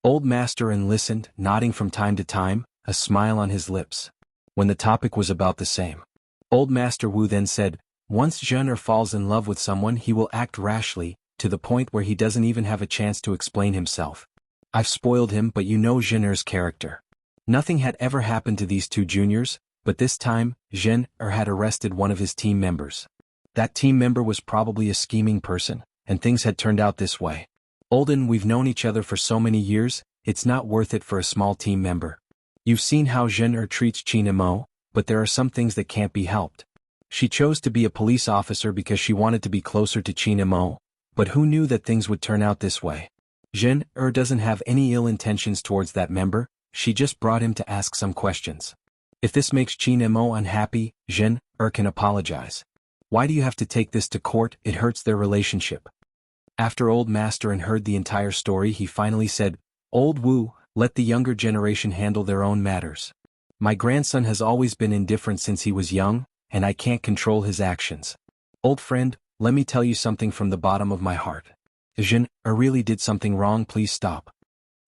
Old Master listened, nodding from time to time, a smile on his lips. When the topic was about the same. Old Master Wu then said, once Zhen falls in love with someone, he will act rashly, to the point where he doesn't even have a chance to explain himself. I've spoiled him, but you know Zhen's character. Nothing had ever happened to these two juniors, but this time, Zhen had arrested one of his team members. That team member was probably a scheming person, and things had turned out this way. Olden, we've known each other for so many years, it's not worth it for a small team member. You've seen how Zhen treats Chinamo, but there are some things that can't be helped. She chose to be a police officer because she wanted to be closer to Chinamo, but who knew that things would turn out this way? Zhen doesn't have any ill intentions towards that member, she just brought him to ask some questions. If this makes Chinamo unhappy, Zhen can apologize. Why do you have to take this to court? It hurts their relationship. After Old Master heard the entire story, he finally said, Old Wu, let the younger generation handle their own matters. My grandson has always been indifferent since he was young, and I can't control his actions. Old friend, let me tell you something from the bottom of my heart. If Zhen really did something wrong, please stop.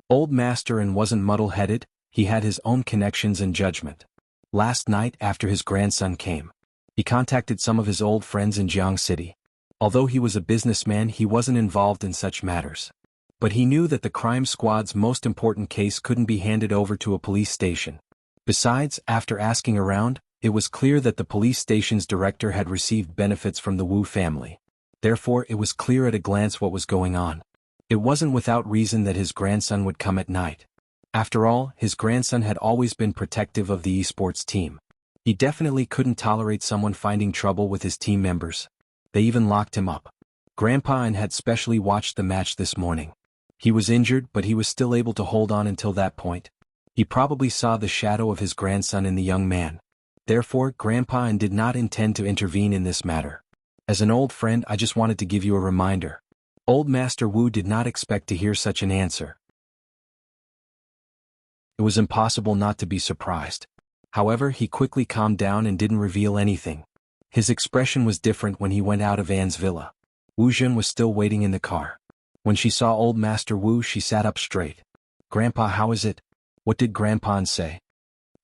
Old Master wasn't muddle-headed, he had his own connections and judgment. Last night, after his grandson came, he contacted some of his old friends in Jiang City. Although he was a businessman, he wasn't involved in such matters. But he knew that the crime squad's most important case couldn't be handed over to a police station. Besides, after asking around, it was clear that the police station's director had received benefits from the Wu family. Therefore, it was clear at a glance what was going on. It wasn't without reason that his grandson would come at night. After all, his grandson had always been protective of the esports team. He definitely couldn't tolerate someone finding trouble with his team members. They even locked him up. Grandpa had specially watched the match this morning. He was injured, but he was still able to hold on until that point. He probably saw the shadow of his grandson in the young man. Therefore, Grandpa did not intend to intervene in this matter. As an old friend, I just wanted to give you a reminder. Old Master Wu did not expect to hear such an answer. It was impossible not to be surprised. However, he quickly calmed down and didn't reveal anything. His expression was different when he went out of Anne's villa. Wu Jun was still waiting in the car. When she saw Old Master Wu, she sat up straight. "Grandpa, how is it? What did Grandpa say?"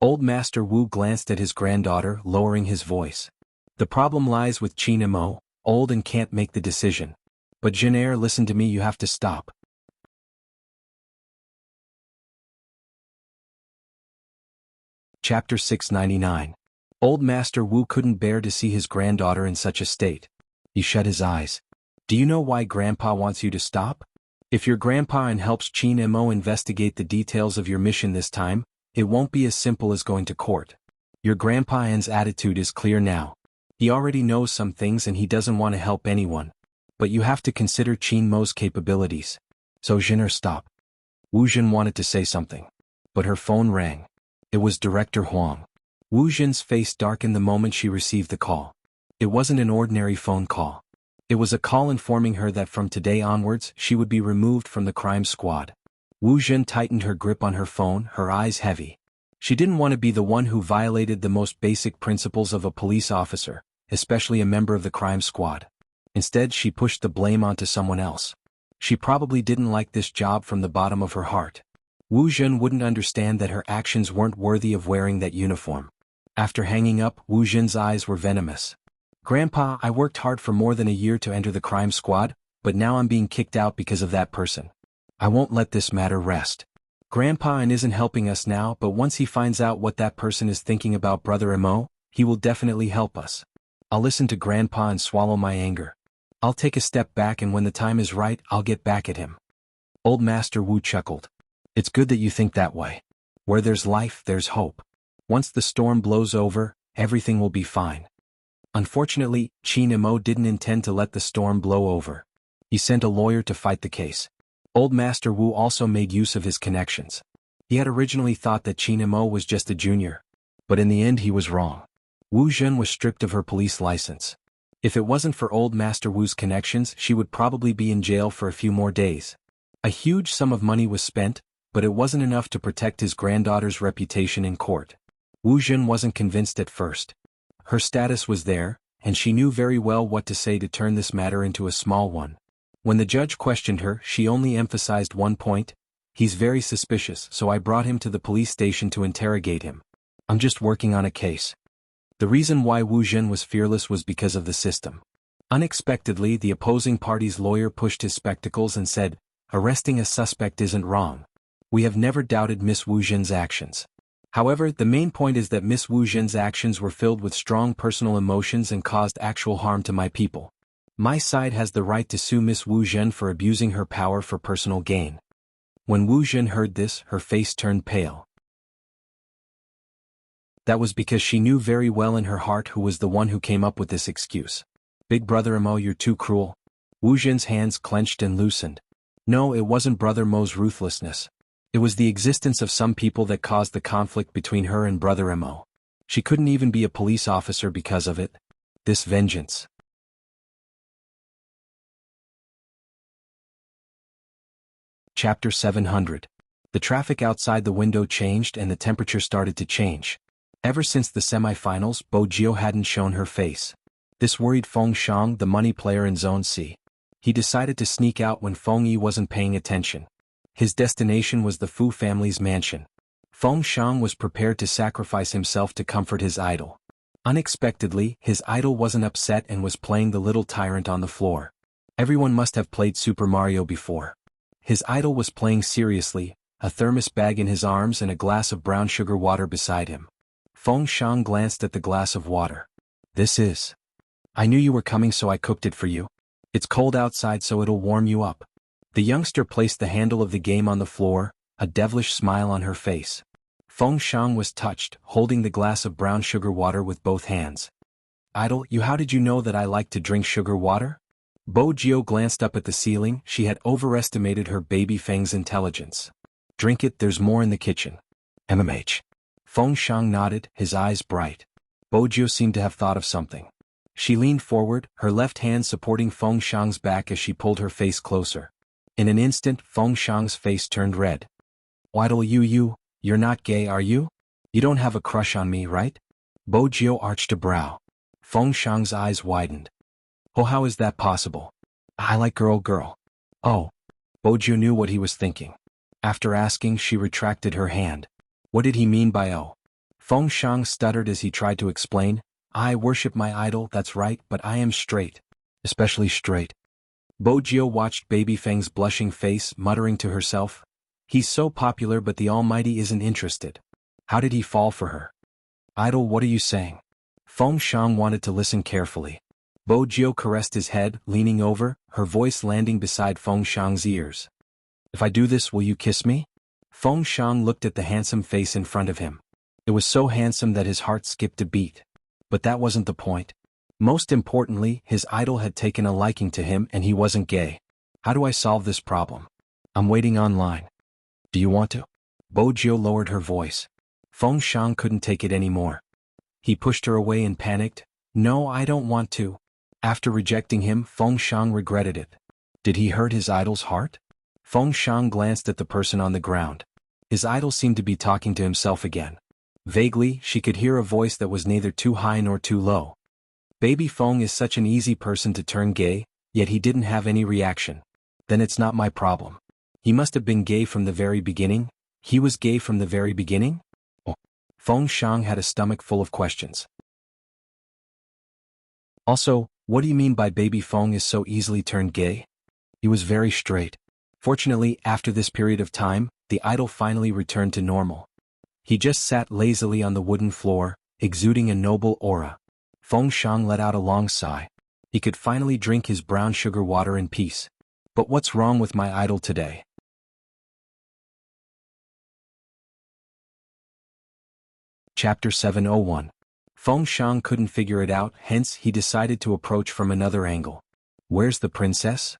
Old Master Wu glanced at his granddaughter, lowering his voice. "The problem lies with Qin Mo, old and can't make the decision. But Jinair, listen to me, you have to stop." Chapter 699. Old Master Wu couldn't bear to see his granddaughter in such a state. He shut his eyes. "Do you know why Grandpa wants you to stop? If your grandpa and helps Qin Mo investigate the details of your mission this time, it won't be as simple as going to court. Your grandpa An's attitude is clear now. He already knows some things and he doesn't want to help anyone. But you have to consider Qin Mo's capabilities. So Jiner, stop." Wu Jun wanted to say something. But her phone rang. It was Director Huang. Wu Jun's face darkened the moment she received the call. It wasn't an ordinary phone call. It was a call informing her that from today onwards she would be removed from the crime squad. Wu Jun tightened her grip on her phone, her eyes heavy. She didn't want to be the one who violated the most basic principles of a police officer, especially a member of the crime squad. Instead, she pushed the blame onto someone else. She probably didn't like this job from the bottom of her heart. Wu Jun wouldn't understand that her actions weren't worthy of wearing that uniform. After hanging up, Wu Jun's eyes were venomous. "Grandpa, I worked hard for more than a year to enter the crime squad, but now I'm being kicked out because of that person. I won't let this matter rest. Grandpa isn't helping us now, but once he finds out what that person is thinking about Brother Mo, he will definitely help us. I'll listen to Grandpa and swallow my anger. I'll take a step back, and when the time is right, I'll get back at him." Old Master Wu chuckled. "It's good that you think that way. Where there's life, there's hope. Once the storm blows over, everything will be fine." Unfortunately, Qin Mo didn't intend to let the storm blow over. He sent a lawyer to fight the case. Old Master Wu also made use of his connections. He had originally thought that Qin Mo was just a junior. But in the end he was wrong. Wu Jun was stripped of her police license. If it wasn't for Old Master Wu's connections, she would probably be in jail for a few more days. A huge sum of money was spent, but it wasn't enough to protect his granddaughter's reputation in court. Wu Jun wasn't convinced at first. Her status was there, and she knew very well what to say to turn this matter into a small one. When the judge questioned her, she only emphasized one point: "He's very suspicious, so I brought him to the police station to interrogate him. I'm just working on a case." The reason why Wu Jun was fearless was because of the system. Unexpectedly, the opposing party's lawyer pushed his spectacles and said, "Arresting a suspect isn't wrong. We have never doubted Miss Wu Jun's actions. However, the main point is that Miss Wu Jun's actions were filled with strong personal emotions and caused actual harm to my people. My side has the right to sue Miss Wu Jun for abusing her power for personal gain." When Wu Jun heard this, her face turned pale. That was because she knew very well in her heart who was the one who came up with this excuse. "Big Brother Mo, you're too cruel." Wu Jun's hands clenched and loosened. No, it wasn't Brother Mo's ruthlessness. It was the existence of some people that caused the conflict between her and Brother Mo. She couldn't even be a police officer because of it. This vengeance. Chapter 700. The traffic outside the window changed and the temperature started to change. Ever since the semi-finals, Bo Jio hadn't shown her face. This worried Feng Shang, the money player in Zone C. He decided to sneak out when Feng Yi wasn't paying attention. His destination was the Fu family's mansion. Feng Shang was prepared to sacrifice himself to comfort his idol. Unexpectedly, his idol wasn't upset and was playing the little tyrant on the floor. Everyone must have played Super Mario before. His idol was playing seriously, a thermos bag in his arms and a glass of brown sugar water beside him. Feng Shang glanced at the glass of water. "This is. I knew you were coming, so I cooked it for you. It's cold outside, so it'll warm you up." The youngster placed the handle of the game on the floor, a devilish smile on her face. Feng Shang was touched, holding the glass of brown sugar water with both hands. "Idol, how did you know that I like to drink sugar water?" Bo Jio glanced up at the ceiling. She had overestimated her baby Feng's intelligence. "Drink it, there's more in the kitchen." "MMH." Feng Shang nodded, his eyes bright. Bo Jio seemed to have thought of something. She leaned forward, her left hand supporting Feng Shang's back as she pulled her face closer. In an instant, Feng Shang's face turned red. Idol you're not gay, are you? You don't have a crush on me, right? Bo Jiu arched a brow. Feng Shang's eyes widened. Oh, how is that possible? I like girl. Oh. Bo Jiu knew what he was thinking. After asking, she retracted her hand. What did he mean by oh? Feng Shang stuttered as he tried to explain. I worship my idol, that's right, but I am straight. Especially straight. Bo Jiu watched Baby Feng's blushing face, muttering to herself. He's so popular but the Almighty isn't interested. How did he fall for her? Idol, what are you saying? Feng Shang wanted to listen carefully. Bo Jiu caressed his head, leaning over, her voice landing beside Feng Shang's ears. If I do this, will you kiss me? Feng Shang looked at the handsome face in front of him. It was so handsome that his heart skipped a beat. But that wasn't the point. Most importantly, his idol had taken a liking to him and he wasn't gay. How do I solve this problem? I'm waiting online. Do you want to? Bo Jiu lowered her voice. Feng Shang couldn't take it anymore. He pushed her away and panicked. No, I don't want to. After rejecting him, Feng Shang regretted it. Did he hurt his idol's heart? Feng Shang glanced at the person on the ground. His idol seemed to be talking to himself again. Vaguely, she could hear a voice that was neither too high nor too low. Baby Feng is such an easy person to turn gay, yet he didn't have any reaction. Then it's not my problem. He must have been gay from the very beginning. He was gay from the very beginning? Oh. Feng Shang had a stomach full of questions. Also, what do you mean by Baby Feng is so easily turned gay? He was very straight. Fortunately, after this period of time, the idol finally returned to normal. He just sat lazily on the wooden floor, exuding a noble aura. Feng Shang let out a long sigh. He could finally drink his brown sugar water in peace. But what's wrong with my idol today? Chapter 701. Feng Shang couldn't figure it out, hence he decided to approach from another angle. Where's the princess?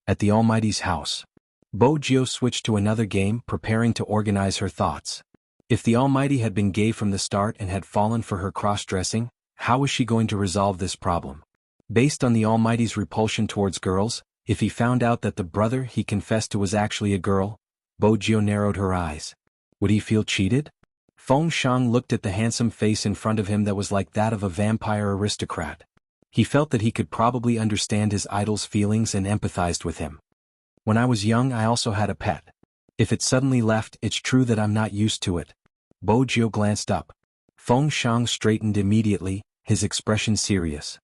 At the Almighty's house. Bo Jiu switched to another game, preparing to organize her thoughts. If the Almighty had been gay from the start and had fallen for her cross-dressing, how was she going to resolve this problem? Based on the Almighty's repulsion towards girls, if he found out that the brother he confessed to was actually a girl, Bo Jiu narrowed her eyes. Would he feel cheated? Feng Shang looked at the handsome face in front of him that was like that of a vampire aristocrat. He felt that he could probably understand his idol's feelings and empathized with him. When I was young, I also had a pet. If it suddenly left, it's true that I'm not used to it. Bo Jiu glanced up. Feng Shang straightened immediately, his expression serious.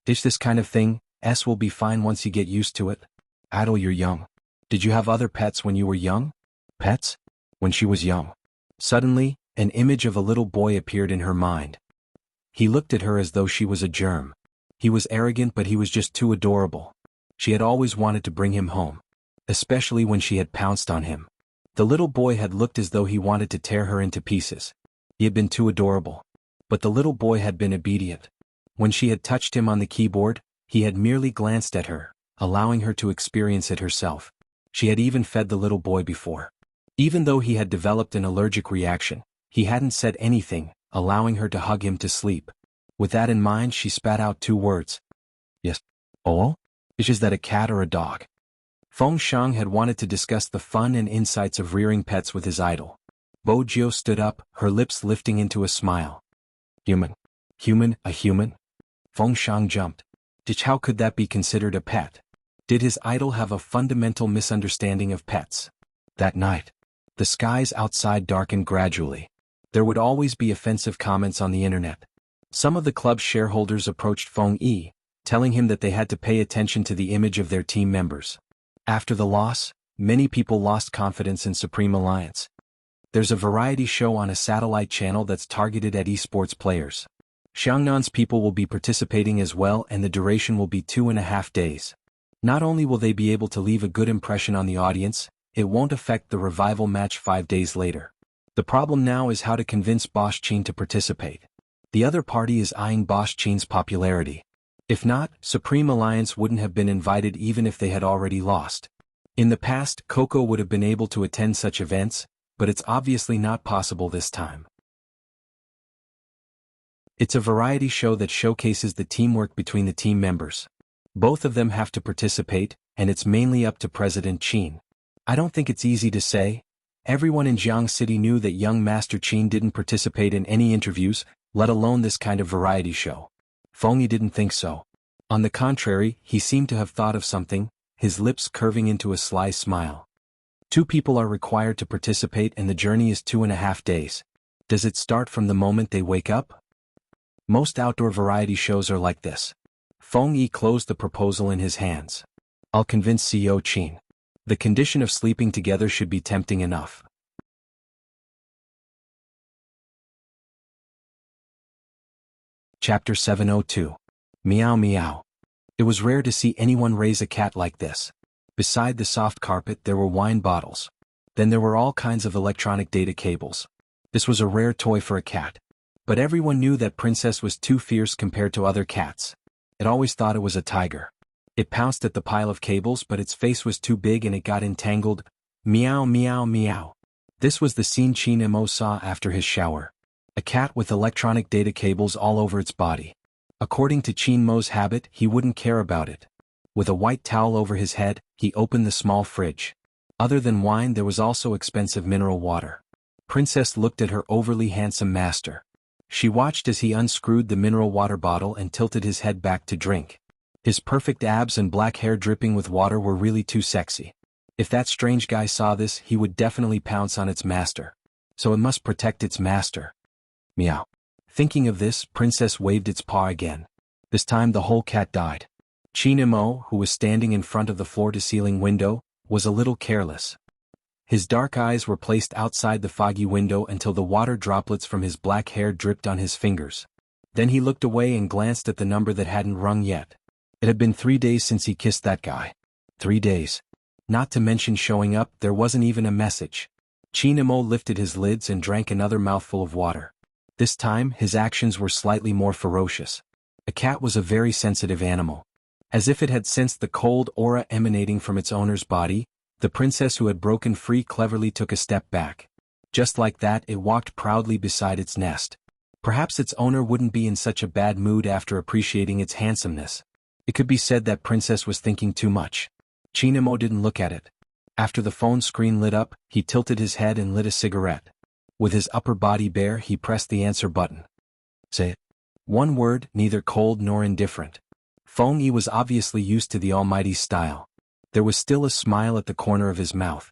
It's this kind of thing, will be fine once you get used to it. Idol, you're young. Did you have other pets when you were young? Pets? When she was young. Suddenly, an image of a little boy appeared in her mind. He looked at her as though she was a germ. He was arrogant, but he was just too adorable. She had always wanted to bring him home. Especially when she had pounced on him. The little boy had looked as though he wanted to tear her into pieces. He had been too adorable. But the little boy had been obedient. When she had touched him on the keyboard, he had merely glanced at her, allowing her to experience it herself. She had even fed the little boy before. Even though he had developed an allergic reaction, he hadn't said anything, allowing her to hug him to sleep. With that in mind, she spat out 2 words. Yes. Oh? Is that a cat or a dog? Feng Shang had wanted to discuss the fun and insights of rearing pets with his idol. Bo Jiu stood up, her lips lifting into a smile. Human. Human, a human? Feng Shang jumped. How could that be considered a pet? Did his idol have a fundamental misunderstanding of pets? That night, the skies outside darkened gradually. There would always be offensive comments on the internet. Some of the club's shareholders approached Feng Yi, telling him that they had to pay attention to the image of their team members. After the loss, many people lost confidence in Supreme Alliance. There's a variety show on a satellite channel that's targeted at esports players. Xiangnan's people will be participating as well, and the duration will be 2.5 days. Not only will they be able to leave a good impression on the audience, it won't affect the revival match 5 days later. The problem now is how to convince Bosch Qin to participate. The other party is eyeing Bosch Qin's popularity. If not, Supreme Alliance wouldn't have been invited even if they had already lost. In the past, Coco would have been able to attend such events, but it's obviously not possible this time. It's a variety show that showcases the teamwork between the team members. Both of them have to participate, and it's mainly up to President Qin. I don't think it's easy to say. Everyone in Jiang City knew that young Master Qin didn't participate in any interviews, let alone this kind of variety show. Feng Yi didn't think so. On the contrary, he seemed to have thought of something, his lips curving into a sly smile. 2 people are required to participate and the journey is 2.5 days. Does it start from the moment they wake up? Most outdoor variety shows are like this. Feng Yi closed the proposal in his hands. I'll convince CEO Qin. The condition of sleeping together should be tempting enough. Chapter 702. Meow Meow. It was rare to see anyone raise a cat like this. Beside the soft carpet there were wine bottles. Then there were all kinds of electronic data cables. This was a rare toy for a cat. But everyone knew that Princess was too fierce compared to other cats. It always thought it was a tiger. It pounced at the pile of cables but its face was too big and it got entangled. Meow meow meow. This was the scene Qin Mo saw after his shower. A cat with electronic data cables all over its body. According to Qin Mo's habit, he wouldn't care about it. With a white towel over his head, he opened the small fridge. Other than wine there was also expensive mineral water. Princess looked at her overly handsome master. She watched as he unscrewed the mineral water bottle and tilted his head back to drink. His perfect abs and black hair dripping with water were really too sexy. If that strange guy saw this, he would definitely pounce on its master. So it must protect its master. Meow. Thinking of this, Princess waved its paw again. This time the whole cat died. Qin Mo, who was standing in front of the floor-to-ceiling window, was a little careless. His dark eyes were placed outside the foggy window until the water droplets from his black hair dripped on his fingers. Then he looked away and glanced at the number that hadn't rung yet. It had been 3 days since he kissed that guy. 3 days. Not to mention showing up, there wasn't even a message. Qin Mo lifted his lids and drank another mouthful of water. This time, his actions were slightly more ferocious. A cat was a very sensitive animal. As if it had sensed the cold aura emanating from its owner's body, the princess who had broken free cleverly took a step back. Just like that, it walked proudly beside its nest. Perhaps its owner wouldn't be in such a bad mood after appreciating its handsomeness. It could be said that Princess was thinking too much. Qin Mo didn't look at it. After the phone screen lit up, he tilted his head and lit a cigarette. With his upper body bare, he pressed the answer button. Say it. One word, neither cold nor indifferent. Feng Yi was obviously used to the Almighty's style. There was still a smile at the corner of his mouth.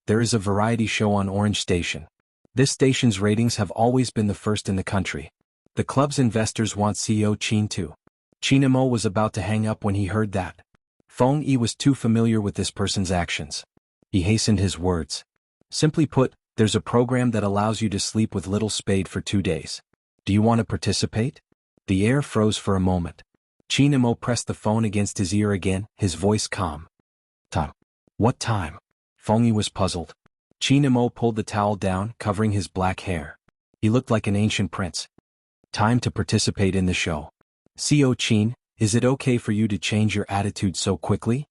There is a variety show on Orange Station. This station's ratings have always been the first in the country. The club's investors want CEO Qin too. Qin Mo was about to hang up when he heard that. Feng Yi was too familiar with this person's actions. He hastened his words. Simply put, there's a program that allows you to sleep with little Spade for 2 days. Do you want to participate? The air froze for a moment. Qin Mo pressed the phone against his ear again, his voice calm. Time. What time? Feng Yi was puzzled. Qin Mo pulled the towel down, covering his black hair. He looked like an ancient prince. Time to participate in the show. CEO Qin, is it okay for you to change your attitude so quickly?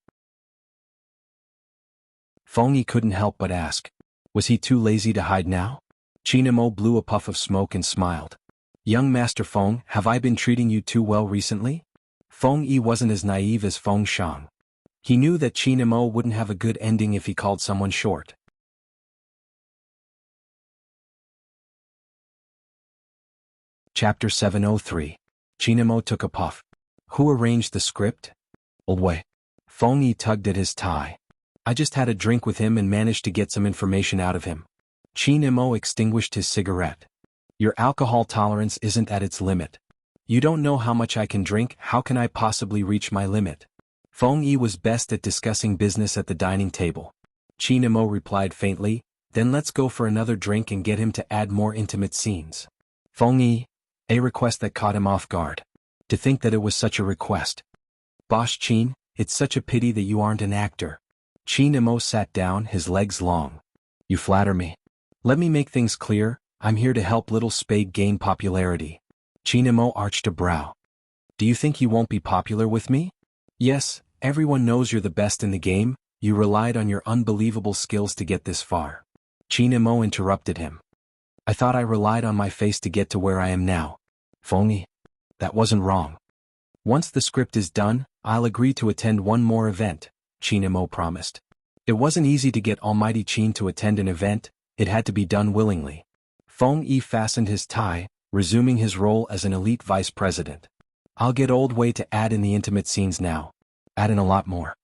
Feng Yi couldn't help but ask. Was he too lazy to hide now? Qin Mo blew a puff of smoke and smiled. Young Master Feng, have I been treating you too well recently? Feng Yi wasn't as naive as Feng Shang. He knew that Qin Mo wouldn't have a good ending if he called someone short. Chapter 703. Qin Mo took a puff. Who arranged the script? Old way. Feng Yi tugged at his tie. I just had a drink with him and managed to get some information out of him. Qin Mo extinguished his cigarette. Your alcohol tolerance isn't at its limit. You don't know how much I can drink, how can I possibly reach my limit? Feng Yi was best at discussing business at the dining table. Qin Mo replied faintly, then let's go for another drink and get him to add more intimate scenes. Feng Yi, a request that caught him off guard. To think that it was such a request. Boss Qin, it's such a pity that you aren't an actor. Qin Mo sat down, his legs long. You flatter me. Let me make things clear, I'm here to help Little Spade gain popularity. Qin Mo arched a brow. Do you think you won't be popular with me? Yes, everyone knows you're the best in the game, you relied on your unbelievable skills to get this far. Qin Mo interrupted him. I thought I relied on my face to get to where I am now. Feng Yi, that wasn't wrong. Once the script is done, I'll agree to attend one more event, Qin Mo promised. It wasn't easy to get Almighty Qin to attend an event, it had to be done willingly. Feng Yi fastened his tie, resuming his role as an elite vice president. I'll get Old Wei to add in the intimate scenes now. Add in a lot more.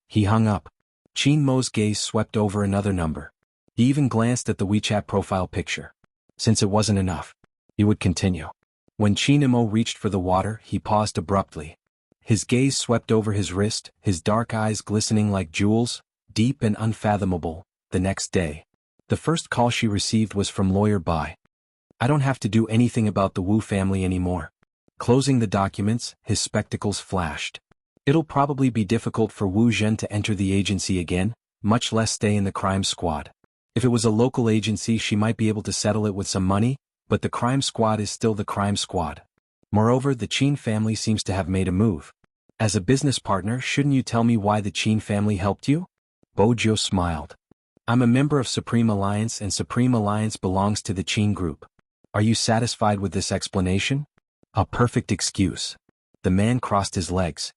He hung up. Qin Mo's gaze swept over another number. He even glanced at the WeChat profile picture. Since it wasn't enough, he would continue. When Qin Mo reached for the water, he paused abruptly. His gaze swept over his wrist, his dark eyes glistening like jewels, deep and unfathomable. The next day, the first call she received was from Lawyer Bai. I don't have to do anything about the Wu family anymore. Closing the documents, his spectacles flashed. It'll probably be difficult for Wu Zhen to enter the agency again, much less stay in the crime squad. If it was a local agency, she might be able to settle it with some money, but the crime squad is still the crime squad. Moreover, the Qin family seems to have made a move. As a business partner, shouldn't you tell me why the Qin family helped you? Bojiu smiled. I'm a member of Supreme Alliance and Supreme Alliance belongs to the Qin group. Are you satisfied with this explanation? A perfect excuse. The man crossed his legs.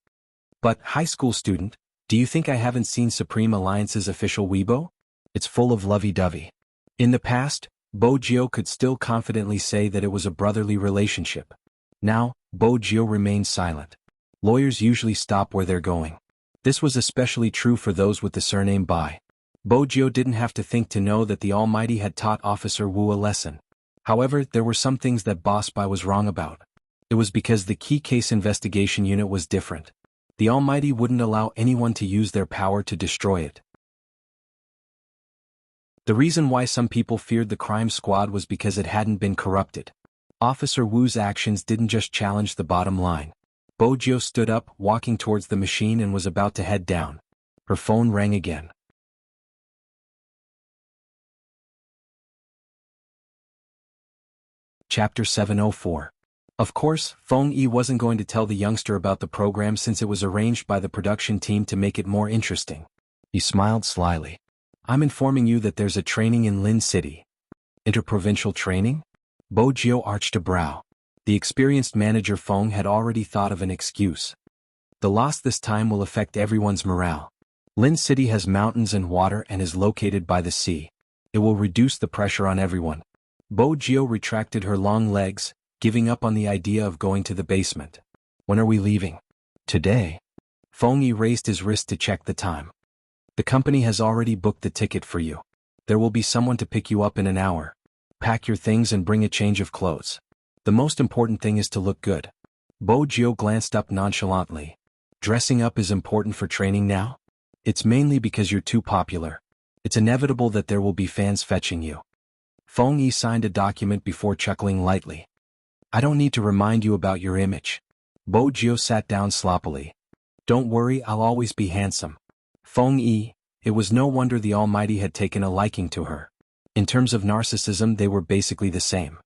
But, high school student, do you think I haven't seen Supreme Alliance's official Weibo? It's full of lovey-dovey. In the past, Bojiu could still confidently say that it was a brotherly relationship. Now, Bojiu remained silent. Lawyers usually stop where they're going. This was especially true for those with the surname Bai. Bojiu didn't have to think to know that the Almighty had taught Officer Wu a lesson. However, there were some things that Boss Bai was wrong about. It was because the key case investigation unit was different. The Almighty wouldn't allow anyone to use their power to destroy it. The reason why some people feared the crime squad was because it hadn't been corrupted. Officer Wu's actions didn't just challenge the bottom line. Bojiu stood up, walking towards the machine and was about to head down. Her phone rang again. Chapter 704. Of course, Feng Yi wasn't going to tell the youngster about the program since it was arranged by the production team to make it more interesting. He smiled slyly. I'm informing you that there's a training in Lin City. Interprovincial training? Bojiu arched a brow. The experienced manager Feng had already thought of an excuse. The loss this time will affect everyone's morale. Lin City has mountains and water and is located by the sea. It will reduce the pressure on everyone. Bojiu retracted her long legs, giving up on the idea of going to the basement. When are we leaving? Today. Feng Yi raised his wrist to check the time. The company has already booked the ticket for you. There will be someone to pick you up in an hour. Pack your things and bring a change of clothes. The most important thing is to look good. Bojiu glanced up nonchalantly. Dressing up is important for training now? It's mainly because you're too popular. It's inevitable that there will be fans fetching you. Feng Yi signed a document before chuckling lightly. I don't need to remind you about your image. Bojiu sat down sloppily. Don't worry, I'll always be handsome. Feng Yi, it was no wonder the Almighty had taken a liking to her. In terms of narcissism, they were basically the same.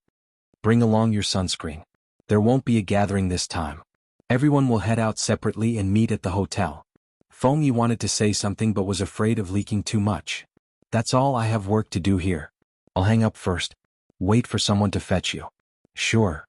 Bring along your sunscreen. There won't be a gathering this time. Everyone will head out separately and meet at the hotel. Feng Yi wanted to say something but was afraid of leaking too much. That's all, I have work to do here. I'll hang up first. Wait for someone to fetch you. Sure.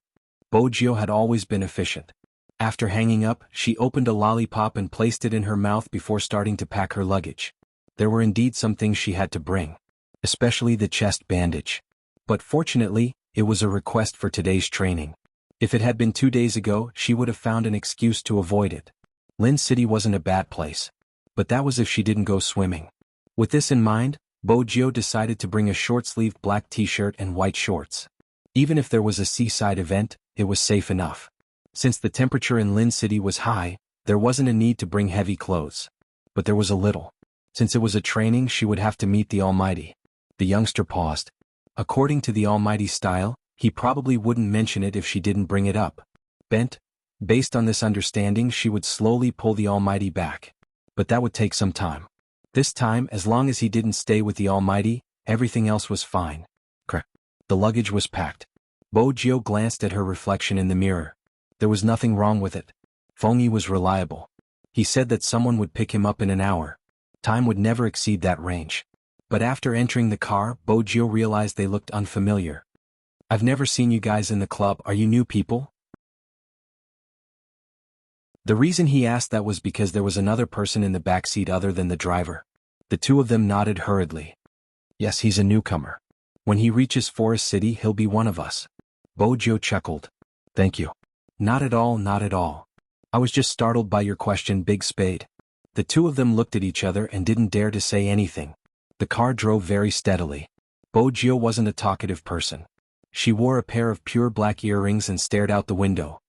Bojiu had always been efficient. After hanging up, she opened a lollipop and placed it in her mouth before starting to pack her luggage. There were indeed some things she had to bring. Especially the chest bandage. But fortunately, it was a request for today's training. If it had been 2 days ago, she would have found an excuse to avoid it. Lin City wasn't a bad place. But that was if she didn't go swimming. With this in mind, Bojiu decided to bring a short-sleeved black t-shirt and white shorts. Even if there was a seaside event, it was safe enough. Since the temperature in Lin City was high, there wasn't a need to bring heavy clothes. But there was a little. Since it was a training, she would have to meet the Almighty. The youngster paused. According to the Almighty's style, he probably wouldn't mention it if she didn't bring it up. Based on this understanding, she would slowly pull the Almighty back. But that would take some time. This time, as long as he didn't stay with the Almighty, everything else was fine. The luggage was packed. Bojiu glanced at her reflection in the mirror. There was nothing wrong with it. Feng Yi was reliable. He said that someone would pick him up in an hour. Time would never exceed that range. But after entering the car, Bojiu realized they looked unfamiliar. I've never seen you guys in the club. Are you new people? The reason he asked that was because there was another person in the backseat other than the driver. The two of them nodded hurriedly. Yes, he's a newcomer. When he reaches Forest City, he'll be one of us. Bojo chuckled. Thank you. Not at all, not at all. I was just startled by your question, Big Spade. The two of them looked at each other and didn't dare to say anything. The car drove very steadily. Bojo wasn't a talkative person. She wore a pair of pure black earrings and stared out the window.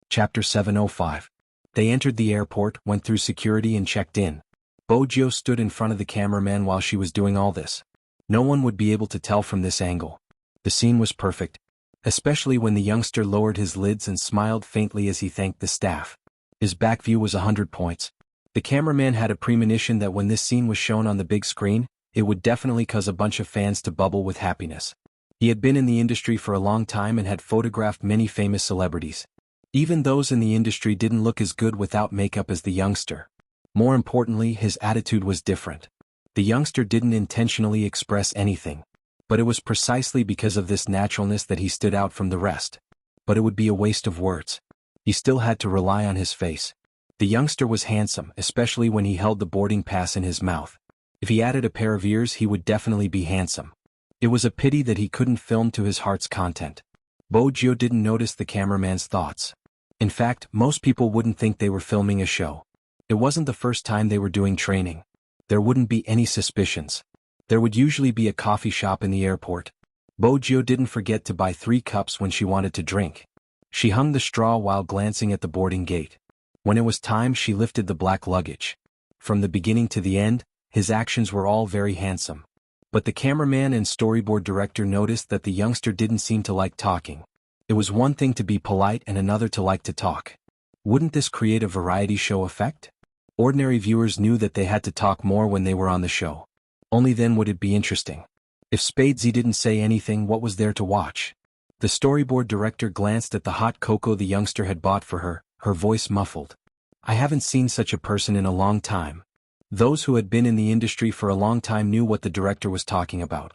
Chapter 705. They entered the airport, went through security and checked in. Bojo stood in front of the cameraman while she was doing all this. No one would be able to tell from this angle. The scene was perfect, especially when the youngster lowered his lids and smiled faintly as he thanked the staff. His back view was 100 points. The cameraman had a premonition that when this scene was shown on the big screen, it would definitely cause a bunch of fans to bubble with happiness. He had been in the industry for a long time and had photographed many famous celebrities. Even those in the industry didn't look as good without makeup as the youngster. More importantly, his attitude was different. The youngster didn't intentionally express anything, but it was precisely because of this naturalness that he stood out from the rest. But it would be a waste of words. He still had to rely on his face. The youngster was handsome, especially when he held the boarding pass in his mouth. If he added a pair of ears, he would definitely be handsome. It was a pity that he couldn't film to his heart's content. Bojo didn't notice the cameraman's thoughts. In fact, most people wouldn't think they were filming a show. It wasn't the first time they were doing training. There wouldn't be any suspicions. There would usually be a coffee shop in the airport. Bojo didn't forget to buy 3 cups when she wanted to drink. She hung the straw while glancing at the boarding gate. When it was time, she lifted the black luggage. From the beginning to the end, his actions were all very handsome. But the cameraman and storyboard director noticed that the youngster didn't seem to like talking. It was one thing to be polite and another to like to talk. Wouldn't this create a variety show effect? Ordinary viewers knew that they had to talk more when they were on the show. Only then would it be interesting. If Spadesy didn't say anything, what was there to watch? The storyboard director glanced at the hot cocoa the youngster had bought for her, her voice muffled. I haven't seen such a person in a long time. Those who had been in the industry for a long time knew what the director was talking about.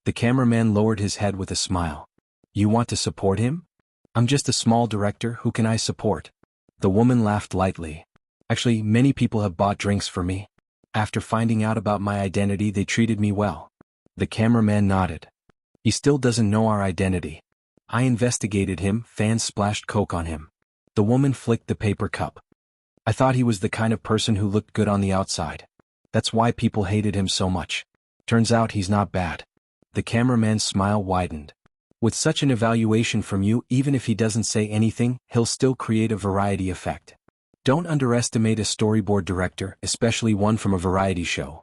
The cameraman lowered his head with a smile. You want to support him? I'm just a small director, who can I support? The woman laughed lightly. Actually, many people have bought drinks for me. After finding out about my identity, they treated me well. The cameraman nodded. He still doesn't know our identity. I investigated him, fans splashed Coke on him. The woman flicked the paper cup. I thought he was the kind of person who looked good on the outside. That's why people hated him so much. Turns out he's not bad. The cameraman's smile widened. With such an evaluation from you, even if he doesn't say anything, he'll still create a variety effect. Don't underestimate a storyboard director, especially one from a variety show.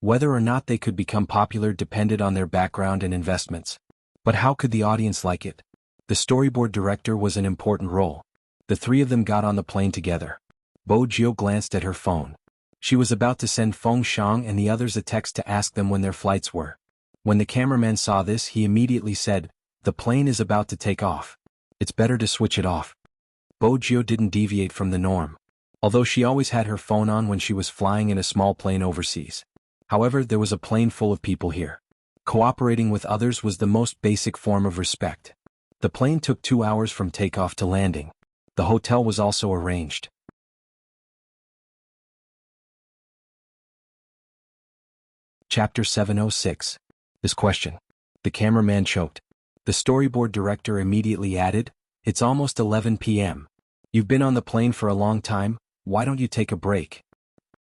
Whether or not they could become popular depended on their background and investments. But how could the audience like it? The storyboard director was an important role. The 3 of them got on the plane together. Bojo glanced at her phone. She was about to send Feng Shang and the others a text to ask them when their flights were. When the cameraman saw this, he immediately said, "The plane is about to take off. It's better to switch it off." Bojo didn't deviate from the norm, although she always had her phone on when she was flying in a small plane overseas. However, there was a plane full of people here. Cooperating with others was the most basic form of respect. The plane took 2 hours from takeoff to landing. The hotel was also arranged. Chapter 706. This question. The cameraman choked. The storyboard director immediately added, "It's almost 11 p.m. You've been on the plane for a long time, why don't you take a break?"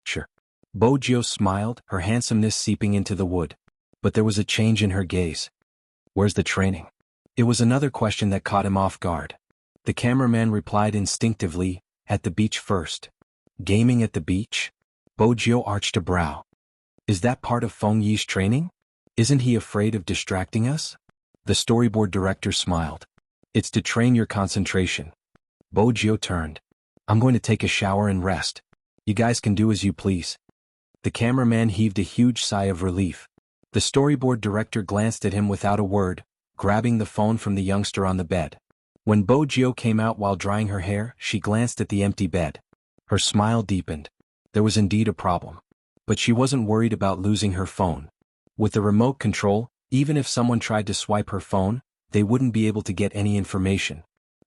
Sure. Bojo smiled, her handsomeness seeping into the wood. But there was a change in her gaze. Where's the training? It was another question that caught him off guard. The cameraman replied instinctively, "At the beach first." Gaming at the beach? Bojo arched a brow. Is that part of Feng Yi's training? Isn't he afraid of distracting us? The storyboard director smiled. It's to train your concentration. Bojo turned. I'm going to take a shower and rest. You guys can do as you please. The cameraman heaved a huge sigh of relief. The storyboard director glanced at him without a word, grabbing the phone from the youngster on the bed. When Bojo came out while drying her hair, she glanced at the empty bed. Her smile deepened. There was indeed a problem. But she wasn't worried about losing her phone. With the remote control, Even if someone tried to swipe her phone, they wouldn't be able to get any information.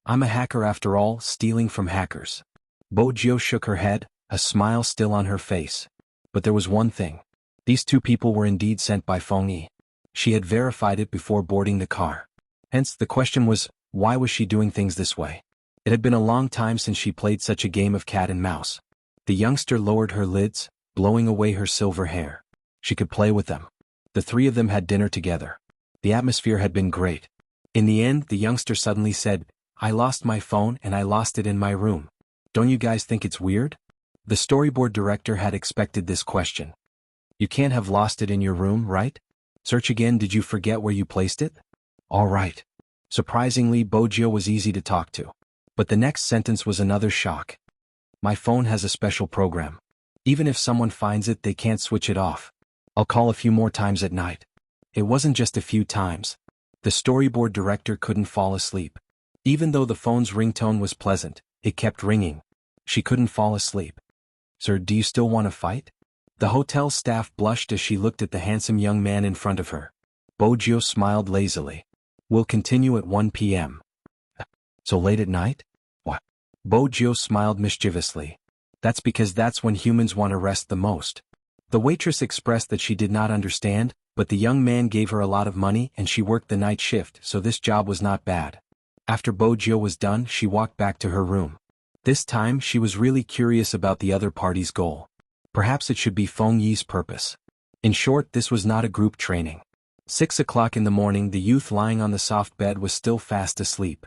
I'm a hacker after all, stealing from hackers. Bojo shook her head, a smile still on her face. But there was one thing. These two people were indeed sent by Feng Yi. She had verified it before boarding the car. Hence, the question was, why was she doing things this way? It had been a long time since she played such a game of cat and mouse. The youngster lowered her lids, blowing away her silver hair. She could play with them. The three of them had dinner together. The atmosphere had been great. In the end, the youngster suddenly said, I lost my phone and I lost it in my room. Don't you guys think it's weird? The storyboard director had expected this question. You can't have lost it in your room, right? Search again, did you forget where you placed it? All right. Surprisingly, Bojo was easy to talk to. But the next sentence was another shock. My phone has a special program. Even if someone finds it, they can't switch it off. I'll call a few more times at night. It wasn't just a few times. The storyboard director couldn't fall asleep. Even though the phone's ringtone was pleasant, it kept ringing. She couldn't fall asleep. Sir, do you still want to fight? The hotel staff blushed as she looked at the handsome young man in front of her. Bojo smiled lazily. We'll continue at 1 p.m. So late at night? What? Bojo smiled mischievously. That's because that's when humans want to rest the most. The waitress expressed that she did not understand, but the young man gave her a lot of money and she worked the night shift, so this job was not bad. After Bojo was done, she walked back to her room. This time, she was really curious about the other party's goal. Perhaps it should be Feng Yi's purpose. In short, this was not a group training. 6 o'clock in the morning, the youth lying on the soft bed was still fast asleep.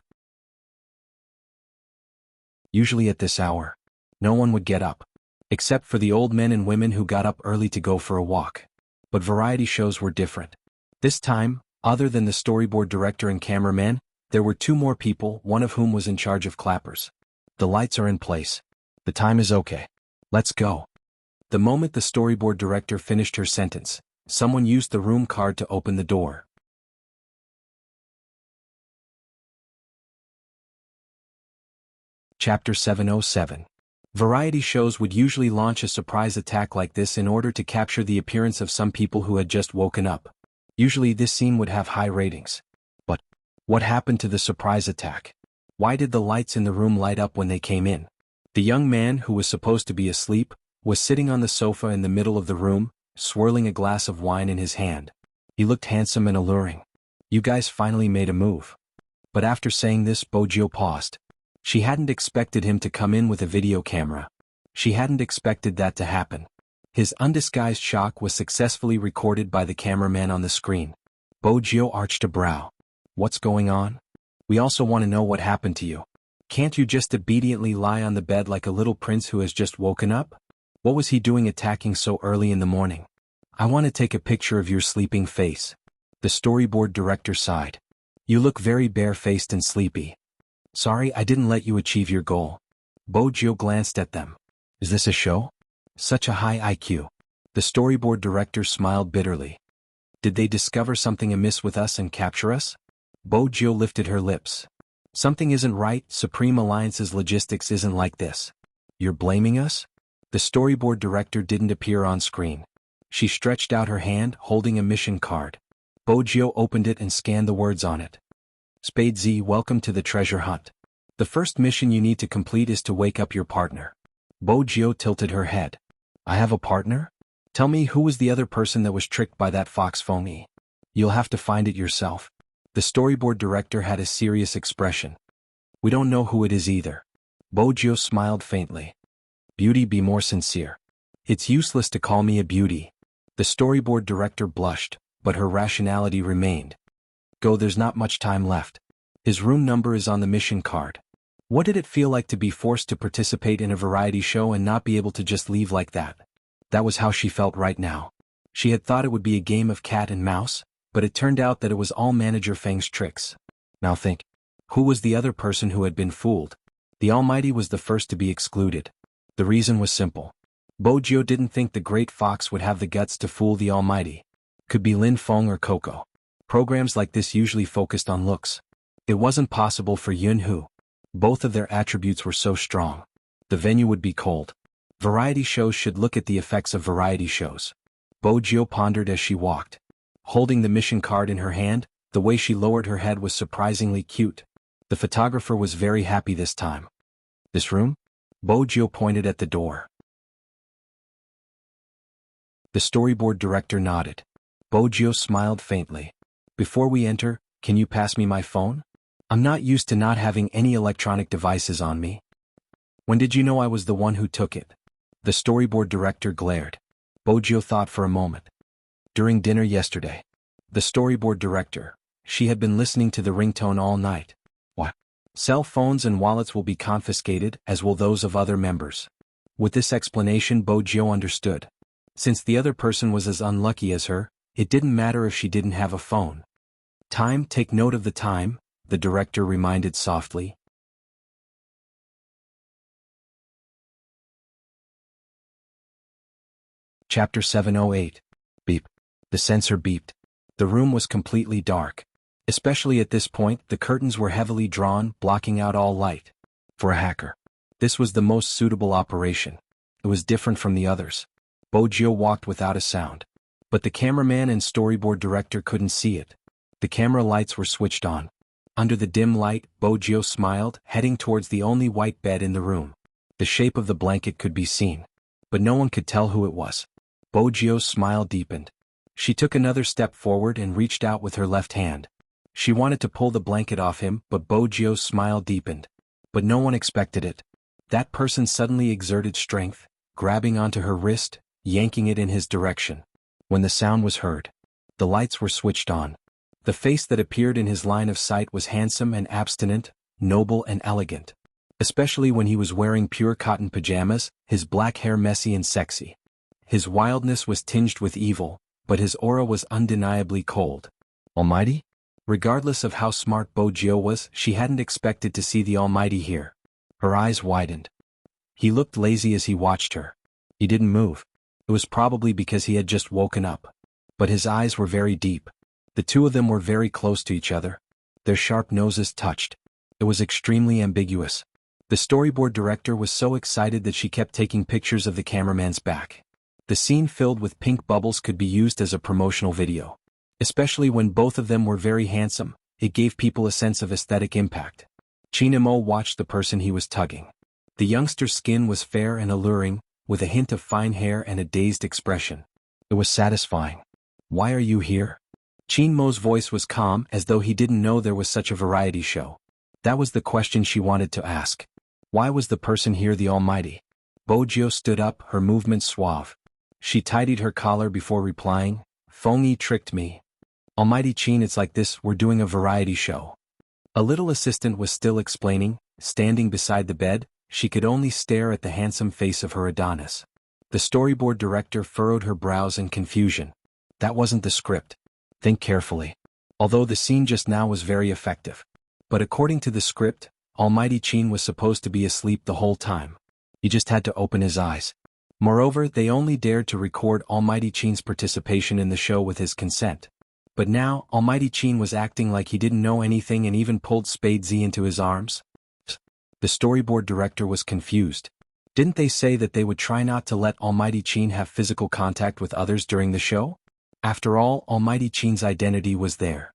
Usually at this hour, no one would get up. Except for the old men and women who got up early to go for a walk. But variety shows were different. This time, other than the storyboard director and cameraman, there were two more people, one of whom was in charge of clappers. The lights are in place. The time is okay. Let's go. The moment the storyboard director finished her sentence, someone used the room card to open the door. Chapter 707. Variety shows would usually launch a surprise attack like this in order to capture the appearance of some people who had just woken up. Usually this scene would have high ratings. But what happened to the surprise attack? Why did the lights in the room light up when they came in? The young man, who was supposed to be asleep, was sitting on the sofa in the middle of the room, swirling a glass of wine in his hand. He looked handsome and alluring. You guys finally made a move. But after saying this, Bojo paused. She hadn't expected him to come in with a video camera. She hadn't expected that to happen. His undisguised shock was successfully recorded by the cameraman on the screen. Bojo arched a brow. What's going on? We also want to know what happened to you. Can't you just obediently lie on the bed like a little prince who has just woken up? What was he doing attacking so early in the morning? I want to take a picture of your sleeping face. The storyboard director sighed. You look very bare-faced and sleepy. Sorry, I didn't let you achieve your goal. Bojo glanced at them. Is this a show? Such a high IQ. The storyboard director smiled bitterly. Did they discover something amiss with us and capture us? Bojo lifted her lips. Something isn't right, Supreme Alliance's logistics isn't like this. You're blaming us? The storyboard director didn't appear on screen. She stretched out her hand, holding a mission card. Bojo opened it and scanned the words on it. Spade Z, welcome to the treasure hunt. The first mission you need to complete is to wake up your partner. Bojo tilted her head. I have a partner? Tell me, who was the other person that was tricked by that fox Feng Yi? You'll have to find it yourself. The storyboard director had a serious expression. We don't know who it is either. Bojo smiled faintly. Beauty, be more sincere. It's useless to call me a beauty. The storyboard director blushed, but her rationality remained. Go, there's not much time left. His room number is on the mission card. What did it feel like to be forced to participate in a variety show and not be able to just leave like that? That was how she felt right now. She had thought it would be a game of cat and mouse, but it turned out that it was all Manager Feng's tricks. Now think. Who was the other person who had been fooled? The Almighty was the first to be excluded. The reason was simple. Bojo didn't think the Great Fox would have the guts to fool the Almighty. Could be Lin Feng or Coco. Programs like this usually focused on looks. It wasn't possible for Yun Hu. Both of their attributes were so strong. The venue would be cold. Variety shows should look at the effects of variety shows. Bojo pondered as she walked. holding the mission card in her hand. The way she lowered her head was surprisingly cute. The photographer was very happy this time. This room? Bojio pointed at the door. The storyboard director nodded. Bojio smiled faintly. Before we enter, can you pass me my phone? I'm not used to not having any electronic devices on me. When did you know I was the one who took it? The storyboard director glared. Bojio thought for a moment. During dinner yesterday. The storyboard director. She had been listening to the ringtone all night. What? Cell phones and wallets will be confiscated, as will those of other members. With this explanation, Bojio understood. Since the other person was as unlucky as her, it didn't matter if she didn't have a phone. Time, take note of the time, the director reminded softly. Chapter 708. Beep. The sensor beeped. The room was completely dark. Especially at this point, the curtains were heavily drawn, blocking out all light. For a hacker, this was the most suitable operation. It was different from the others. Bojio walked without a sound. But the cameraman and storyboard director couldn't see it. The camera lights were switched on. Under the dim light, Bojio smiled, heading towards the only white bed in the room. The shape of the blanket could be seen. But no one could tell who it was. Bojio's smile deepened. She took another step forward and reached out with her left hand. She wanted to pull the blanket off him, but Bojio's smile deepened. But no one expected it. That person suddenly exerted strength, grabbing onto her wrist, yanking it in his direction. When the sound was heard, the lights were switched on. The face that appeared in his line of sight was handsome and abstinent, noble and elegant. Especially when he was wearing pure cotton pajamas, his black hair messy and sexy. His wildness was tinged with evil, but his aura was undeniably cold. Almighty? Regardless of how smart Bojio was, she hadn't expected to see the Almighty here. Her eyes widened. He looked lazy as he watched her. He didn't move. It was probably because he had just woken up. But his eyes were very deep. The two of them were very close to each other. Their sharp noses touched. It was extremely ambiguous. The storyboard director was so excited that she kept taking pictures of the cameraman's back. The scene filled with pink bubbles could be used as a promotional video. Especially when both of them were very handsome, it gave people a sense of aesthetic impact. Chinamo watched the person he was tugging. The youngster's skin was fair and alluring, with a hint of fine hair and a dazed expression. It was satisfying. Why are you here? Chinmo's voice was calm, as though he didn't know there was such a variety show. That was the question she wanted to ask. Why was the person here the Almighty? Bojio stood up, her movements suave. She tidied her collar before replying, Fengyi tricked me. Almighty Qin, it's like this, we're doing a variety show. A little assistant was still explaining, standing beside the bed, she could only stare at the handsome face of her Adonis. The storyboard director furrowed her brows in confusion. That wasn't the script. Think carefully. Although the scene just now was very effective. But according to the script, Almighty Qin was supposed to be asleep the whole time. He just had to open his eyes. Moreover, they only dared to record Almighty Qin's participation in the show with his consent. But now, Almighty Qin was acting like he didn't know anything and even pulled Spade Z into his arms. The storyboard director was confused. Didn't they say that they would try not to let Almighty Qin have physical contact with others during the show? After all, Almighty Qin's identity was there.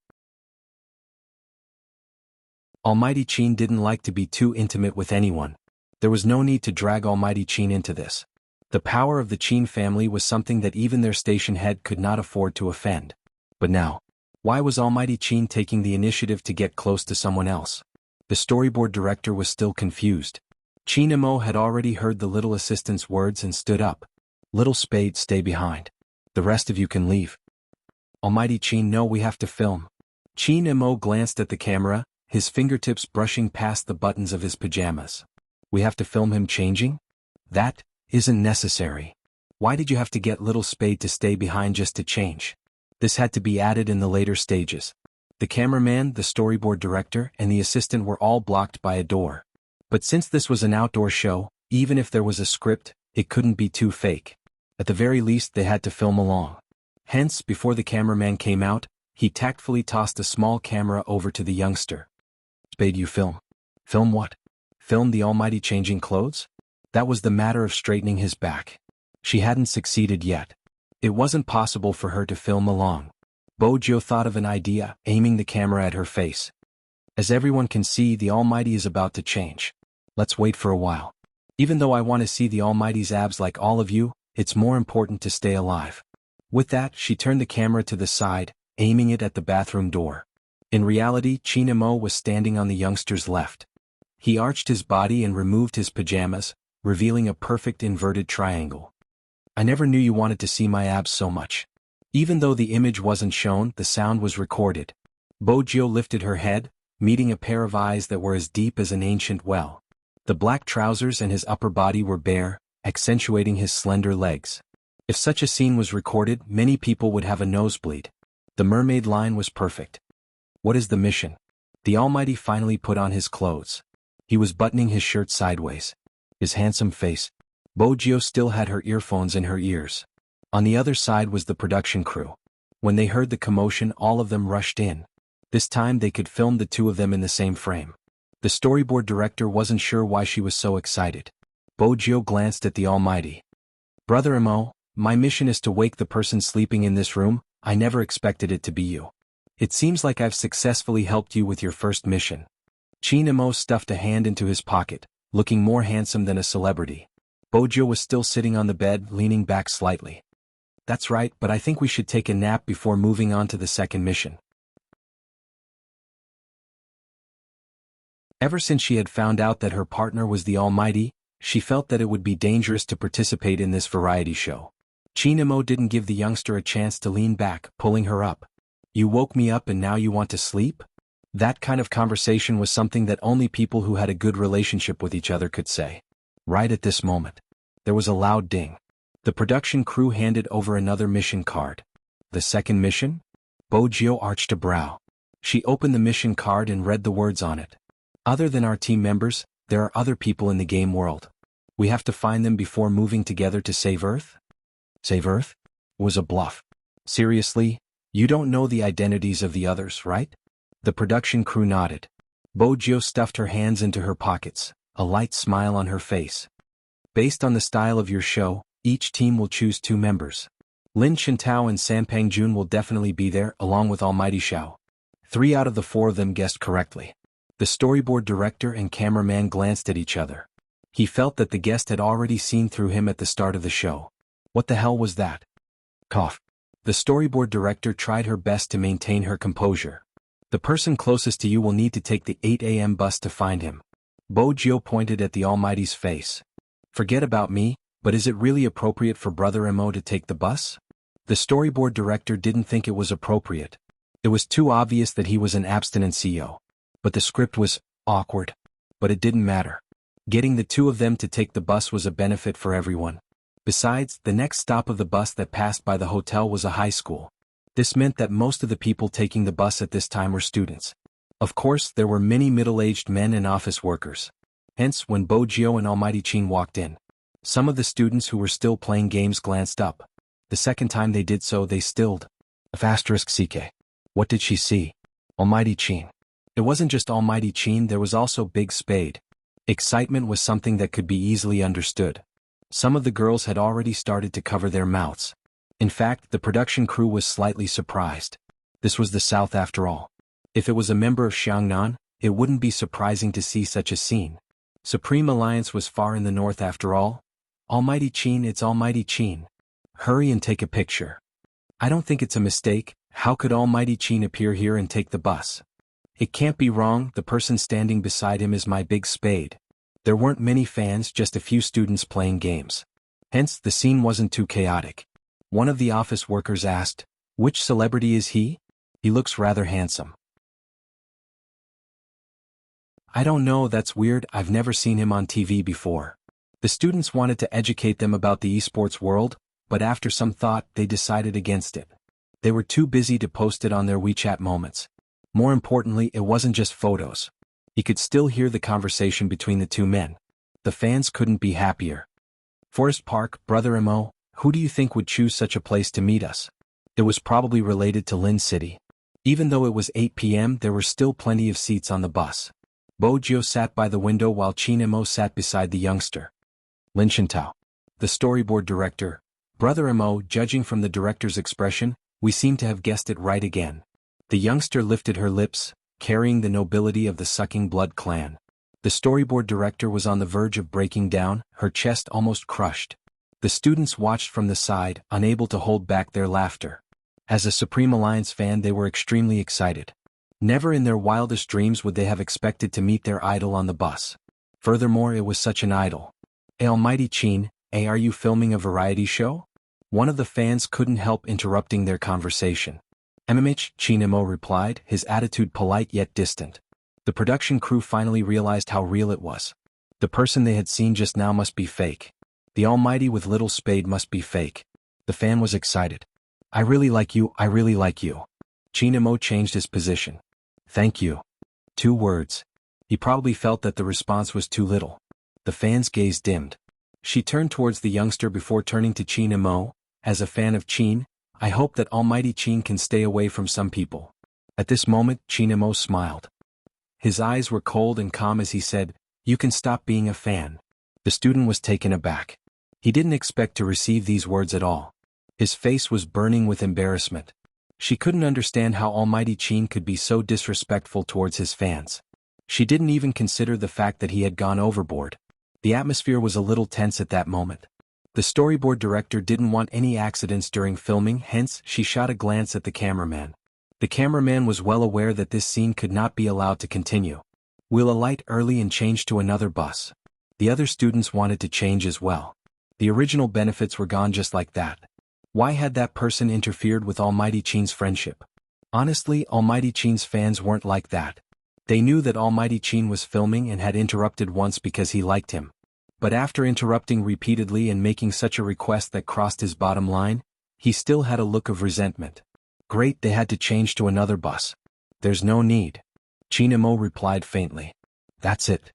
Almighty Qin didn't like to be too intimate with anyone. There was no need to drag Almighty Qin into this. The power of the Qin family was something that even their station head could not afford to offend. But now, why was Almighty Qin taking the initiative to get close to someone else? The storyboard director was still confused. Chinamo had already heard the little assistant's words and stood up. Little Spade, stay behind. The rest of you can leave. Almighty Qin, no, we have to film. Chinamo glanced at the camera, his fingertips brushing past the buttons of his pajamas. We have to film him changing? That isn't necessary. Why did you have to get Little Spade to stay behind just to change? This had to be added in the later stages. The cameraman, the storyboard director, and the assistant were all blocked by a door. But since this was an outdoor show, even if there was a script, it couldn't be too fake. At the very least, they had to film along. Hence, before the cameraman came out, he tactfully tossed a small camera over to the youngster. Spade, you film. Film what? Film the Almighty changing clothes? That was the matter of straightening his back. She hadn't succeeded yet. It wasn't possible for her to film along. Bojo thought of an idea, aiming the camera at her face. As everyone can see, the Almighty is about to change. Let's wait for a while. Even though I want to see the Almighty's abs like all of you, it's more important to stay alive. With that, she turned the camera to the side, aiming it at the bathroom door. In reality, Chinamo was standing on the youngster's left. He arched his body and removed his pajamas, revealing a perfect inverted triangle. I never knew you wanted to see my abs so much. Even though the image wasn't shown, the sound was recorded. Bojo lifted her head, meeting a pair of eyes that were as deep as an ancient well. The black trousers and his upper body were bare, accentuating his slender legs. If such a scene was recorded, many people would have a nosebleed. The mermaid line was perfect. What is the mission? The Almighty finally put on his clothes. He was buttoning his shirt sideways. His handsome face. Bojo still had her earphones in her ears. On the other side was the production crew. When they heard the commotion, all of them rushed in. This time they could film the two of them in the same frame. The storyboard director wasn't sure why she was so excited. Bojo glanced at the Almighty. Brother Mo, my mission is to wake the person sleeping in this room. I never expected it to be you. It seems like I've successfully helped you with your first mission. Chinamo stuffed a hand into his pocket, looking more handsome than a celebrity. Bojo was still sitting on the bed, leaning back slightly. That's right, but I think we should take a nap before moving on to the second mission. Ever since she had found out that her partner was the Almighty, she felt that it would be dangerous to participate in this variety show. Chinamo didn't give the youngster a chance to lean back, pulling her up. You woke me up and now you want to sleep? That kind of conversation was something that only people who had a good relationship with each other could say. Right at this moment, there was a loud ding. The production crew handed over another mission card. The second mission? Bojo arched a brow. She opened the mission card and read the words on it. Other than our team members, there are other people in the game world. We have to find them before moving together to save Earth? Save Earth? Was a bluff. Seriously? You don't know the identities of the others, right? The production crew nodded. Bojo stuffed her hands into her pockets, a light smile on her face. Based on the style of your show, each team will choose 2 members. Lin Chintao and Sampang Jun will definitely be there, along with Almighty Xiao. 3 out of the 4 of them guessed correctly. The storyboard director and cameraman glanced at each other. He felt that the guest had already seen through him at the start of the show. What the hell was that? Cough. The storyboard director tried her best to maintain her composure. The person closest to you will need to take the 8 a.m. bus to find him. Bojo pointed at the Almighty's face. Forget about me, but is it really appropriate for Brother Mo to take the bus? The storyboard director didn't think it was appropriate. It was too obvious that he was an abstinent CEO. But the script was awkward. But it didn't matter. Getting the 2 of them to take the bus was a benefit for everyone. Besides, the next stop of the bus that passed by the hotel was a high school. This meant that most of the people taking the bus at this time were students. Of course, there were many middle-aged men and office workers. Hence, when Bojo and Almighty Chin walked in, some of the students who were still playing games glanced up. The second time they did so, they stilled. *CK. What did she see? Almighty Chin. It wasn't just Almighty Chin, there was also Big Spade. Excitement was something that could be easily understood. Some of the girls had already started to cover their mouths. In fact, the production crew was slightly surprised. This was the South after all. If it was a member of Xiangnan, it wouldn't be surprising to see such a scene. Supreme Alliance was far in the north after all. Almighty Chin, it's Almighty Chin. Hurry and take a picture. I don't think it's a mistake. How could Almighty Chin appear here and take the bus? It can't be wrong, the person standing beside him is my Big Spade. There weren't many fans, just a few students playing games. Hence, the scene wasn't too chaotic. One of the office workers asked, "Which celebrity is he? He looks rather handsome." I don't know, that's weird, I've never seen him on TV before. The students wanted to educate them about the esports world, but after some thought, they decided against it. They were too busy to post it on their WeChat moments. More importantly, it wasn't just photos. He could still hear the conversation between the 2 men. The fans couldn't be happier. Forest Park, Brother Mo, who do you think would choose such a place to meet us? It was probably related to Lin City. Even though it was 8 p.m., there were still plenty of seats on the bus. Bojo sat by the window while Chinamo sat beside the youngster. Lin Shintao, the storyboard director. Brother Mo, judging from the director's expression, We seem to have guessed it right again. The youngster lifted her lips, carrying the nobility of the Sucking Blood clan. The storyboard director was on the verge of breaking down, her chest almost crushed. The students watched from the side, unable to hold back their laughter. As a Supreme Alliance fan, they were extremely excited. Never in their wildest dreams would they have expected to meet their idol on the bus. Furthermore, it was such an idol. Almighty Chin, are you filming a variety show? One of the fans couldn't help interrupting their conversation. Chinemo replied, his attitude polite yet distant. The production crew finally realized how real it was. The person they had seen just now must be fake. The Almighty with little spade must be fake. The fan was excited. I really like you, I really like you. Chinemo changed his position. Thank you. 2 words. He probably felt that the response was too little. The fan's gaze dimmed. She turned towards the youngster before turning to Chinemo. As a fan of Chin, I hope that Almighty Chin can stay away from some people. At this moment, Chinemo smiled. His eyes were cold and calm as he said, you can stop being a fan. The student was taken aback. He didn't expect to receive these words at all. His face was burning with embarrassment. She couldn't understand how Almighty Chin could be so disrespectful towards his fans. She didn't even consider the fact that he had gone overboard. The atmosphere was a little tense at that moment. The storyboard director didn't want any accidents during filming, hence she shot a glance at the cameraman. The cameraman was well aware that this scene could not be allowed to continue. We'll alight early and change to another bus. The other students wanted to change as well. The original benefits were gone just like that. Why had that person interfered with Almighty Chin's friendship? Honestly, Almighty Chin's fans weren't like that. They knew that Almighty Chin was filming and had interrupted once because he liked him. But after interrupting repeatedly and making such a request that crossed his bottom line, he still had a look of resentment. Great, they had to change to another bus. There's no need. Chinemo replied faintly. That's it.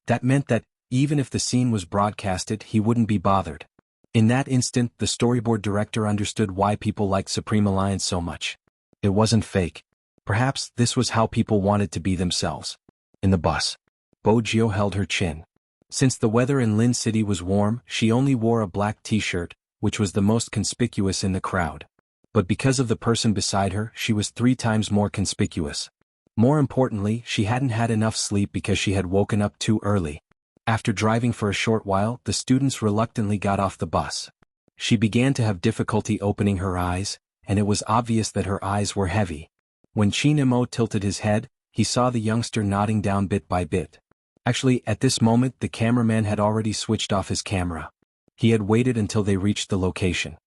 That meant that, even if the scene was broadcasted, he wouldn't be bothered. In that instant, the storyboard director understood why people liked Supreme Alliance so much. It wasn't fake. Perhaps this was how people wanted to be themselves. In the bus, Bojio held her chin. Since the weather in Lin City was warm, she only wore a black t-shirt, which was the most conspicuous in the crowd. But because of the person beside her, she was 3 times more conspicuous. More importantly, she hadn't had enough sleep because she had woken up too early. After driving for a short while, the students reluctantly got off the bus. She began to have difficulty opening her eyes, and it was obvious that her eyes were heavy. When Chinemo tilted his head, he saw the youngster nodding down bit by bit. Actually, at this moment the cameraman had already switched off his camera. He had waited until they reached the location.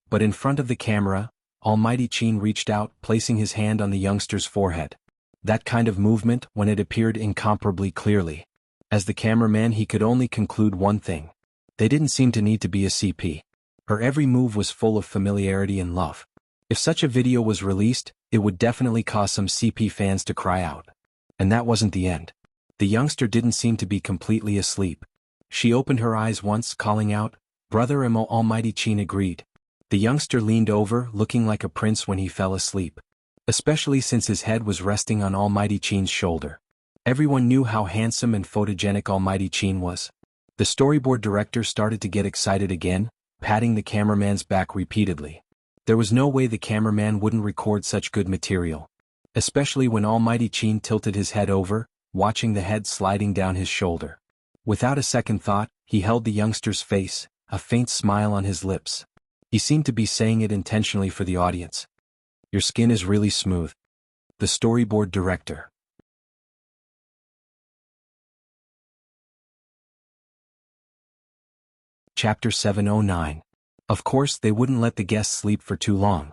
But in front of the camera, Almighty Chin reached out, placing his hand on the youngster's forehead. That kind of movement, when it appeared incomparably clearly. As the cameraman, he could only conclude one thing. They didn't seem to need to be a CP. Her every move was full of familiarity and love. If such a video was released, it would definitely cause some CP fans to cry out. And that wasn't the end. The youngster didn't seem to be completely asleep. She opened her eyes once, calling out, "Brother Emo." Almighty Chin agreed. The youngster leaned over, looking like a prince when he fell asleep. Especially since his head was resting on Almighty Chin's shoulder. Everyone knew how handsome and photogenic Almighty Chin was. The storyboard director started to get excited again, patting the cameraman's back repeatedly. There was no way the cameraman wouldn't record such good material. Especially when Almighty Chin tilted his head over, watching the head sliding down his shoulder. Without a second thought, he held the youngster's face, a faint smile on his lips. He seemed to be saying it intentionally for the audience. Your skin is really smooth. The storyboard director. Chapter 709. Of course, they wouldn't let the guests sleep for too long.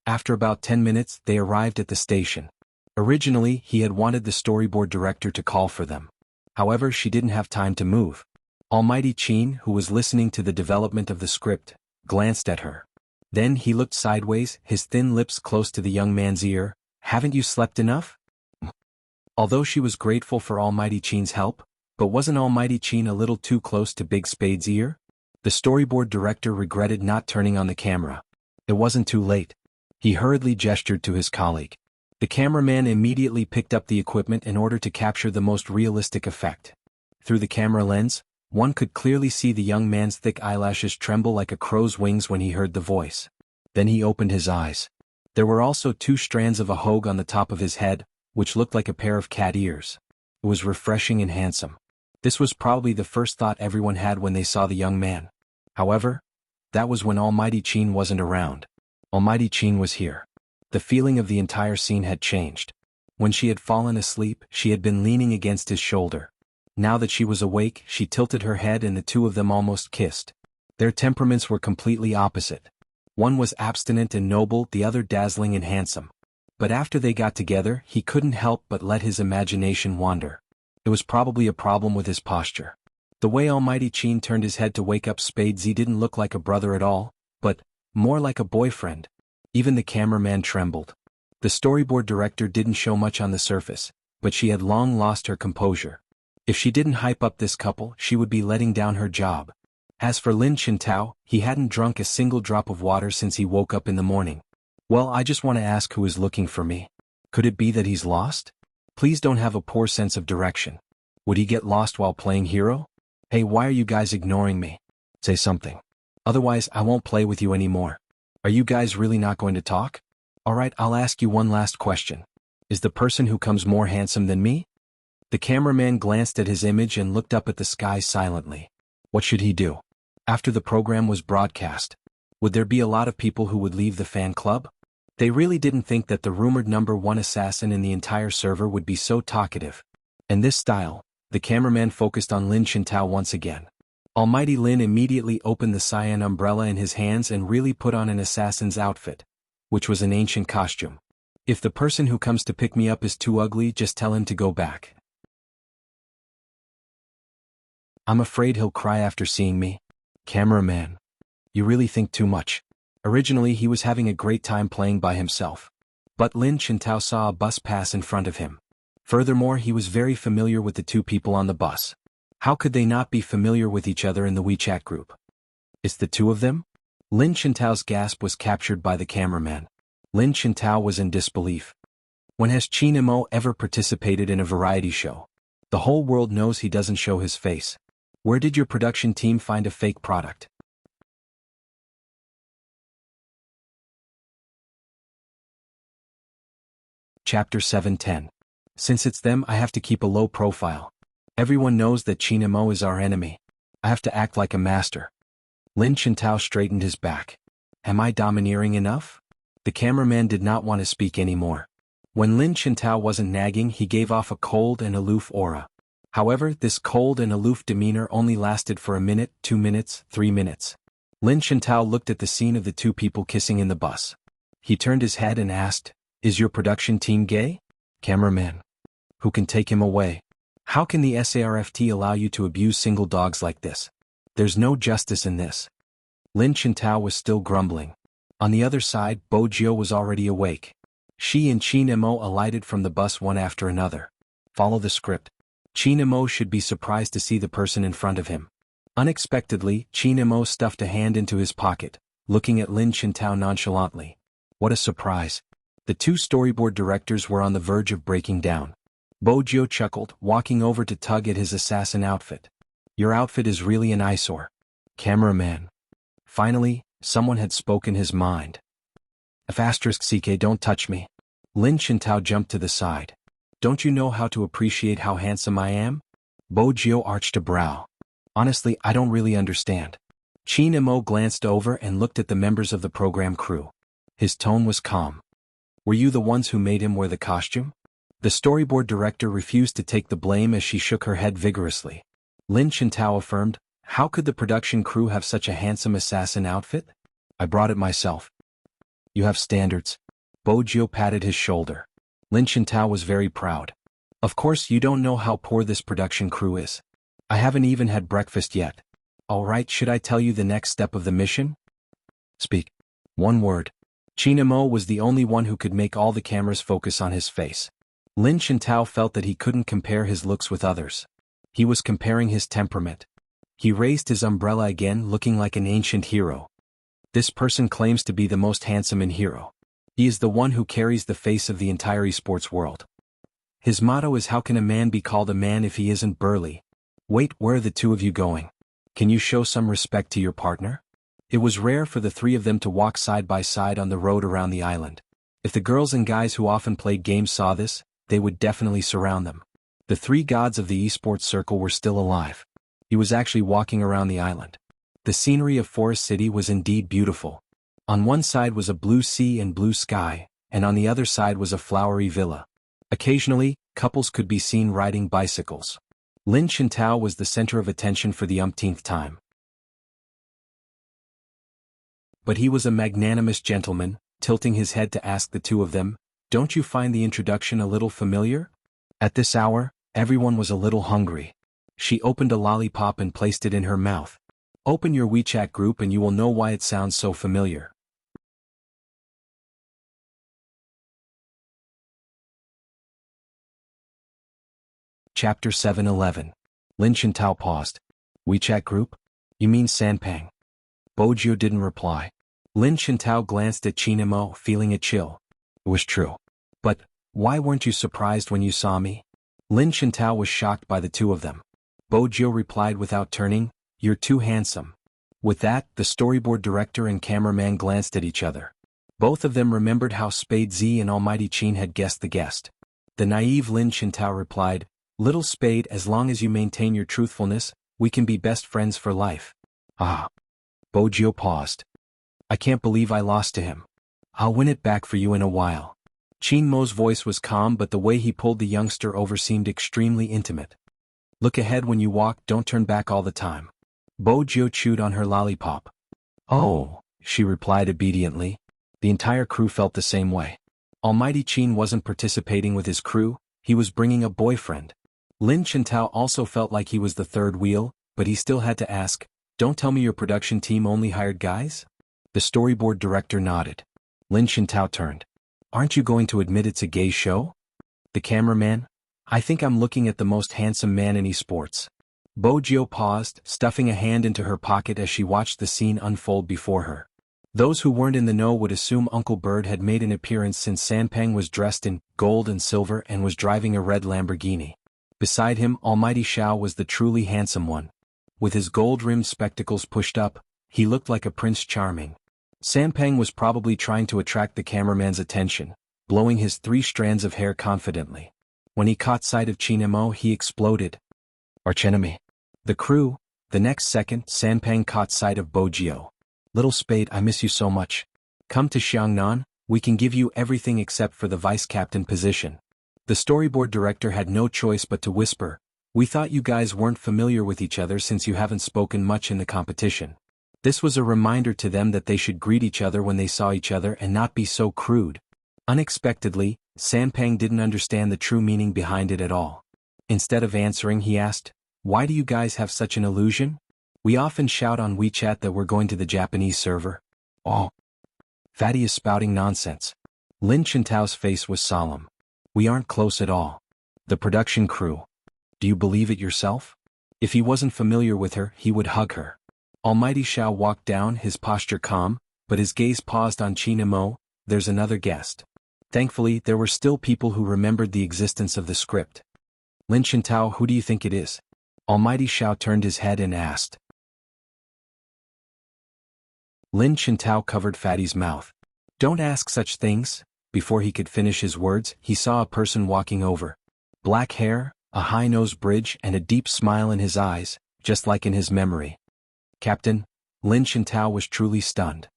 After about 10 minutes, they arrived at the station. Originally, he had wanted the storyboard director to call for them. However, she didn't have time to move. Almighty Chin, who was listening to the development of the script, glanced at her. Then he looked sideways, his thin lips close to the young man's ear. Haven't you slept enough? Although she was grateful for Almighty Chin's help, but wasn't Almighty Chin a little too close to Big Spade's ear? The storyboard director regretted not turning on the camera. It wasn't too late. He hurriedly gestured to his colleague. The cameraman immediately picked up the equipment in order to capture the most realistic effect. Through the camera lens, One could clearly see the young man's thick eyelashes tremble like a crow's wings when he heard the voice. Then he opened his eyes. There were also 2 strands of a hoge on the top of his head, which looked like a pair of cat ears. It was refreshing and handsome. This was probably the first thought everyone had when they saw the young man. However, that was when Almighty Qin wasn't around. Almighty Qin was here. The feeling of the entire scene had changed. When she had fallen asleep, she had been leaning against his shoulder. Now that she was awake, she tilted her head and the 2 of them almost kissed. Their temperaments were completely opposite. One was abstinent and noble, the other dazzling and handsome. But after they got together, he couldn't help but let his imagination wander. It was probably a problem with his posture. The way Almighty Qin turned his head to wake up Spadesy didn't look like a brother at all, but more like a boyfriend. Even the cameraman trembled. The storyboard director didn't show much on the surface, but she had long lost her composure. If she didn't hype up this couple, she would be letting down her job. As for Lin Chintao, he hadn't drunk a single drop of water since he woke up in the morning. Well, I just want to ask who is looking for me. Could it be that he's lost? Please don't have a poor sense of direction. Would he get lost while playing hero? Hey, why are you guys ignoring me? Say something. Otherwise, I won't play with you anymore. Are you guys really not going to talk? Alright, I'll ask you one last question. Is the person who comes more handsome than me? The cameraman glanced at his image and looked up at the sky silently. What should he do? After the program was broadcast, would there be a lot of people who would leave the fan club? They really didn't think that the rumored #1 assassin in the entire server would be so talkative. In this style, the cameraman focused on Lin Chintao once again. Almighty Lin immediately opened the cyan umbrella in his hands and really put on an assassin's outfit, which was an ancient costume. If the person who comes to pick me up is too ugly, just tell him to go back. I'm afraid he'll cry after seeing me. Cameraman. You really think too much. Originally he was having a great time playing by himself. But Lin Chintao saw a bus pass in front of him. Furthermore, he was very familiar with the 2 people on the bus. How could they not be familiar with each other in the WeChat group? It's the 2 of them? Lin Chintao's gasp was captured by the cameraman. Lin Chintao was in disbelief. When has Qin Mo ever participated in a variety show? The whole world knows he doesn't show his face. Where did your production team find a fake product? Chapter 710. Since it's them, I have to keep a low profile. Everyone knows that Qin Mo is our enemy. I have to act like a master. Lin Chintao straightened his back. Am I domineering enough? The cameraman did not want to speak anymore. When Lin Chintao wasn't nagging, he gave off a cold and aloof aura. However, this cold and aloof demeanor only lasted for a minute, 2 minutes, 3 minutes. Lin Chintao looked at the scene of the 2 people kissing in the bus. He turned his head and asked, "Is your production team gay?" Cameraman. Who can take him away? How can the SARFT allow you to abuse single dogs like this? There's no justice in this. Lin Chintao was still grumbling. On the other side, Bo Jiao was already awake. She and Qin Mo alighted from the bus one after another. Follow the script. Qin Mo should be surprised to see the person in front of him. Unexpectedly, Qin Mo stuffed a hand into his pocket, looking at Lin Chintao nonchalantly. What a surprise. The 2 storyboard directors were on the verge of breaking down. Bo Jiao chuckled, walking over to tug at his assassin outfit. Your outfit is really an eyesore. Cameraman. Finally, someone had spoken his mind. *CK, don't touch me. Lin Chintao jumped to the side. Don't you know how to appreciate how handsome I am? Bo Jiao arched a brow. Honestly, I don't really understand. Qin Mo glanced over and looked at the members of the program crew. His tone was calm. Were you the ones who made him wear the costume? The storyboard director refused to take the blame as she shook her head vigorously. Lin Chintao affirmed, how could the production crew have such a handsome assassin outfit? I brought it myself. You have standards. Bo Jiao patted his shoulder. Lin Chintao was very proud. Of course you don't know how poor this production crew is. I haven't even had breakfast yet. Alright, should I tell you the next step of the mission? Speak. One word. Qin Mo was the only one who could make all the cameras focus on his face. Lin Chintao felt that he couldn't compare his looks with others. He was comparing his temperament. He raised his umbrella again, looking like an ancient hero. This person claims to be the most handsome in hero. He is the one who carries the face of the entire esports world. His motto is, how can a man be called a man if he isn't burly? Wait, where are the two of you going? Can you show some respect to your partner? It was rare for the three of them to walk side by side on the road around the island. If the girls and guys who often played games saw this, they would definitely surround them. The three gods of the esports circle were still alive. He was actually walking around the island. The scenery of Forest City was indeed beautiful. On one side was a blue sea and blue sky, and on the other side was a flowery villa. Occasionally, couples could be seen riding bicycles. Lin Chintao was the center of attention for the umpteenth time. But he was a magnanimous gentleman, tilting his head to ask the two of them, "Don't you find the introduction a little familiar?" At this hour, everyone was a little hungry. She opened a lollipop and placed it in her mouth. Open your WeChat group and you will know why it sounds so familiar. Chapter 7:11. Lin Chintao paused. WeChat group? You mean Sanpang? Bojio didn't reply. Lin Chintao glanced at Chinamo, feeling a chill. It was true. But, why weren't you surprised when you saw me? Lin Chintao was shocked by the two of them. Bojio replied without turning, "You're too handsome." With that, the storyboard director and cameraman glanced at each other. Both of them remembered how Spade Z and Almighty Chin had guessed the guest. The naive Lin Chintao replied, "Little Spade, as long as you maintain your truthfulness, we can be best friends for life." Ah. Bojio paused. "I can't believe I lost to him. I'll win it back for you in a while." Chin Mo's voice was calm, but the way he pulled the youngster over seemed extremely intimate. "Look ahead when you walk, don't turn back all the time." Bojio chewed on her lollipop. "Oh," she replied obediently. The entire crew felt the same way. Almighty Chin wasn't participating with his crew, he was bringing a boyfriend. Lin Chintao also felt like he was the third wheel, but he still had to ask, "Don't tell me your production team only hired guys?" The storyboard director nodded. Lin Chintao turned. "Aren't you going to admit it's a gay show?" The cameraman, "I think I'm looking at the most handsome man in esports." Bojio paused, stuffing a hand into her pocket as she watched the scene unfold before her. Those who weren't in the know would assume Uncle Bird had made an appearance since Sanpang was dressed in gold and silver and was driving a red Lamborghini. Beside him, Almighty Xiao was the truly handsome one. With his gold-rimmed spectacles pushed up, he looked like a Prince Charming. Sanpang was probably trying to attract the cameraman's attention, blowing his 3 strands of hair confidently. When he caught sight of Chinamo, he exploded. "Archenemy." The crew. The next second, Sanpang caught sight of Bojio. "Little Spade, I miss you so much. Come to Xiangnan, we can give you everything except for the vice-captain position." The storyboard director had no choice but to whisper, "We thought you guys weren't familiar with each other since you haven't spoken much in the competition." This was a reminder to them that they should greet each other when they saw each other and not be so crude. Unexpectedly, Sanpang didn't understand the true meaning behind it at all. Instead of answering, he asked, "Why do you guys have such an illusion? We often shout on WeChat that we're going to the Japanese server." "Oh. Fatty is spouting nonsense." Lin Chintao's face was solemn. "We aren't close at all." The production crew. "Do you believe it yourself?" If he wasn't familiar with her, he would hug her. Almighty Xiao walked down, his posture calm, but his gaze paused on Chinamo. "There's another guest." Thankfully, there were still people who remembered the existence of the script. "Lin Chintao, who do you think it is?" Almighty Xiao turned his head and asked. Lin Chintao covered Fatty's mouth. "Don't ask such things." Before he could finish his words, he saw a person walking over. Black hair, a high-nosed bridge and a deep smile in his eyes, just like in his memory. "Captain." Lin Chintao was truly stunned.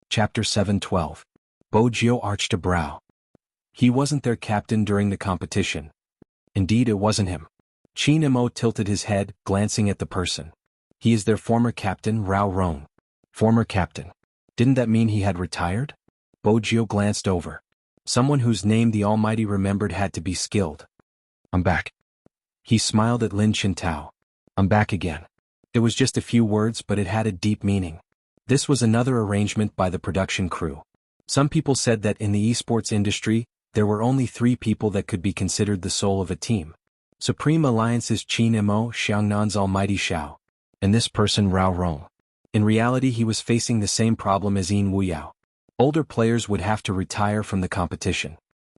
Chapter 7:12. Bojio arched a brow. He wasn't their captain during the competition. Indeed, it wasn't him. Chinamo tilted his head, glancing at the person. "He is their former captain, Rao Rong." Former captain. Didn't that mean he had retired? Bojio glanced over. Someone whose name the Almighty remembered had to be skilled. "I'm back." He smiled at Lin Chintao. "I'm back again." It was just a few words, but it had a deep meaning. This was another arrangement by the production crew. Some people said that in the esports industry, there were only 3 people that could be considered the soul of a team. Supreme Alliance's Qin Mo, Xiangnan's Almighty Xiao. And this person Rao Rong. In reality, he was facing the same problem as Yin Wuyao. Older players would have to retire from the competition.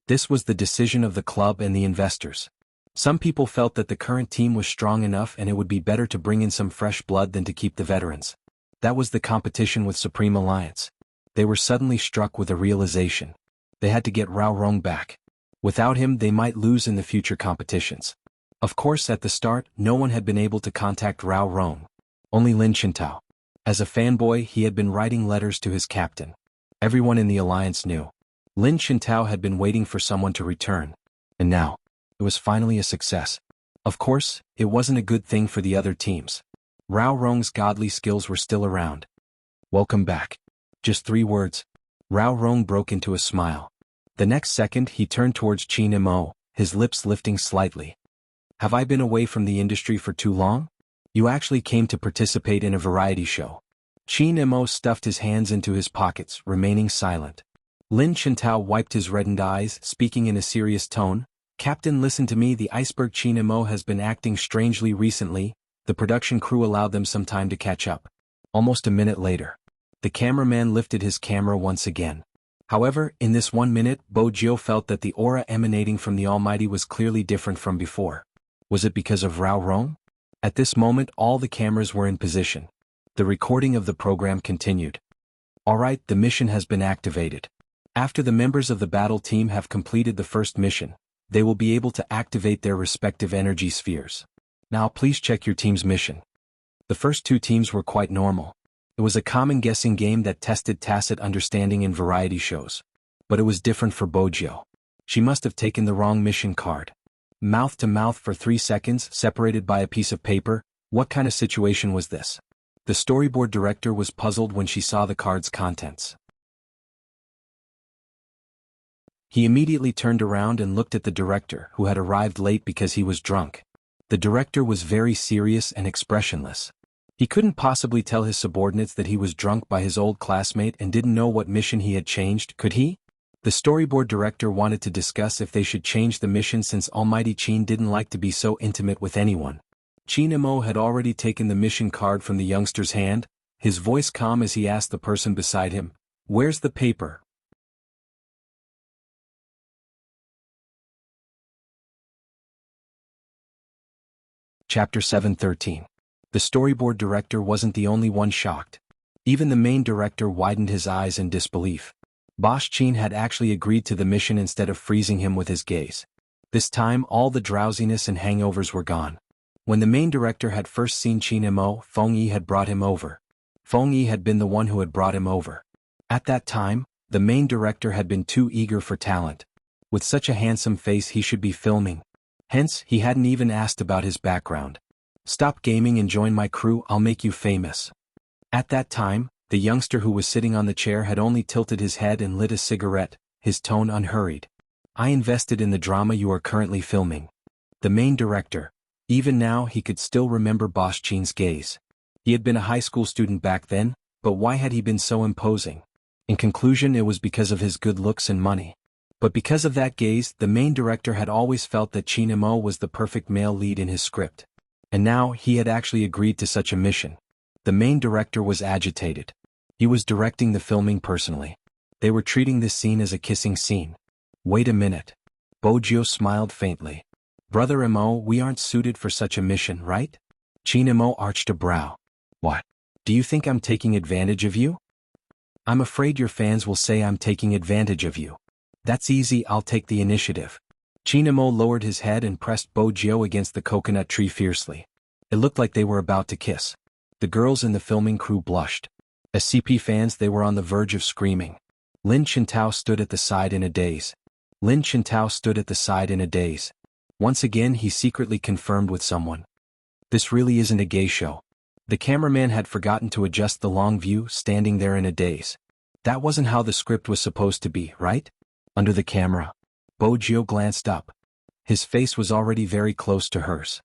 This was the decision of the club and the investors. Some people felt that the current team was strong enough and it would be better to bring in some fresh blood than to keep the veterans. That was the competition with Supreme Alliance. They were suddenly struck with a realization. They had to get Rao Rong back. Without him they might lose in the future competitions. Of course at the start, no one had been able to contact Rao Rong. Only Lin Chintao. As a fanboy he had been writing letters to his captain. Everyone in the alliance knew. Lin Chintao had been waiting for someone to return. And now, it was finally a success. Of course, it wasn't a good thing for the other teams. Rao Rong's godly skills were still around. Welcome back. Just 3 words. Rao Rong broke into a smile. The next second he turned towards Qin Mo, his lips lifting slightly. Have I been away from the industry for too long? You actually came to participate in a variety show. Qin Mo stuffed his hands into his pockets, remaining silent. Lin Chintao wiped his reddened eyes, speaking in a serious tone. Captain, listen to me, the iceberg Qin Mo has been acting strangely recently. The production crew allowed them some time to catch up. Almost a minute later. The cameraman lifted his camera once again. However, in this 1 minute, Bo Jiu felt that the aura emanating from the Almighty was clearly different from before. Was it because of Rao Rong? At this moment all the cameras were in position. The recording of the program continued. Alright, the mission has been activated. After the members of the battle team have completed the first mission, they will be able to activate their respective energy spheres. Now please check your team's mission. The first 2 teams were quite normal. It was a common guessing game that tested tacit understanding in variety shows. But it was different for Bo Jiu. She must have taken the wrong mission card. Mouth to mouth for 3 seconds, separated by a piece of paper. What kind of situation was this? The storyboard director was puzzled when she saw the card's contents. He immediately turned around and looked at the director, who had arrived late because he was drunk. The director was very serious and expressionless. He couldn't possibly tell his subordinates that he was drunk by his old classmate and didn't know what mission he had changed, could he? The storyboard director wanted to discuss if they should change the mission since Almighty Qin didn't like to be so intimate with anyone. Qin Mo had already taken the mission card from the youngster's hand, his voice calm as he asked the person beside him, "Where's the paper?" Chapter 7:13. The storyboard director wasn't the only one shocked. Even the main director widened his eyes in disbelief. Boss Qin had actually agreed to the mission instead of freezing him with his gaze. This time all the drowsiness and hangovers were gone. When the main director had first seen Qin Mo, Feng Yi had brought him over. Feng Yi had been the one who had brought him over. At that time, the main director had been too eager for talent. With such a handsome face he should be filming. Hence, he hadn't even asked about his background. Stop gaming and join my crew, I'll make you famous. At that time, the youngster who was sitting on the chair had only tilted his head and lit a cigarette, his tone unhurried. I invested in the drama you are currently filming. The main director. Even now he could still remember Boss Qin's gaze. He had been a high school student back then, but why had he been so imposing? In conclusion, it was because of his good looks and money. But because of that gaze, the main director had always felt that Qin Mo was the perfect male lead in his script. And now he had actually agreed to such a mission. The main director was agitated. He was directing the filming personally. They were treating this scene as a kissing scene. Wait a minute. Bo Jiu smiled faintly. Brother Mo, we aren't suited for such a mission, right? Qin Mo arched a brow. What? Do you think I'm taking advantage of you? I'm afraid your fans will say I'm taking advantage of you. That's easy, I'll take the initiative. Qin Mo lowered his head and pressed Bo Jiu against the coconut tree fiercely. It looked like they were about to kiss. The girls in the filming crew blushed. As CP fans they were on the verge of screaming. Lin Chintao stood at the side in a daze. Lin Chintao stood at the side in a daze. Once again he secretly confirmed with someone. This really isn't a gay show. The cameraman had forgotten to adjust the long view, standing there in a daze. That wasn't how the script was supposed to be, right? Under the camera. Bo Jiu glanced up. His face was already very close to hers.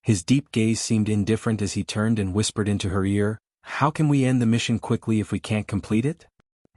His deep gaze seemed indifferent as he turned and whispered into her ear, "How can we end the mission quickly if we can't complete it?"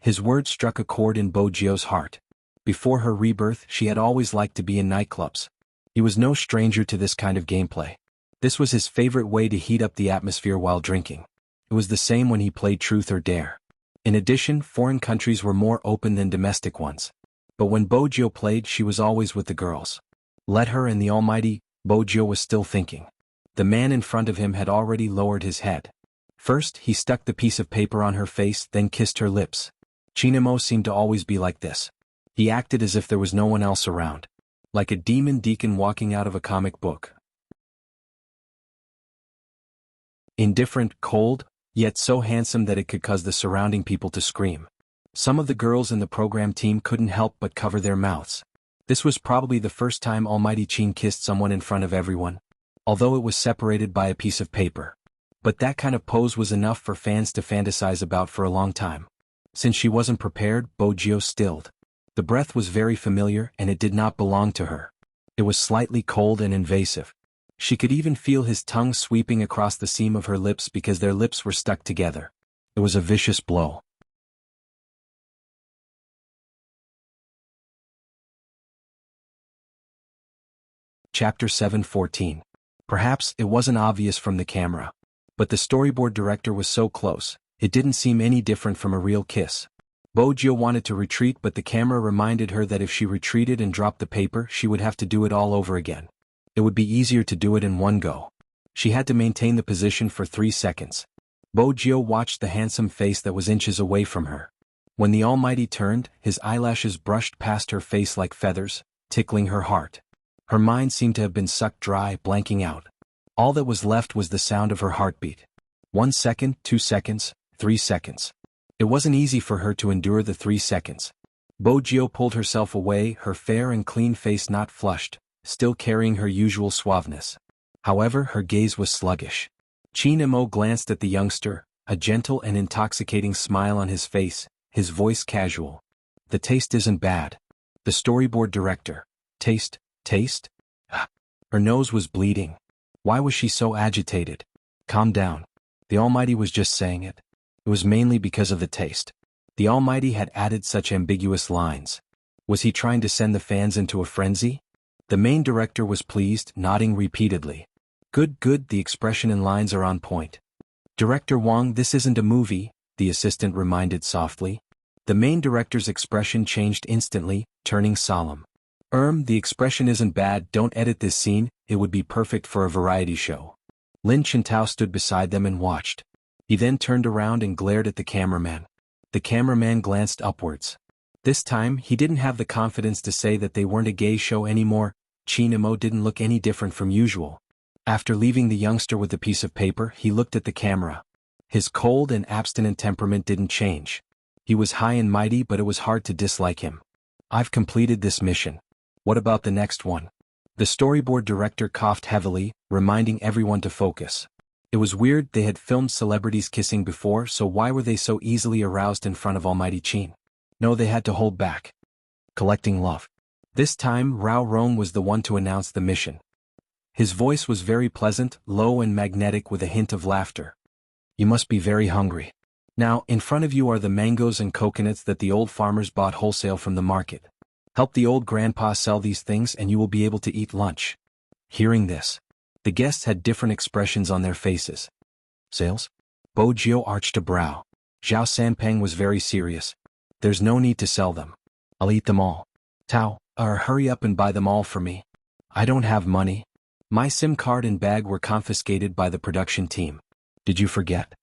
His words struck a chord in Bo Jiu's heart. Before her rebirth, she had always liked to be in nightclubs. He was no stranger to this kind of gameplay. This was his favorite way to heat up the atmosphere while drinking. It was the same when he played Truth or Dare. In addition, foreign countries were more open than domestic ones. But when Bojo played, she was always with the girls. Let her and the almighty, Bojo was still thinking. The man in front of him had already lowered his head. First, he stuck the piece of paper on her face, then kissed her lips. Chinamo seemed to always be like this. He acted as if there was no one else around. Like a demon deacon walking out of a comic book. Indifferent, cold, yet so handsome that it could cause the surrounding people to scream. Some of the girls in the program team couldn't help but cover their mouths. This was probably the first time Almighty Chin kissed someone in front of everyone, although it was separated by a piece of paper. But that kind of pose was enough for fans to fantasize about for a long time. Since she wasn't prepared, Bojo stilled. The breath was very familiar and it did not belong to her. It was slightly cold and invasive. She could even feel his tongue sweeping across the seam of her lips because their lips were stuck together. It was a vicious blow. Chapter 7:14. Perhaps it wasn't obvious from the camera. But the storyboard director was so close, it didn't seem any different from a real kiss. Bojo wanted to retreat, but the camera reminded her that if she retreated and dropped the paper, she would have to do it all over again. It would be easier to do it in one go. She had to maintain the position for 3 seconds. Bojo watched the handsome face that was inches away from her. When the Almighty turned, his eyelashes brushed past her face like feathers, tickling her heart. Her mind seemed to have been sucked dry, blanking out. All that was left was the sound of her heartbeat. 1 second, 2 seconds, 3 seconds. It wasn't easy for her to endure the 3 seconds. Bojo pulled herself away, her fair and clean face not flushed, still carrying her usual suaveness. However, her gaze was sluggish. Chinamo glanced at the youngster, a gentle and intoxicating smile on his face, his voice casual. The taste isn't bad. The storyboard director. Taste? Her nose was bleeding. Why was she so agitated? Calm down. The Almighty was just saying it. It was mainly because of the taste. The Almighty had added such ambiguous lines. Was he trying to send the fans into a frenzy? The main director was pleased, nodding repeatedly. Good, the expression and lines are on point. Director Wang, this isn't a movie, the assistant reminded softly. The main director's expression changed instantly, turning solemn. The expression isn't bad, don't edit this scene, it would be perfect for a variety show. Lin Chintao stood beside them and watched. He then turned around and glared at the cameraman. The cameraman glanced upwards. This time, he didn't have the confidence to say that they weren't a gay show anymore. Chinamo didn't look any different from usual. After leaving the youngster with the piece of paper, he looked at the camera. His cold and abstinent temperament didn't change. He was high and mighty, but it was hard to dislike him. I've completed this mission. What about the next one? The storyboard director coughed heavily, reminding everyone to focus. It was weird, they had filmed celebrities kissing before, so why were they so easily aroused in front of Almighty Chin? No, they had to hold back. Collecting love. This time, Rao Rong was the one to announce the mission. His voice was very pleasant, low and magnetic with a hint of laughter. You must be very hungry. Now, in front of you are the mangoes and coconuts that the old farmers bought wholesale from the market. Help the old grandpa sell these things and you will be able to eat lunch. Hearing this, the guests had different expressions on their faces. Sales? Bojo arched a brow. Zhao Sanpeng was very serious. There's no need to sell them. I'll eat them all. Tao, hurry up and buy them all for me. I don't have money. My SIM card and bag were confiscated by the production team. Did you forget?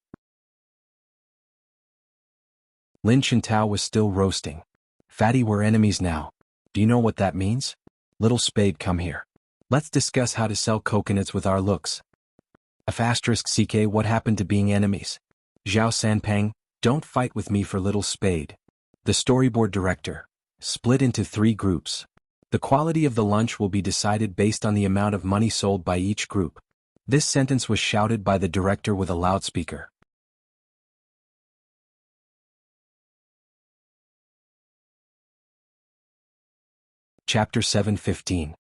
Lin Chintao was still roasting. Fatty, we're enemies now. Do you know what that means? Little Spade, come here. Let's discuss how to sell coconuts with our looks. *CK, what happened to being enemies? Zhao Sanpeng, don't fight with me for Little Spade. The storyboard director. Split into 3 groups. The quality of the lunch will be decided based on the amount of money sold by each group. This sentence was shouted by the director with a loudspeaker. Chapter 7:15.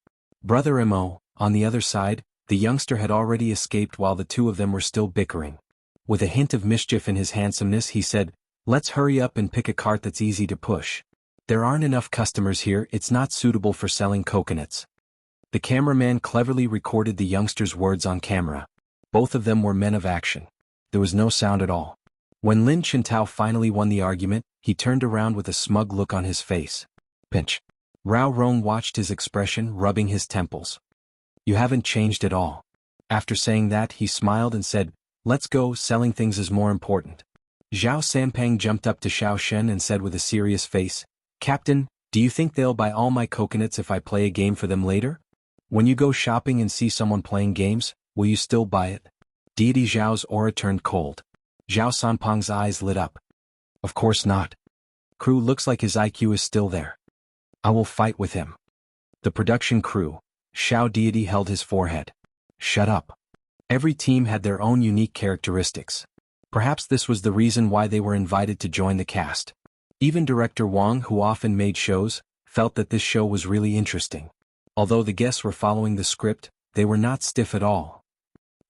Brother Mo, on the other side, the youngster had already escaped while the two of them were still bickering. With a hint of mischief in his handsomeness, he said, "Let's hurry up and pick a cart that's easy to push. There aren't enough customers here, it's not suitable for selling coconuts." The cameraman cleverly recorded the youngster's words on camera. Both of them were men of action. There was no sound at all. When Lin Chintao finally won the argument, he turned around with a smug look on his face. Pinch. Rao Rong watched his expression, rubbing his temples. You haven't changed at all. After saying that, he smiled and said, let's go, selling things is more important. Zhao Sanpang jumped up to Xiao Shen and said with a serious face, Captain, do you think they'll buy all my coconuts if I play a game for them later? When you go shopping and see someone playing games, will you still buy it? Deity Zhao's aura turned cold. Zhao Sanpang's eyes lit up. Of course not. Crew looks like his IQ is still there. I will fight with him. The production crew. Xiao Deity held his forehead. Shut up. Every team had their own unique characteristics. Perhaps this was the reason why they were invited to join the cast. Even director Wang, who often made shows, felt that this show was really interesting. Although the guests were following the script, they were not stiff at all.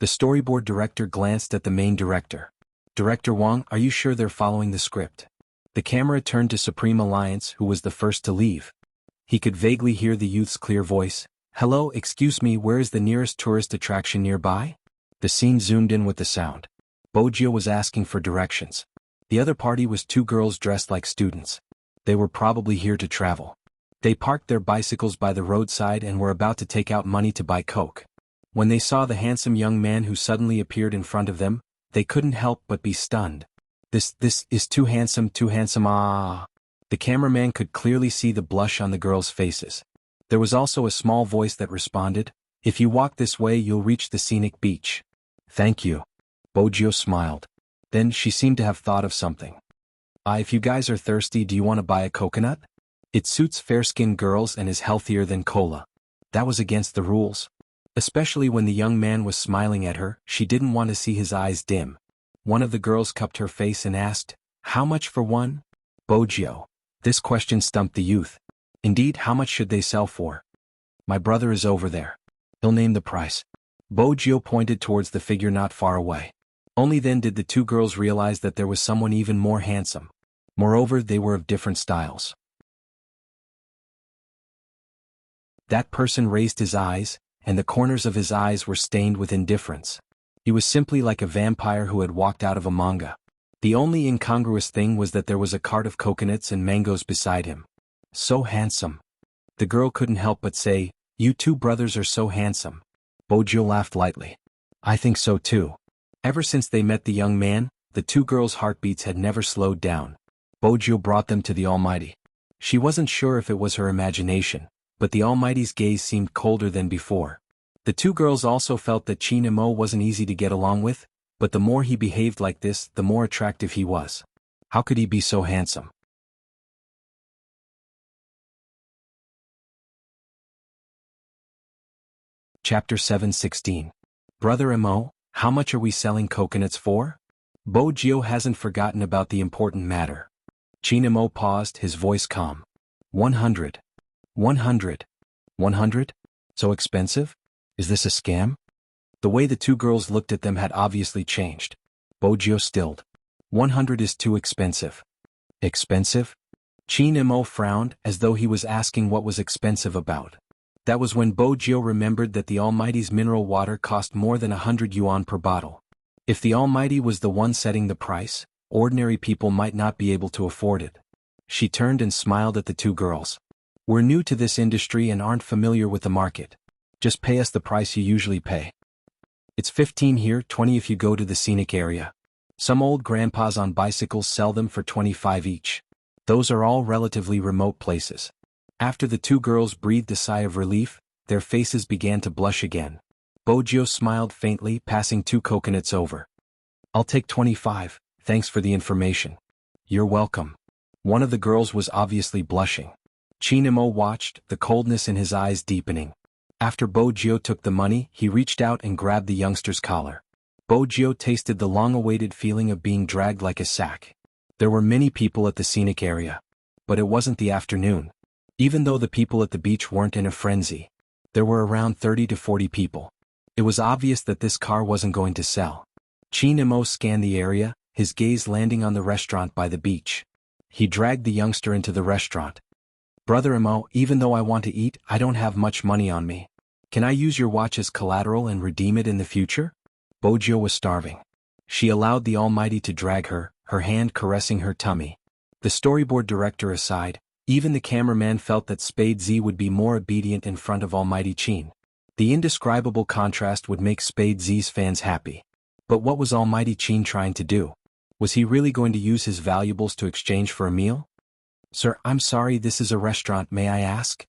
The storyboard director glanced at the main director. Director Wang, are you sure they're following the script? The camera turned to Supreme Alliance, who was the first to leave. He could vaguely hear the youth's clear voice. Hello, excuse me, where is the nearest tourist attraction nearby? The scene zoomed in with the sound. Bojio was asking for directions. The other party was two girls dressed like students. They were probably here to travel. They parked their bicycles by the roadside and were about to take out money to buy coke. When they saw the handsome young man who suddenly appeared in front of them, they couldn't help but be stunned. This is too handsome, ah. The cameraman could clearly see the blush on the girls' faces. There was also a small voice that responded, if you walk this way you'll reach the scenic beach. Thank you. Bojio smiled. Then she seemed to have thought of something. If you guys are thirsty, do you want to buy a coconut? It suits fair-skinned girls and is healthier than cola. That was against the rules. Especially when the young man was smiling at her, she didn't want to see his eyes dim. One of the girls cupped her face and asked, how much for one? Bojio. This question stumped the youth. Indeed, how much should they sell for? My brother is over there. He'll name the price. Bojio pointed towards the figure not far away. Only then did the two girls realize that there was someone even more handsome. Moreover, they were of different styles. That person raised his eyes, and the corners of his eyes were stained with indifference. He was simply like a vampire who had walked out of a manga. The only incongruous thing was that there was a cart of coconuts and mangoes beside him. So handsome. The girl couldn't help but say, you two brothers are so handsome. Bojio laughed lightly. I think so too. Ever since they met the young man, the two girls' heartbeats had never slowed down. Bojio brought them to the Almighty. She wasn't sure if it was her imagination, but the Almighty's gaze seemed colder than before. The two girls also felt that Qin Mo wasn't easy to get along with, but the more he behaved like this, the more attractive he was. How could he be so handsome? Chapter 7:16. Brother Mo, how much are we selling coconuts for? Bojio hasn't forgotten about the important matter. Qin Mo paused, his voice calm. 100. 100. 100? So expensive? Is this a scam? The way the two girls looked at them had obviously changed. Bojio stilled. 100 is too expensive. Expensive? Qin Mo frowned, as though he was asking what was expensive about. That was when Bojio remembered that the Almighty's mineral water cost more than 100 yuan per bottle. If the Almighty was the one setting the price, ordinary people might not be able to afford it. She turned and smiled at the two girls. We're new to this industry and aren't familiar with the market. Just pay us the price you usually pay. It's 15 here, 20 if you go to the scenic area. Some old grandpas on bicycles sell them for 25 each. Those are all relatively remote places. After the two girls breathed a sigh of relief, their faces began to blush again. Bojio smiled faintly, passing two coconuts over. I'll take 25, thanks for the information. You're welcome. One of the girls was obviously blushing. Qin Mo watched, the coldness in his eyes deepening. After Bojio took the money, he reached out and grabbed the youngster's collar. Bojio tasted the long-awaited feeling of being dragged like a sack. There were many people at the scenic area. But it wasn't the afternoon. Even though the people at the beach weren't in a frenzy. There were around 30 to 40 people. It was obvious that this car wasn't going to sell. Qin Mo scanned the area, his gaze landing on the restaurant by the beach. He dragged the youngster into the restaurant. Brother Mo, even though I want to eat, I don't have much money on me. Can I use your watch as collateral and redeem it in the future? Bojio was starving. She allowed the Almighty to drag her, her hand caressing her tummy. The storyboard director aside, Even the cameraman felt that Spade Z would be more obedient in front of Almighty Qin. The indescribable contrast would make Spade Z's fans happy. But what was Almighty Qin trying to do? Was he really going to use his valuables to exchange for a meal? "Sir, I'm sorry, this is a restaurant, may I ask?"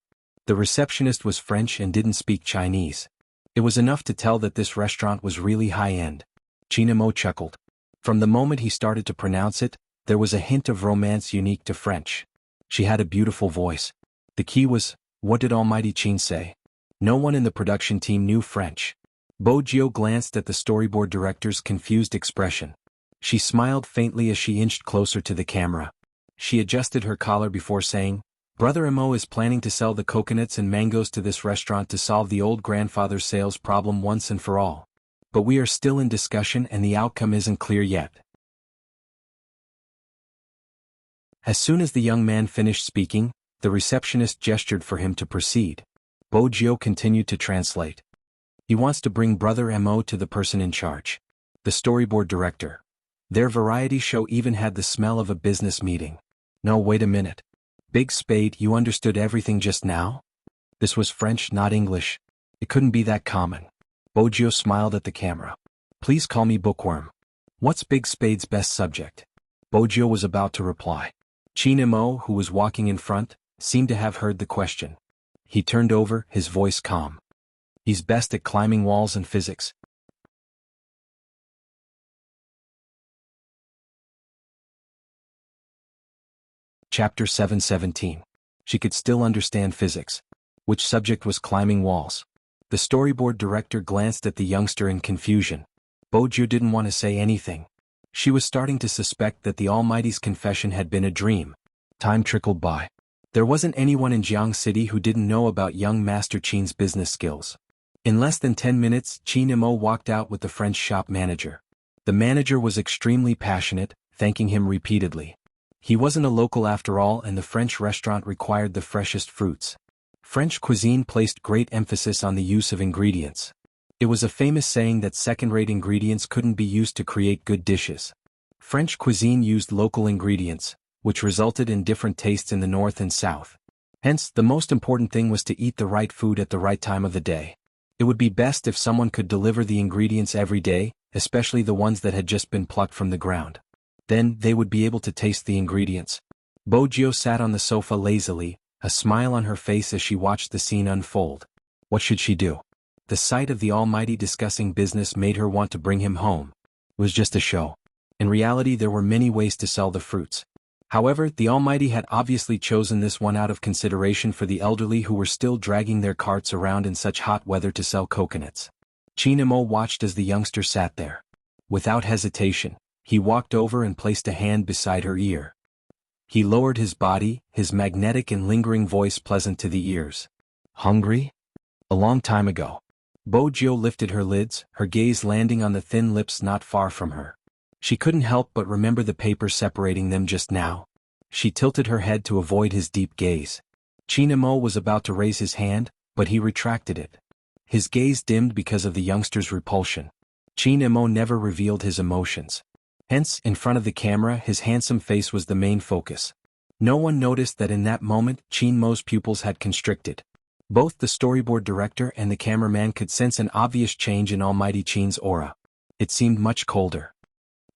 The receptionist was French and didn't speak Chinese. It was enough to tell that this restaurant was really high-end. Chinamo chuckled. From the moment he started to pronounce it, there was a hint of romance unique to French. She had a beautiful voice. The key was, what did Almighty Qin say? No one in the production team knew French. Bo Jio glanced at the storyboard director's confused expression. She smiled faintly as she inched closer to the camera. She adjusted her collar before saying, "Brother Mo is planning to sell the coconuts and mangoes to this restaurant to solve the old grandfather's sales problem once and for all. But we are still in discussion and the outcome isn't clear yet." As soon as the young man finished speaking, the receptionist gestured for him to proceed. Bo Jio continued to translate. "He wants to bring Brother Mo to the person in charge. The storyboard director. Their variety show even had the smell of a business meeting. No, wait a minute. Big Spade, you understood everything just now?" This was French, not English. It couldn't be that common. Bo Jio smiled at the camera. "Please call me Bookworm. What's Big Spade's best subject?" Bo Jio was about to reply. Qin Mo, who was walking in front, seemed to have heard the question. He turned over, his voice calm. "He's best at climbing walls and physics." Chapter 717. She could still understand physics. Which subject was climbing walls? The storyboard director glanced at the youngster in confusion. Bo Jio didn't want to say anything. She was starting to suspect that the Almighty's confession had been a dream. Time trickled by. There wasn't anyone in Jiang City who didn't know about young Master Qin's business skills. In less than 10 minutes, Qin Mo walked out with the French shop manager. The manager was extremely passionate, thanking him repeatedly. He wasn't a local after all, and the French restaurant required the freshest fruits. French cuisine placed great emphasis on the use of ingredients. It was a famous saying that second-rate ingredients couldn't be used to create good dishes. French cuisine used local ingredients, which resulted in different tastes in the north and south. Hence, the most important thing was to eat the right food at the right time of the day. It would be best if someone could deliver the ingredients every day, especially the ones that had just been plucked from the ground. Then, they would be able to taste the ingredients. Bo Jio sat on the sofa lazily, a smile on her face as she watched the scene unfold. What should she do? The sight of the Almighty discussing business made her want to bring him home. It was just a show. In reality, there were many ways to sell the fruits. However, the Almighty had obviously chosen this one out of consideration for the elderly who were still dragging their carts around in such hot weather to sell coconuts. Qin Mo watched as the youngster sat there. Without hesitation, he walked over and placed a hand beside her ear. He lowered his body, his magnetic and lingering voice pleasant to the ears. "Hungry?" "A long time ago." Bo Jio lifted her lids, her gaze landing on the thin lips not far from her. She couldn't help but remember the paper separating them just now. She tilted her head to avoid his deep gaze. Qin Mo was about to raise his hand, but he retracted it. His gaze dimmed because of the youngster's repulsion. Qin Mo never revealed his emotions. Hence, in front of the camera, his handsome face was the main focus. No one noticed that in that moment, Qin Mo's pupils had constricted. Both the storyboard director and the cameraman could sense an obvious change in Almighty Qin's aura. It seemed much colder.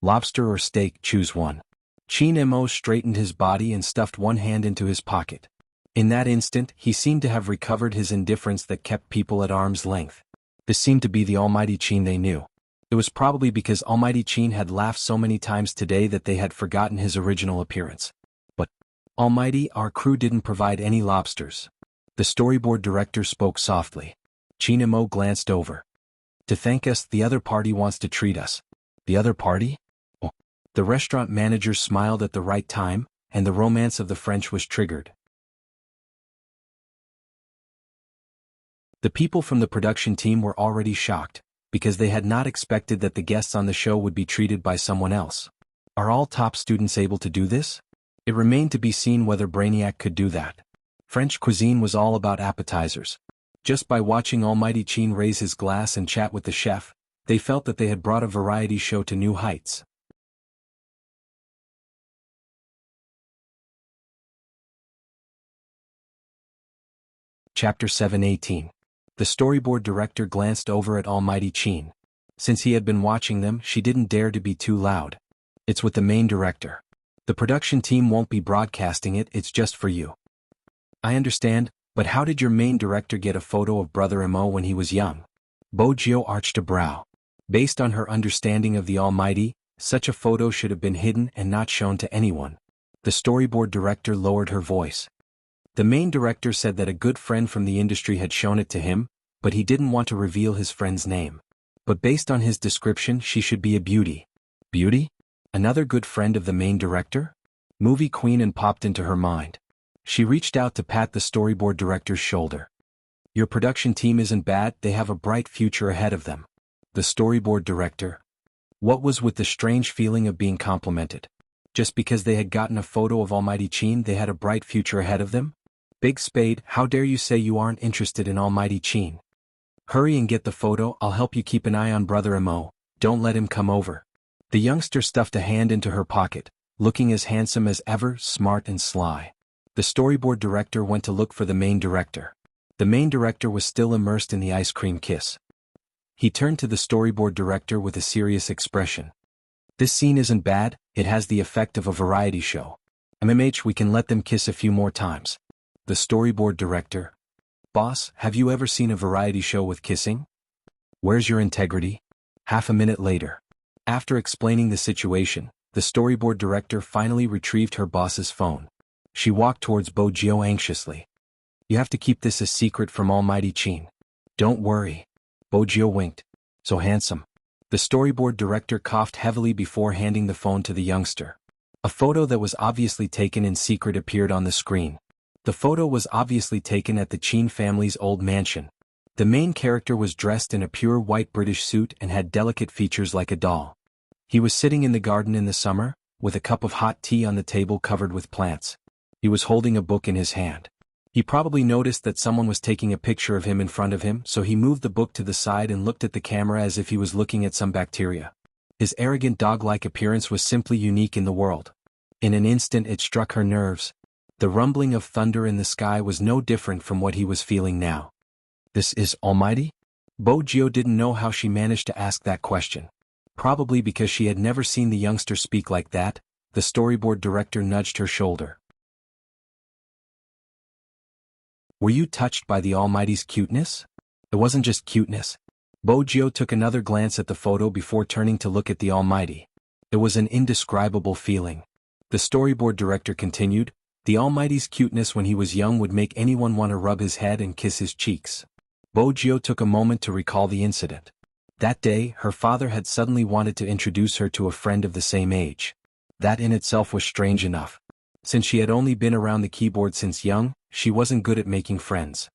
"Lobster or steak, choose one." Qin Mo straightened his body and stuffed one hand into his pocket. In that instant, he seemed to have recovered his indifference that kept people at arm's length. This seemed to be the Almighty Qin they knew. It was probably because Almighty Qin had laughed so many times today that they had forgotten his original appearance. "But, Almighty, our crew didn't provide any lobsters." The storyboard director spoke softly. Qin Mo glanced over. "To thank us, the other party wants to treat us." "The other party?" Oh. The restaurant manager smiled at the right time, and the romance of the French was triggered. The people from the production team were already shocked, because they had not expected that the guests on the show would be treated by someone else. Are all top students able to do this? It remained to be seen whether Brainiac could do that. French cuisine was all about appetizers. Just by watching Almighty Qin raise his glass and chat with the chef, they felt that they had brought a variety show to new heights. Chapter 7:18. The storyboard director glanced over at Almighty Qin. Since he had been watching them, she didn't dare to be too loud. It's with the main director. The production team won't be broadcasting it, it's just for you. I understand, but how did your main director get a photo of Brother Mo when he was young? Bojio arched a brow. Based on her understanding of the Almighty, such a photo should have been hidden and not shown to anyone. The storyboard director lowered her voice. The main director said that a good friend from the industry had shown it to him, but he didn't want to reveal his friend's name. But based on his description, she should be a beauty. Beauty? Another good friend of the main director? Movie queen and popped into her mind. She reached out to pat the storyboard director's shoulder. Your production team isn't bad, they have a bright future ahead of them. The storyboard director. What was with the strange feeling of being complimented? Just because they had gotten a photo of Almighty Qin, they had a bright future ahead of them? Big Spade, how dare you say you aren't interested in Almighty Qin? Hurry and get the photo, I'll help you keep an eye on Brother Mo, don't let him come over. The youngster stuffed a hand into her pocket, looking as handsome as ever, smart and sly. The storyboard director went to look for the main director. The main director was still immersed in the ice cream kiss. He turned to the storyboard director with a serious expression. This scene isn't bad, it has the effect of a variety show. We can let them kiss a few more times. The storyboard director. Boss, have you ever seen a variety show with kissing? Where's your integrity? Half a minute later. After explaining the situation, the storyboard director finally retrieved her boss's phone. She walked towards Bojio anxiously. You have to keep this a secret from Almighty Qin. Don't worry. Bojio winked. So handsome. The storyboard director coughed heavily before handing the phone to the youngster. A photo that was obviously taken in secret appeared on the screen. The photo was obviously taken at the Qin family's old mansion. The main character was dressed in a pure white British suit and had delicate features like a doll. He was sitting in the garden in the summer, with a cup of hot tea on the table covered with plants. He was holding a book in his hand. He probably noticed that someone was taking a picture of him in front of him, so he moved the book to the side and looked at the camera as if he was looking at some bacteria. His arrogant dog-like appearance was simply unique in the world. In an instant it struck her nerves. The rumbling of thunder in the sky was no different from what he was feeling now. This is Almighty? Bojio didn't know how she managed to ask that question. Probably because she had never seen the youngster speak like that. The storyboard director nudged her shoulder. Were you touched by the Almighty's cuteness? It wasn't just cuteness. Bojio took another glance at the photo before turning to look at the Almighty. It was an indescribable feeling. The storyboard director continued, the Almighty's cuteness when he was young would make anyone want to rub his head and kiss his cheeks. Bojio took a moment to recall the incident. That day, her father had suddenly wanted to introduce her to a friend of the same age. That in itself was strange enough. Since she had only been around the keyboard since young, she wasn't good at making friends.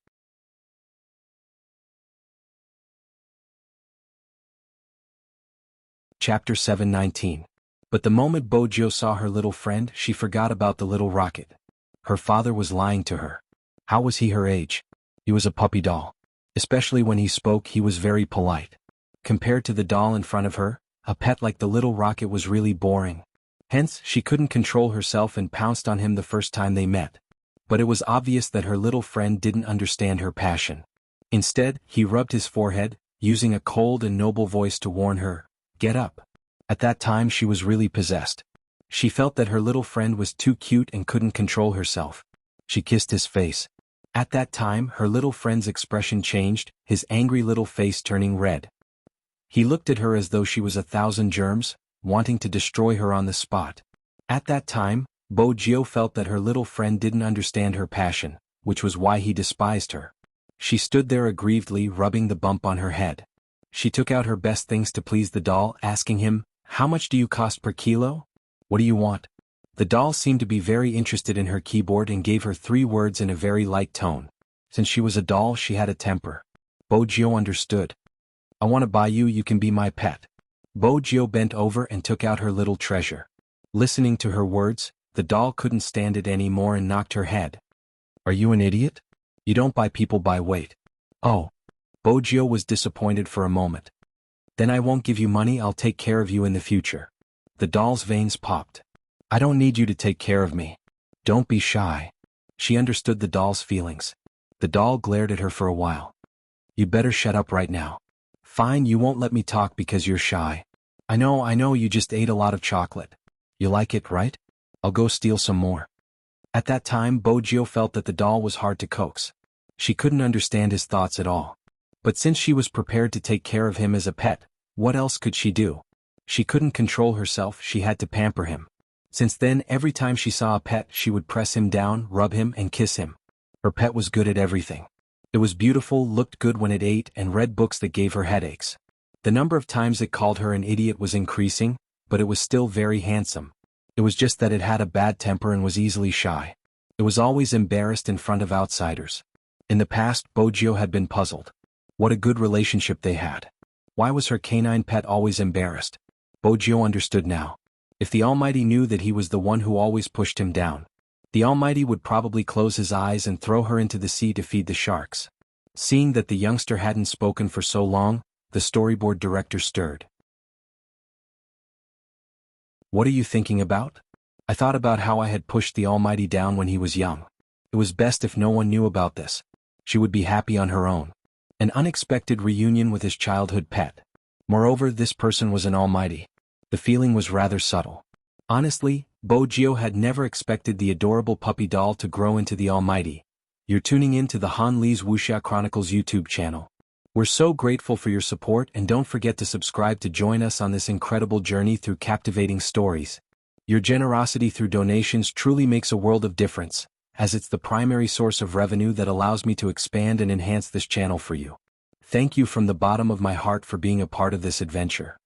Chapter 7:19. But the moment Bojio saw her little friend, she forgot about the little rocket. Her father was lying to her. How was he her age? He was a puppy doll. Especially when he spoke, he was very polite. Compared to the doll in front of her, a pet like the little rocket was really boring. Hence, she couldn't control herself and pounced on him the first time they met. But it was obvious that her little friend didn't understand her passion. Instead, he rubbed his forehead, using a cold and noble voice to warn her, "Get up." At that time she was really possessed. She felt that her little friend was too cute and couldn't control herself. She kissed his face. At that time her little friend's expression changed, his angry little face turning red. He looked at her as though she was 1,000 germs, wanting to destroy her on the spot. At that time, Bojio felt that her little friend didn't understand her passion, which was why he despised her. She stood there aggrievedly rubbing the bump on her head. She took out her best things to please the doll, asking him, "How much do you cost per kilo? What do you want?" The doll seemed to be very interested in her keyboard and gave her 3 words in a very light tone. Since she was a doll, she had a temper. Bojio understood. "I want to buy you, you can be my pet." Bojio bent over and took out her little treasure. Listening to her words, the doll couldn't stand it anymore and knocked her head. "Are you an idiot? You don't buy people by weight." "Oh." Bojio was disappointed for a moment. "Then I won't give you money, I'll take care of you in the future." The doll's veins popped. "I don't need you to take care of me. Don't be shy." She understood the doll's feelings. The doll glared at her for a while. You better shut up right now. Fine, you won't let me talk because you're shy. I know, you just ate a lot of chocolate. You like it, right? I'll go steal some more. At that time, Bojio felt that the doll was hard to coax. She couldn't understand his thoughts at all. But since she was prepared to take care of him as a pet, what else could she do? She couldn't control herself, she had to pamper him. Since then, every time she saw a pet, she would press him down, rub him, and kiss him. Her pet was good at everything. It was beautiful, looked good when it ate, and read books that gave her headaches. The number of times it called her an idiot was increasing, but it was still very handsome. It was just that it had a bad temper and was easily shy. It was always embarrassed in front of outsiders. In the past, Bojio had been puzzled. What a good relationship they had. Why was her canine pet always embarrassed? Bojio understood now. If the Almighty knew that he was the one who always pushed him down, the Almighty would probably close his eyes and throw her into the sea to feed the sharks. Seeing that the youngster hadn't spoken for so long, the storyboard director stirred. What are you thinking about? I thought about how I had pushed the Almighty down when he was young. It was best if no one knew about this. She would be happy on her own. An unexpected reunion with his childhood pet. Moreover, this person was an Almighty. The feeling was rather subtle. Honestly, Bojio had never expected the adorable puppy doll to grow into the Almighty. You're tuning in to the Han Lee's Wuxia Chronicles YouTube channel. We're so grateful for your support, and don't forget to subscribe to join us on this incredible journey through captivating stories. Your generosity through donations truly makes a world of difference, as it's the primary source of revenue that allows me to expand and enhance this channel for you. Thank you from the bottom of my heart for being a part of this adventure.